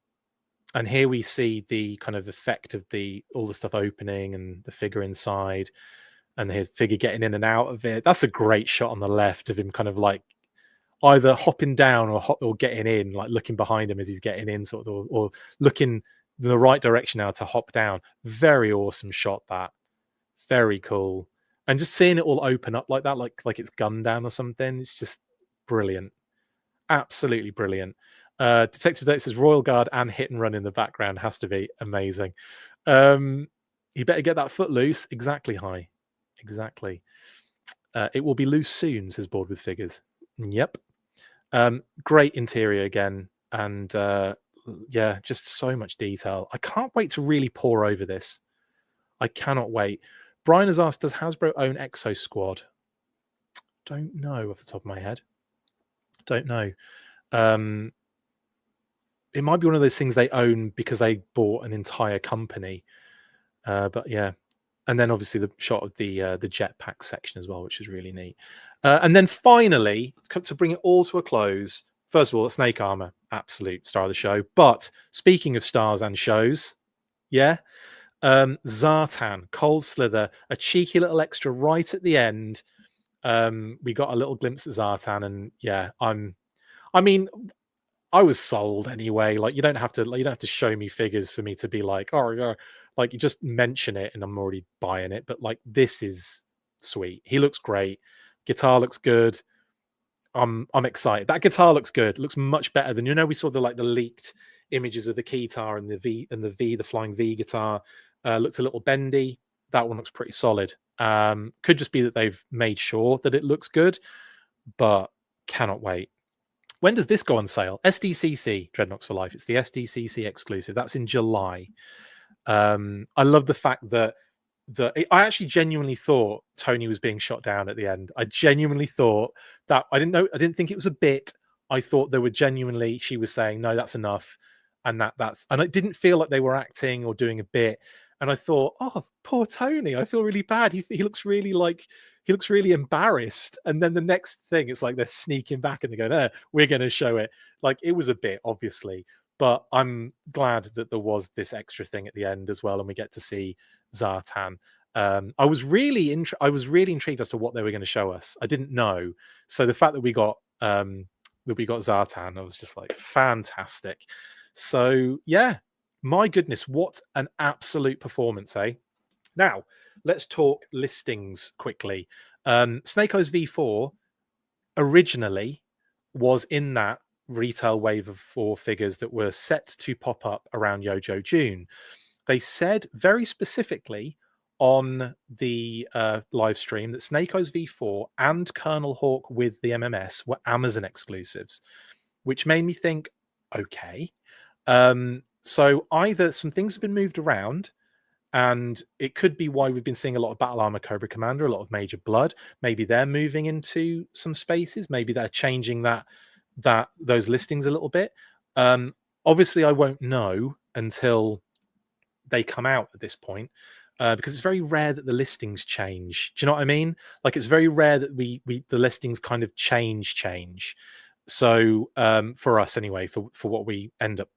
here we see the kind of effect of all the stuff opening and the figure inside and his figure getting in and out of it. That's a great shot on the left of him kind of like either hopping down or getting in, like looking behind him as he's getting in, sort of, or looking in the right direction now to hop down. Very awesome shot, that. Very cool. And just seeing it all open up like that, like it's Gundam or something, it's just brilliant. Absolutely brilliant. Detective Date says Royal Guard and Hit and Run in the background has to be amazing. You better get that foot loose. Exactly, High. Exactly. It will be loose soon, says Board with Figures. Yep. Great interior again. And yeah, just so much detail. I can't wait to really pour over this. I cannot wait. Brian has asked, does Hasbro own Exo Squad? Don't know off the top of my head. Don't know. It might be one of those things they own because they bought an entire company. But yeah. And then obviously the shot of the jetpack section as well, which is really neat. And then finally, to bring it all to a close, first of all, Snake Armor, absolute star of the show. But speaking of stars and shows, yeah, Zartan, Cold Slither, a cheeky little extra right at the end. We got a little glimpse at Zartan, and yeah, I was sold anyway. Like you don't have to show me figures for me to be like, oh yeah, like you just mention it and I'm already buying it. But like this is sweet. He looks great. Guitar looks good. I'm excited. That guitar looks good. It looks much better than we saw the leaked images of the keytar and the flying V guitar. Looked a little bendy. That one looks pretty solid. Could just be that they've made sure that it looks good, but cannot wait. When does this go on sale? SDCC, Dreadnoks for Life. It's the SDCC exclusive. That's in July. I love the fact that I actually genuinely thought Tony was being shot down at the end. I genuinely thought that. I didn't think it was a bit. I thought she was saying, no, that's enough. And and it didn't feel like they were acting or doing a bit. And I thought, oh, poor Tony. I feel really bad. He looks really embarrassed. And then the next thing, it's like they're sneaking back and they go, we're going to show it. Like it was a bit, obviously, but I'm glad that there was this extra thing at the end as well. And we get to see Zartan. I was really intrigued as to what they were going to show us. I didn't know. So the fact that we got Zartan, I was just like, fantastic. So yeah, my goodness, what an absolute performance, eh? Now, let's talk listings quickly. Snake Eyes V4 originally was in that retail wave of 4 figures that were set to pop up around Yojo June. They said very specifically on the live stream that Snake Eyes V4 and Colonel Hawk with the MMS were Amazon exclusives, which made me think, okay. So either some things have been moved around And it could be why we've been seeing a lot of Battle Armor Cobra Commander, a lot of Major Blood. Maybe they're moving into some spaces. Maybe they're changing those listings a little bit. Obviously, I won't know until they come out at this point, because it's very rare that the listings change. Do you know what I mean? Like, it's very rare that the listings kind of change. So for us anyway, for what we end up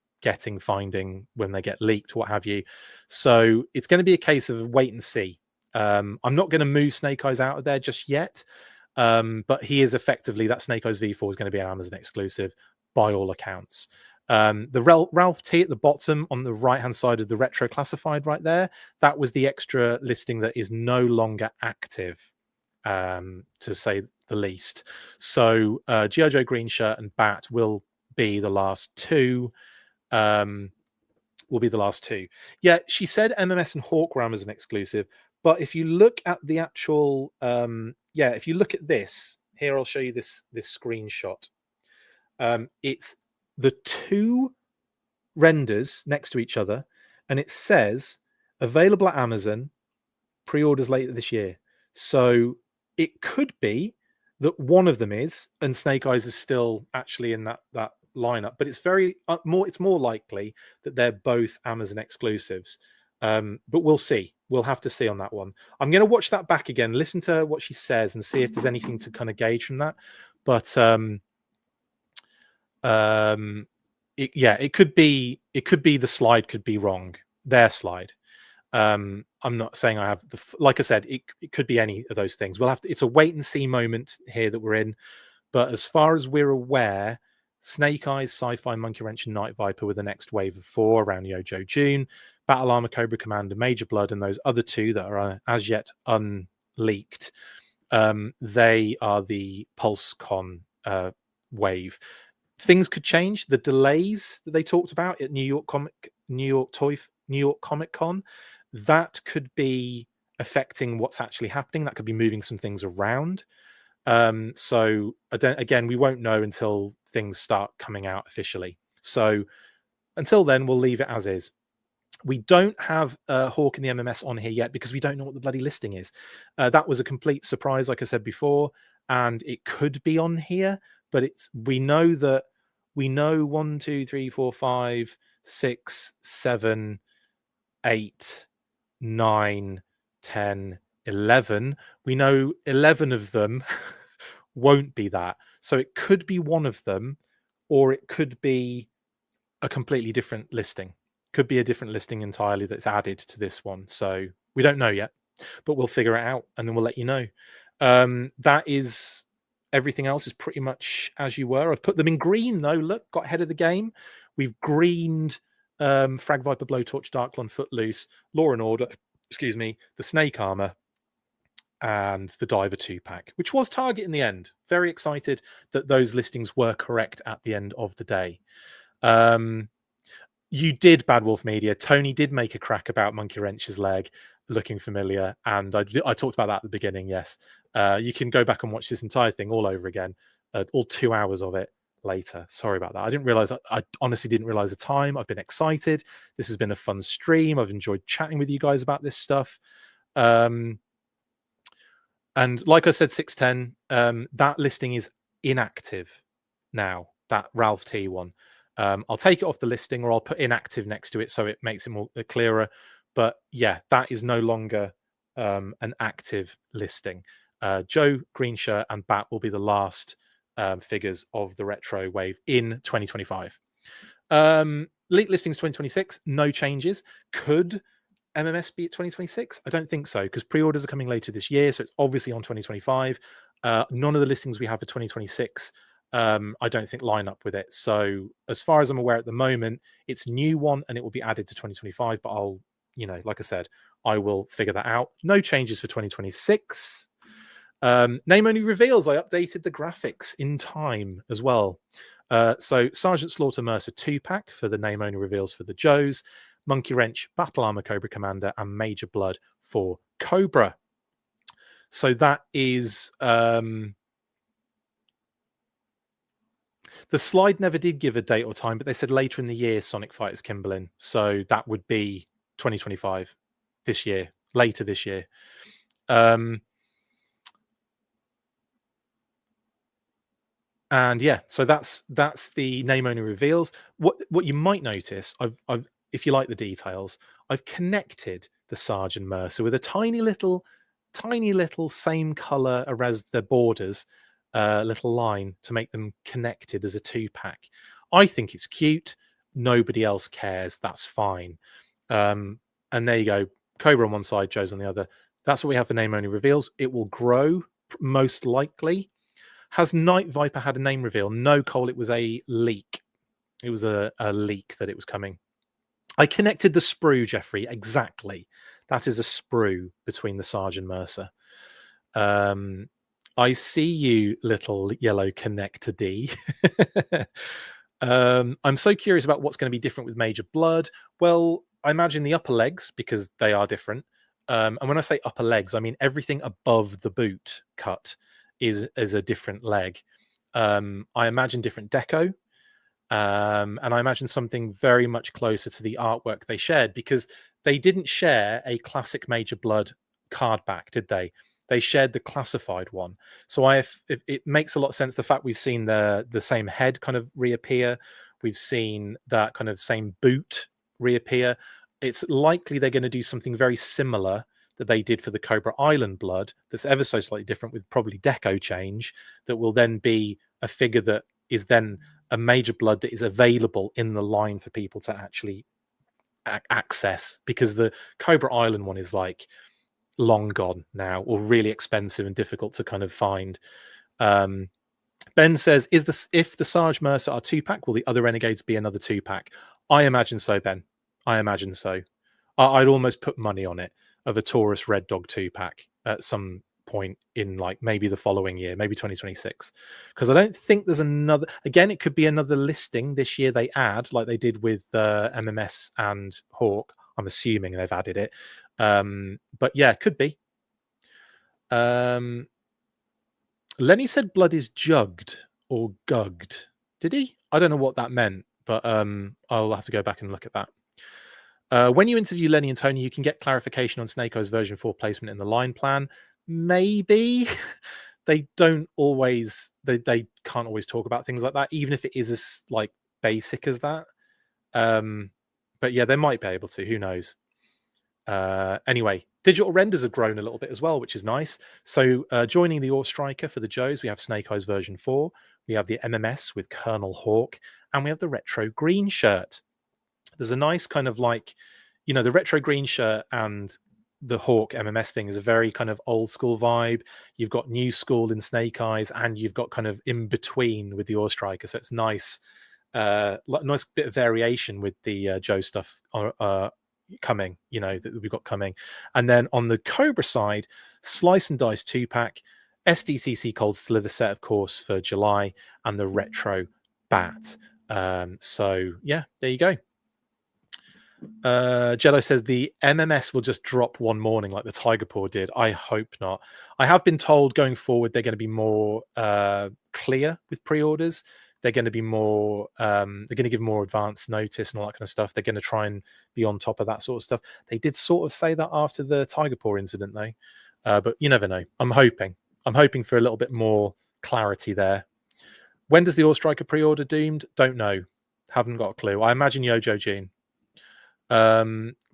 finding when they get leaked, what have you. So it's going to be a case of wait and see. I'm not going to move Snake Eyes out of there just yet, but he is effectively, that Snake Eyes V4 is going to be an Amazon exclusive by all accounts. The Ralph T at the bottom on the right hand side of the retro classified right there, that was the extra listing that is no longer active, to say the least. So G.I. Joe Green Shirt and Bat will be the last two. Yeah, she said MMS and Hawk were Amazon exclusive, but if you look at the actual if you look at this here, I'll show you this screenshot. It's the two renders next to each other, and it says available at Amazon, pre-orders later this year. So it could be that one of them is, and Snake Eyes is still actually in that lineup, but it's more likely that they're both Amazon exclusives. But we'll see. We'll have to see on that one. I'm going to watch that back again, listen to what she says, and see if there's anything to kind of gauge from that. But it could be the slide could be wrong, their slide. I'm not saying I have like I said, it could be any of those things. We'll have to, it's a wait and see moment here that we're in. But as far as we're aware, Snake Eyes, Sci-Fi, Monkey Wrench, and Night Viper were the next wave of 4 around Yojo June. Battle Armor, Cobra Commander, Major Blood, and those other 2 that are as yet unleaked. They are the PulseCon wave. Things could change. The delays that they talked about at New York Comic Con, that could be affecting what's actually happening. That could be moving some things around. So again, we won't know until things start coming out officially. So until then, we'll leave it as is. We don't have Hawk in the MMS on here yet because we don't know what the bloody listing is. That was a complete surprise, like I said before, and it could be on here, but we know 1, 2, 3, 4, 5, 6, 7, 8, 9, 10, 11. We know 11 of them won't be that. So it could be one of them, or it could be a completely different listing. Could be a different listing entirely that's added to this one. So we don't know yet, but we'll figure it out and then we'll let you know. That is everything else is pretty much as you were. I've put them in green though. Look, got ahead of the game. We've greened Frag Viper, Blowtorch, Darklon, Footloose, Law and Order, the Snake Armor, and the Diver 2-pack, which was Target in the end. Very excited that those listings were correct at the end of the day. You did, Bad Wolf Media. Tony did make a crack about Monkey Wrench's leg looking familiar, and I talked about that at the beginning. Yes, you can go back and watch this entire thing all over again, all 2 hours of it later. Sorry about that. I didn't realize. I honestly didn't realize the time. I've been excited. This has been a fun stream. I've enjoyed chatting with you guys about this stuff. And like I said, 610, that listing is inactive now. That Ralph T one. I'll take it off the listing, or I'll put inactive next to it so it makes it more clearer. But yeah, that is no longer an active listing. Joe, Green Shirt, and Bat will be the last figures of the retro wave in 2025. Leak listings 2026, no changes. Could MMS be at 2026? I don't think so, because pre-orders are coming later this year, so it's obviously on 2025. None of the listings we have for 2026 I don't think line up with it. So as far as I'm aware at the moment, it's a new one and it will be added to 2025, but I'll, like I said, I will figure that out. No changes for 2026. Name only reveals. I updated the graphics in time as well. So Sergeant Slaughter Mercer 2-pack for the name only reveals for the Joes, Monkey Wrench, Battle Armor Cobra Commander, and Major Blood for Cobra. So that is the slide never did give a date or time, but they said later in the year Sonic Fighters Kimberlin. So that would be 2025. this year, later this year. And yeah, so that's the name only reveals. What you might notice, I've if you like the details, I've connected the Sarge and Mercer with a tiny little same color as the borders, little line to make them connected as a 2-pack. I think it's cute. Nobody else cares. That's fine. And there you go. Cobra on one side, Joe's on the other. That's what we have for name only reveals. It will grow most likely. Has Night Viper had a name reveal? No, Cole, it was a leak. It was a leak that it was coming. I connected the sprue, Jeffrey. Exactly. That is a sprue between the Sarge and Mercer. I see you, little yellow connector D. I'm so curious about what's going to be different with Major Blood. Well, I imagine the upper legs, because they are different. And when I say upper legs, I mean everything above the boot cut is a different leg. I imagine different deco. And I imagine something very much closer to the artwork they shared, because they didn't share a classic Major Blood card back, did they? They shared the classified one. So it makes a lot of sense. The fact we've seen the same head kind of reappear, we've seen that kind of same boot reappear. It's likely they're going to do something very similar that they did for the Cobra Island Blood, that's ever so slightly different, with probably deco change, that will then be a figure that is then a Major Blood that is available in the line for people to actually access, because the Cobra Island one is like long gone now, or really expensive and difficult to kind of find. Ben says, if the Sarge Mercer are 2-pack, will the other Renegades be another 2-pack? I imagine so, Ben. I imagine so. I'd almost put money on it, of a Taurus Red Dog 2-pack at some point in like maybe the following year, maybe 2026, because I don't think there's another. Again, it could be another listing this year they add, like they did with MMS and Hawk. I'm assuming they've added it, but yeah, could be. Lenny said blood is jugged or gugged. Did he? I don't know what that meant, but I'll have to go back and look at that. When you interview Lenny and Tony, you can get clarification on Snake Eyes version 4 placement in the line plan. Maybe. They don't always, they can't always talk about things like that, even if it is as like basic as that. But yeah, they might be able to. Who knows? Anyway, digital renders have grown a little bit as well, which is nice. So joining the Ore Striker for the Joes, we have Snake Eyes version 4. We have the MMS with Colonel Hawk, and we have the retro green shirt. There's a nice kind of like, you know, the retro green shirt and the Hawk MMS thing is a very kind of old school vibe. You've got new school in Snake Eyes, and you've got kind of in between with the Ore Striker. So it's nice, nice bit of variation with the Joe stuff coming, you know, that we've got coming. And then on the Cobra side, Slice and Dice 2-pack, SDCC Cold Slither set, of course, for July, and the retro bat. So yeah, there you go. Jedi says the MMS will just drop one morning like the Tiger Paw did. I hope not. I have been told going forward they're going to be more clear with pre-orders. They're going to be more, they're going to give more advance notice and all that kind of stuff. They're going to try and be on top of that sort of stuff. They did sort of say that after the Tiger Paw incident, though. But you never know. I'm hoping for a little bit more clarity there. When does the Ore Striker pre-order doomed? Don't know. Haven't got a clue. I imagine Yojo June.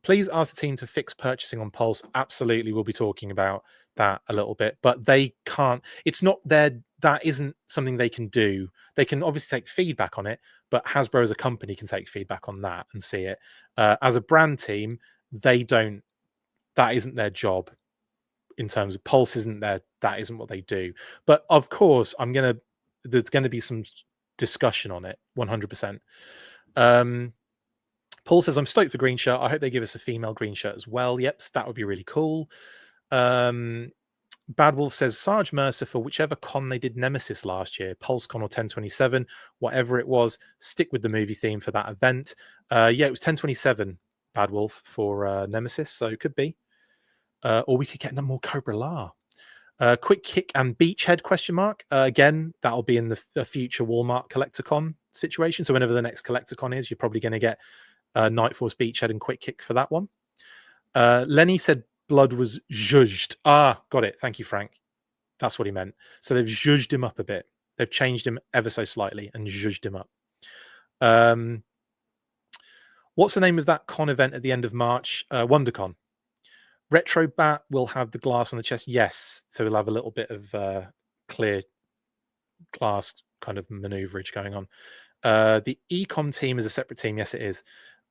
Please ask the team to fix purchasing on Pulse. Absolutely, we'll be talking about that a little bit, but they can't. It's not their. That isn't something they can do. They can obviously take feedback on it, but Hasbro as a company can take feedback on that and see it. As a brand team, they don't. That isn't their job. In terms of Pulse, isn't there? That isn't what they do. But of course, there's gonna be some discussion on it. 100%. Paul says, I'm stoked for green shirt. I hope they give us a female green shirt as well. Yep, that would be really cool. Bad Wolf says, Sarge Mercer for whichever con they did Nemesis last year, PulseCon or 1027, whatever it was, stick with the movie theme for that event. Yeah, it was 1027, Bad Wolf, for Nemesis, so it could be. Or we could get more Cobra La. Quick Kick and Beachhead question mark. Again, that'll be in the future Walmart CollectorCon situation. So whenever the next CollectorCon is, you're probably going to get Night Force Beachhead and Quick Kick for that one. Lenny said blood was zhuzhed. Got it. Thank you, Frank. That's what he meant. So they've zhuzhed him up a bit. They've changed him ever so slightly and zhuzhed him up. What's the name of that con event at the end of March? WonderCon. Retro Bat will have the glass on the chest. Yes. So we'll have a little bit of clear glass kind of maneuverage going on. The Ecom team is a separate team. Yes, it is.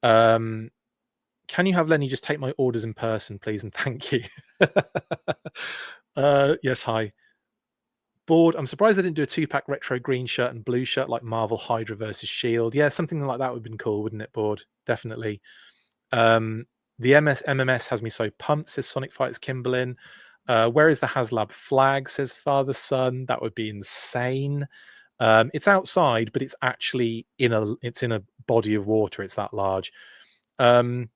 Can you have Lenny just take my orders in person, please? And thank you. Yes, hi. Board. I'm surprised they didn't do a 2-pack retro green shirt and blue shirt like Marvel Hydra versus Shield. Yeah, something like that would have been cool, wouldn't it, Board? Definitely. The MMS has me so pumped, says Sonic Fighters Kimberlin. Where is the HasLab flag, says Father Son. That would be insane. It's outside, but it's actually in a body of water. It's that large. And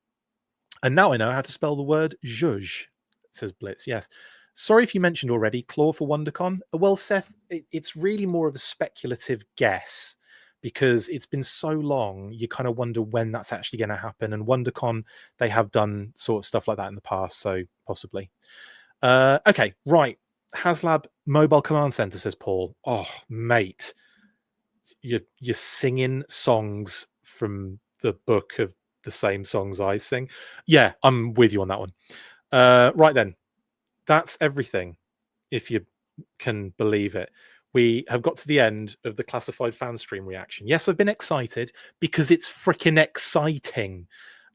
now I know how to spell the word zhuzh, says Blitz. Yes. Sorry if you mentioned already, Claw for WonderCon. Well, Seth, it's really more of a speculative guess because it's been so long, you kind of wonder when that's actually going to happen. And WonderCon, they have done sort of stuff like that in the past, so possibly. Okay, right. HasLab Mobile Command Center, says Paul. Oh, mate, you're singing songs from the book of the same songs I sing. Yeah, I'm with you on that one. Right then, that's everything, if you can believe it. We have got to the end of the Classified Fanstream reaction. Yes, I've been excited because it's freaking exciting.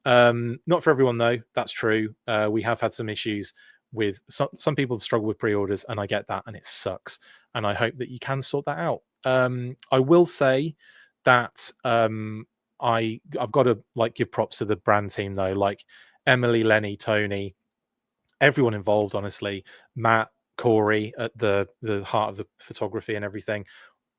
Not for everyone, though. That's true. We have had some issues with some people have struggled with pre-orders, and I get that, and it sucks. And I hope that you can sort that out. I will say that I've got to give props to the brand team, though, like Emily, Lenny, Tony, everyone involved, honestly. Matt, Corey at the heart of the photography and everything.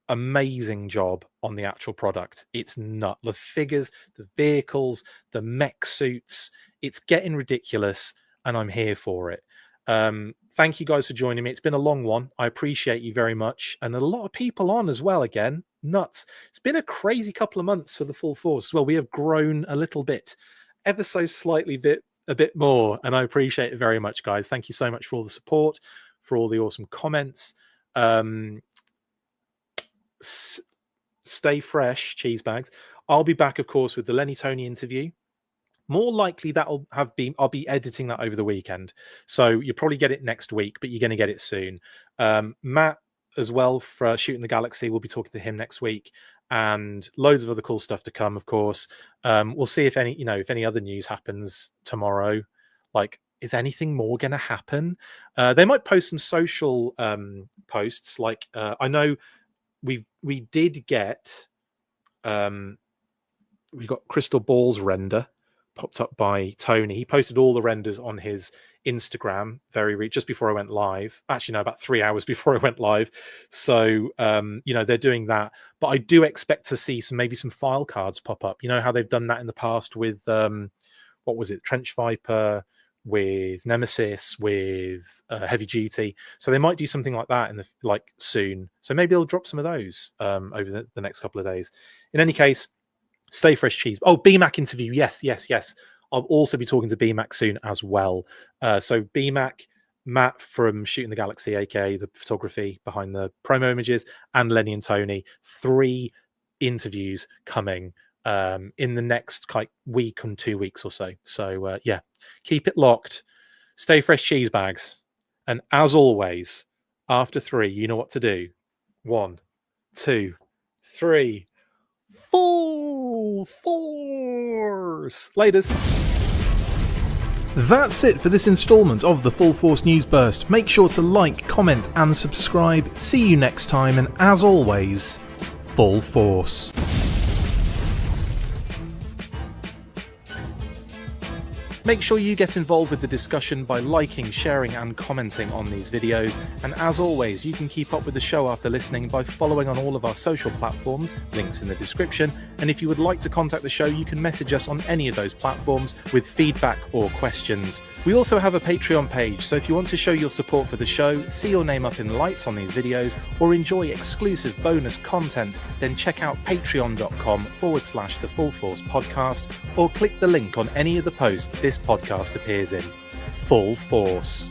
Amazing job on the actual product. It's not the figures, the vehicles, the mech suits. It's getting ridiculous, and I'm here for it. Thank you guys for joining me. It's been a long one. I appreciate you very much, and a lot of people on as well. Again, nuts. It's been a crazy couple of months for the Full Force. Well, we have grown a little bit, ever so slightly, a bit more, and I appreciate it very much, guys. Thank you so much for all the support, for all the awesome comments. Stay fresh, cheese bags. I'll be back, of course, with the Lenny Tony interview. More likely I'll be editing that over the weekend, so you'll probably get it next week, but you're going to get it soon. Matt as well for Shooting the Galaxy, we'll be talking to him next week, and loads of other cool stuff to come, of course. We'll see if any other news happens tomorrow. Like, is anything more going to happen? They might post some social posts. Like, I know we did get we got Crystal Ball's render popped up by Tony. He posted all the renders on his Instagram just before I went live. Actually, no, about 3 hours before I went live. So they're doing that. But I do expect to see maybe some file cards pop up. You know how they've done that in the past with what was it, Trench Viper, with Nemesis, with Heavy Duty. So they might do something like that soon. So maybe they'll drop some of those over the next couple of days. In any case, stay fresh, cheese. Oh, BMAC interview. Yes. I'll also be talking to BMAC soon as well. So BMAC, Matt from Shooting the Galaxy, aka the photography behind the promo images, and Lenny and Tony. 3 interviews coming in the next week and 2 weeks or so. So keep it locked. Stay fresh, cheese bags. And as always, after 3, you know what to do. 1, 2, 3. Full Force. Laters. That's it for this installment of the Full Force News Burst. Make sure to like, comment, and subscribe. See you next time, and as always, Full Force. Make sure you get involved with the discussion by liking, sharing, and commenting on these videos. And as always, you can keep up with the show after listening by following on all of our social platforms, links in the description. And if you would like to contact the show, you can message us on any of those platforms with feedback or questions. We also have a Patreon page, so if you want to show your support for the show, see your name up in lights on these videos, or enjoy exclusive bonus content, then check out patreon.com/The Full Force Podcast, or click the link on any of the posts this this podcast appears in full force.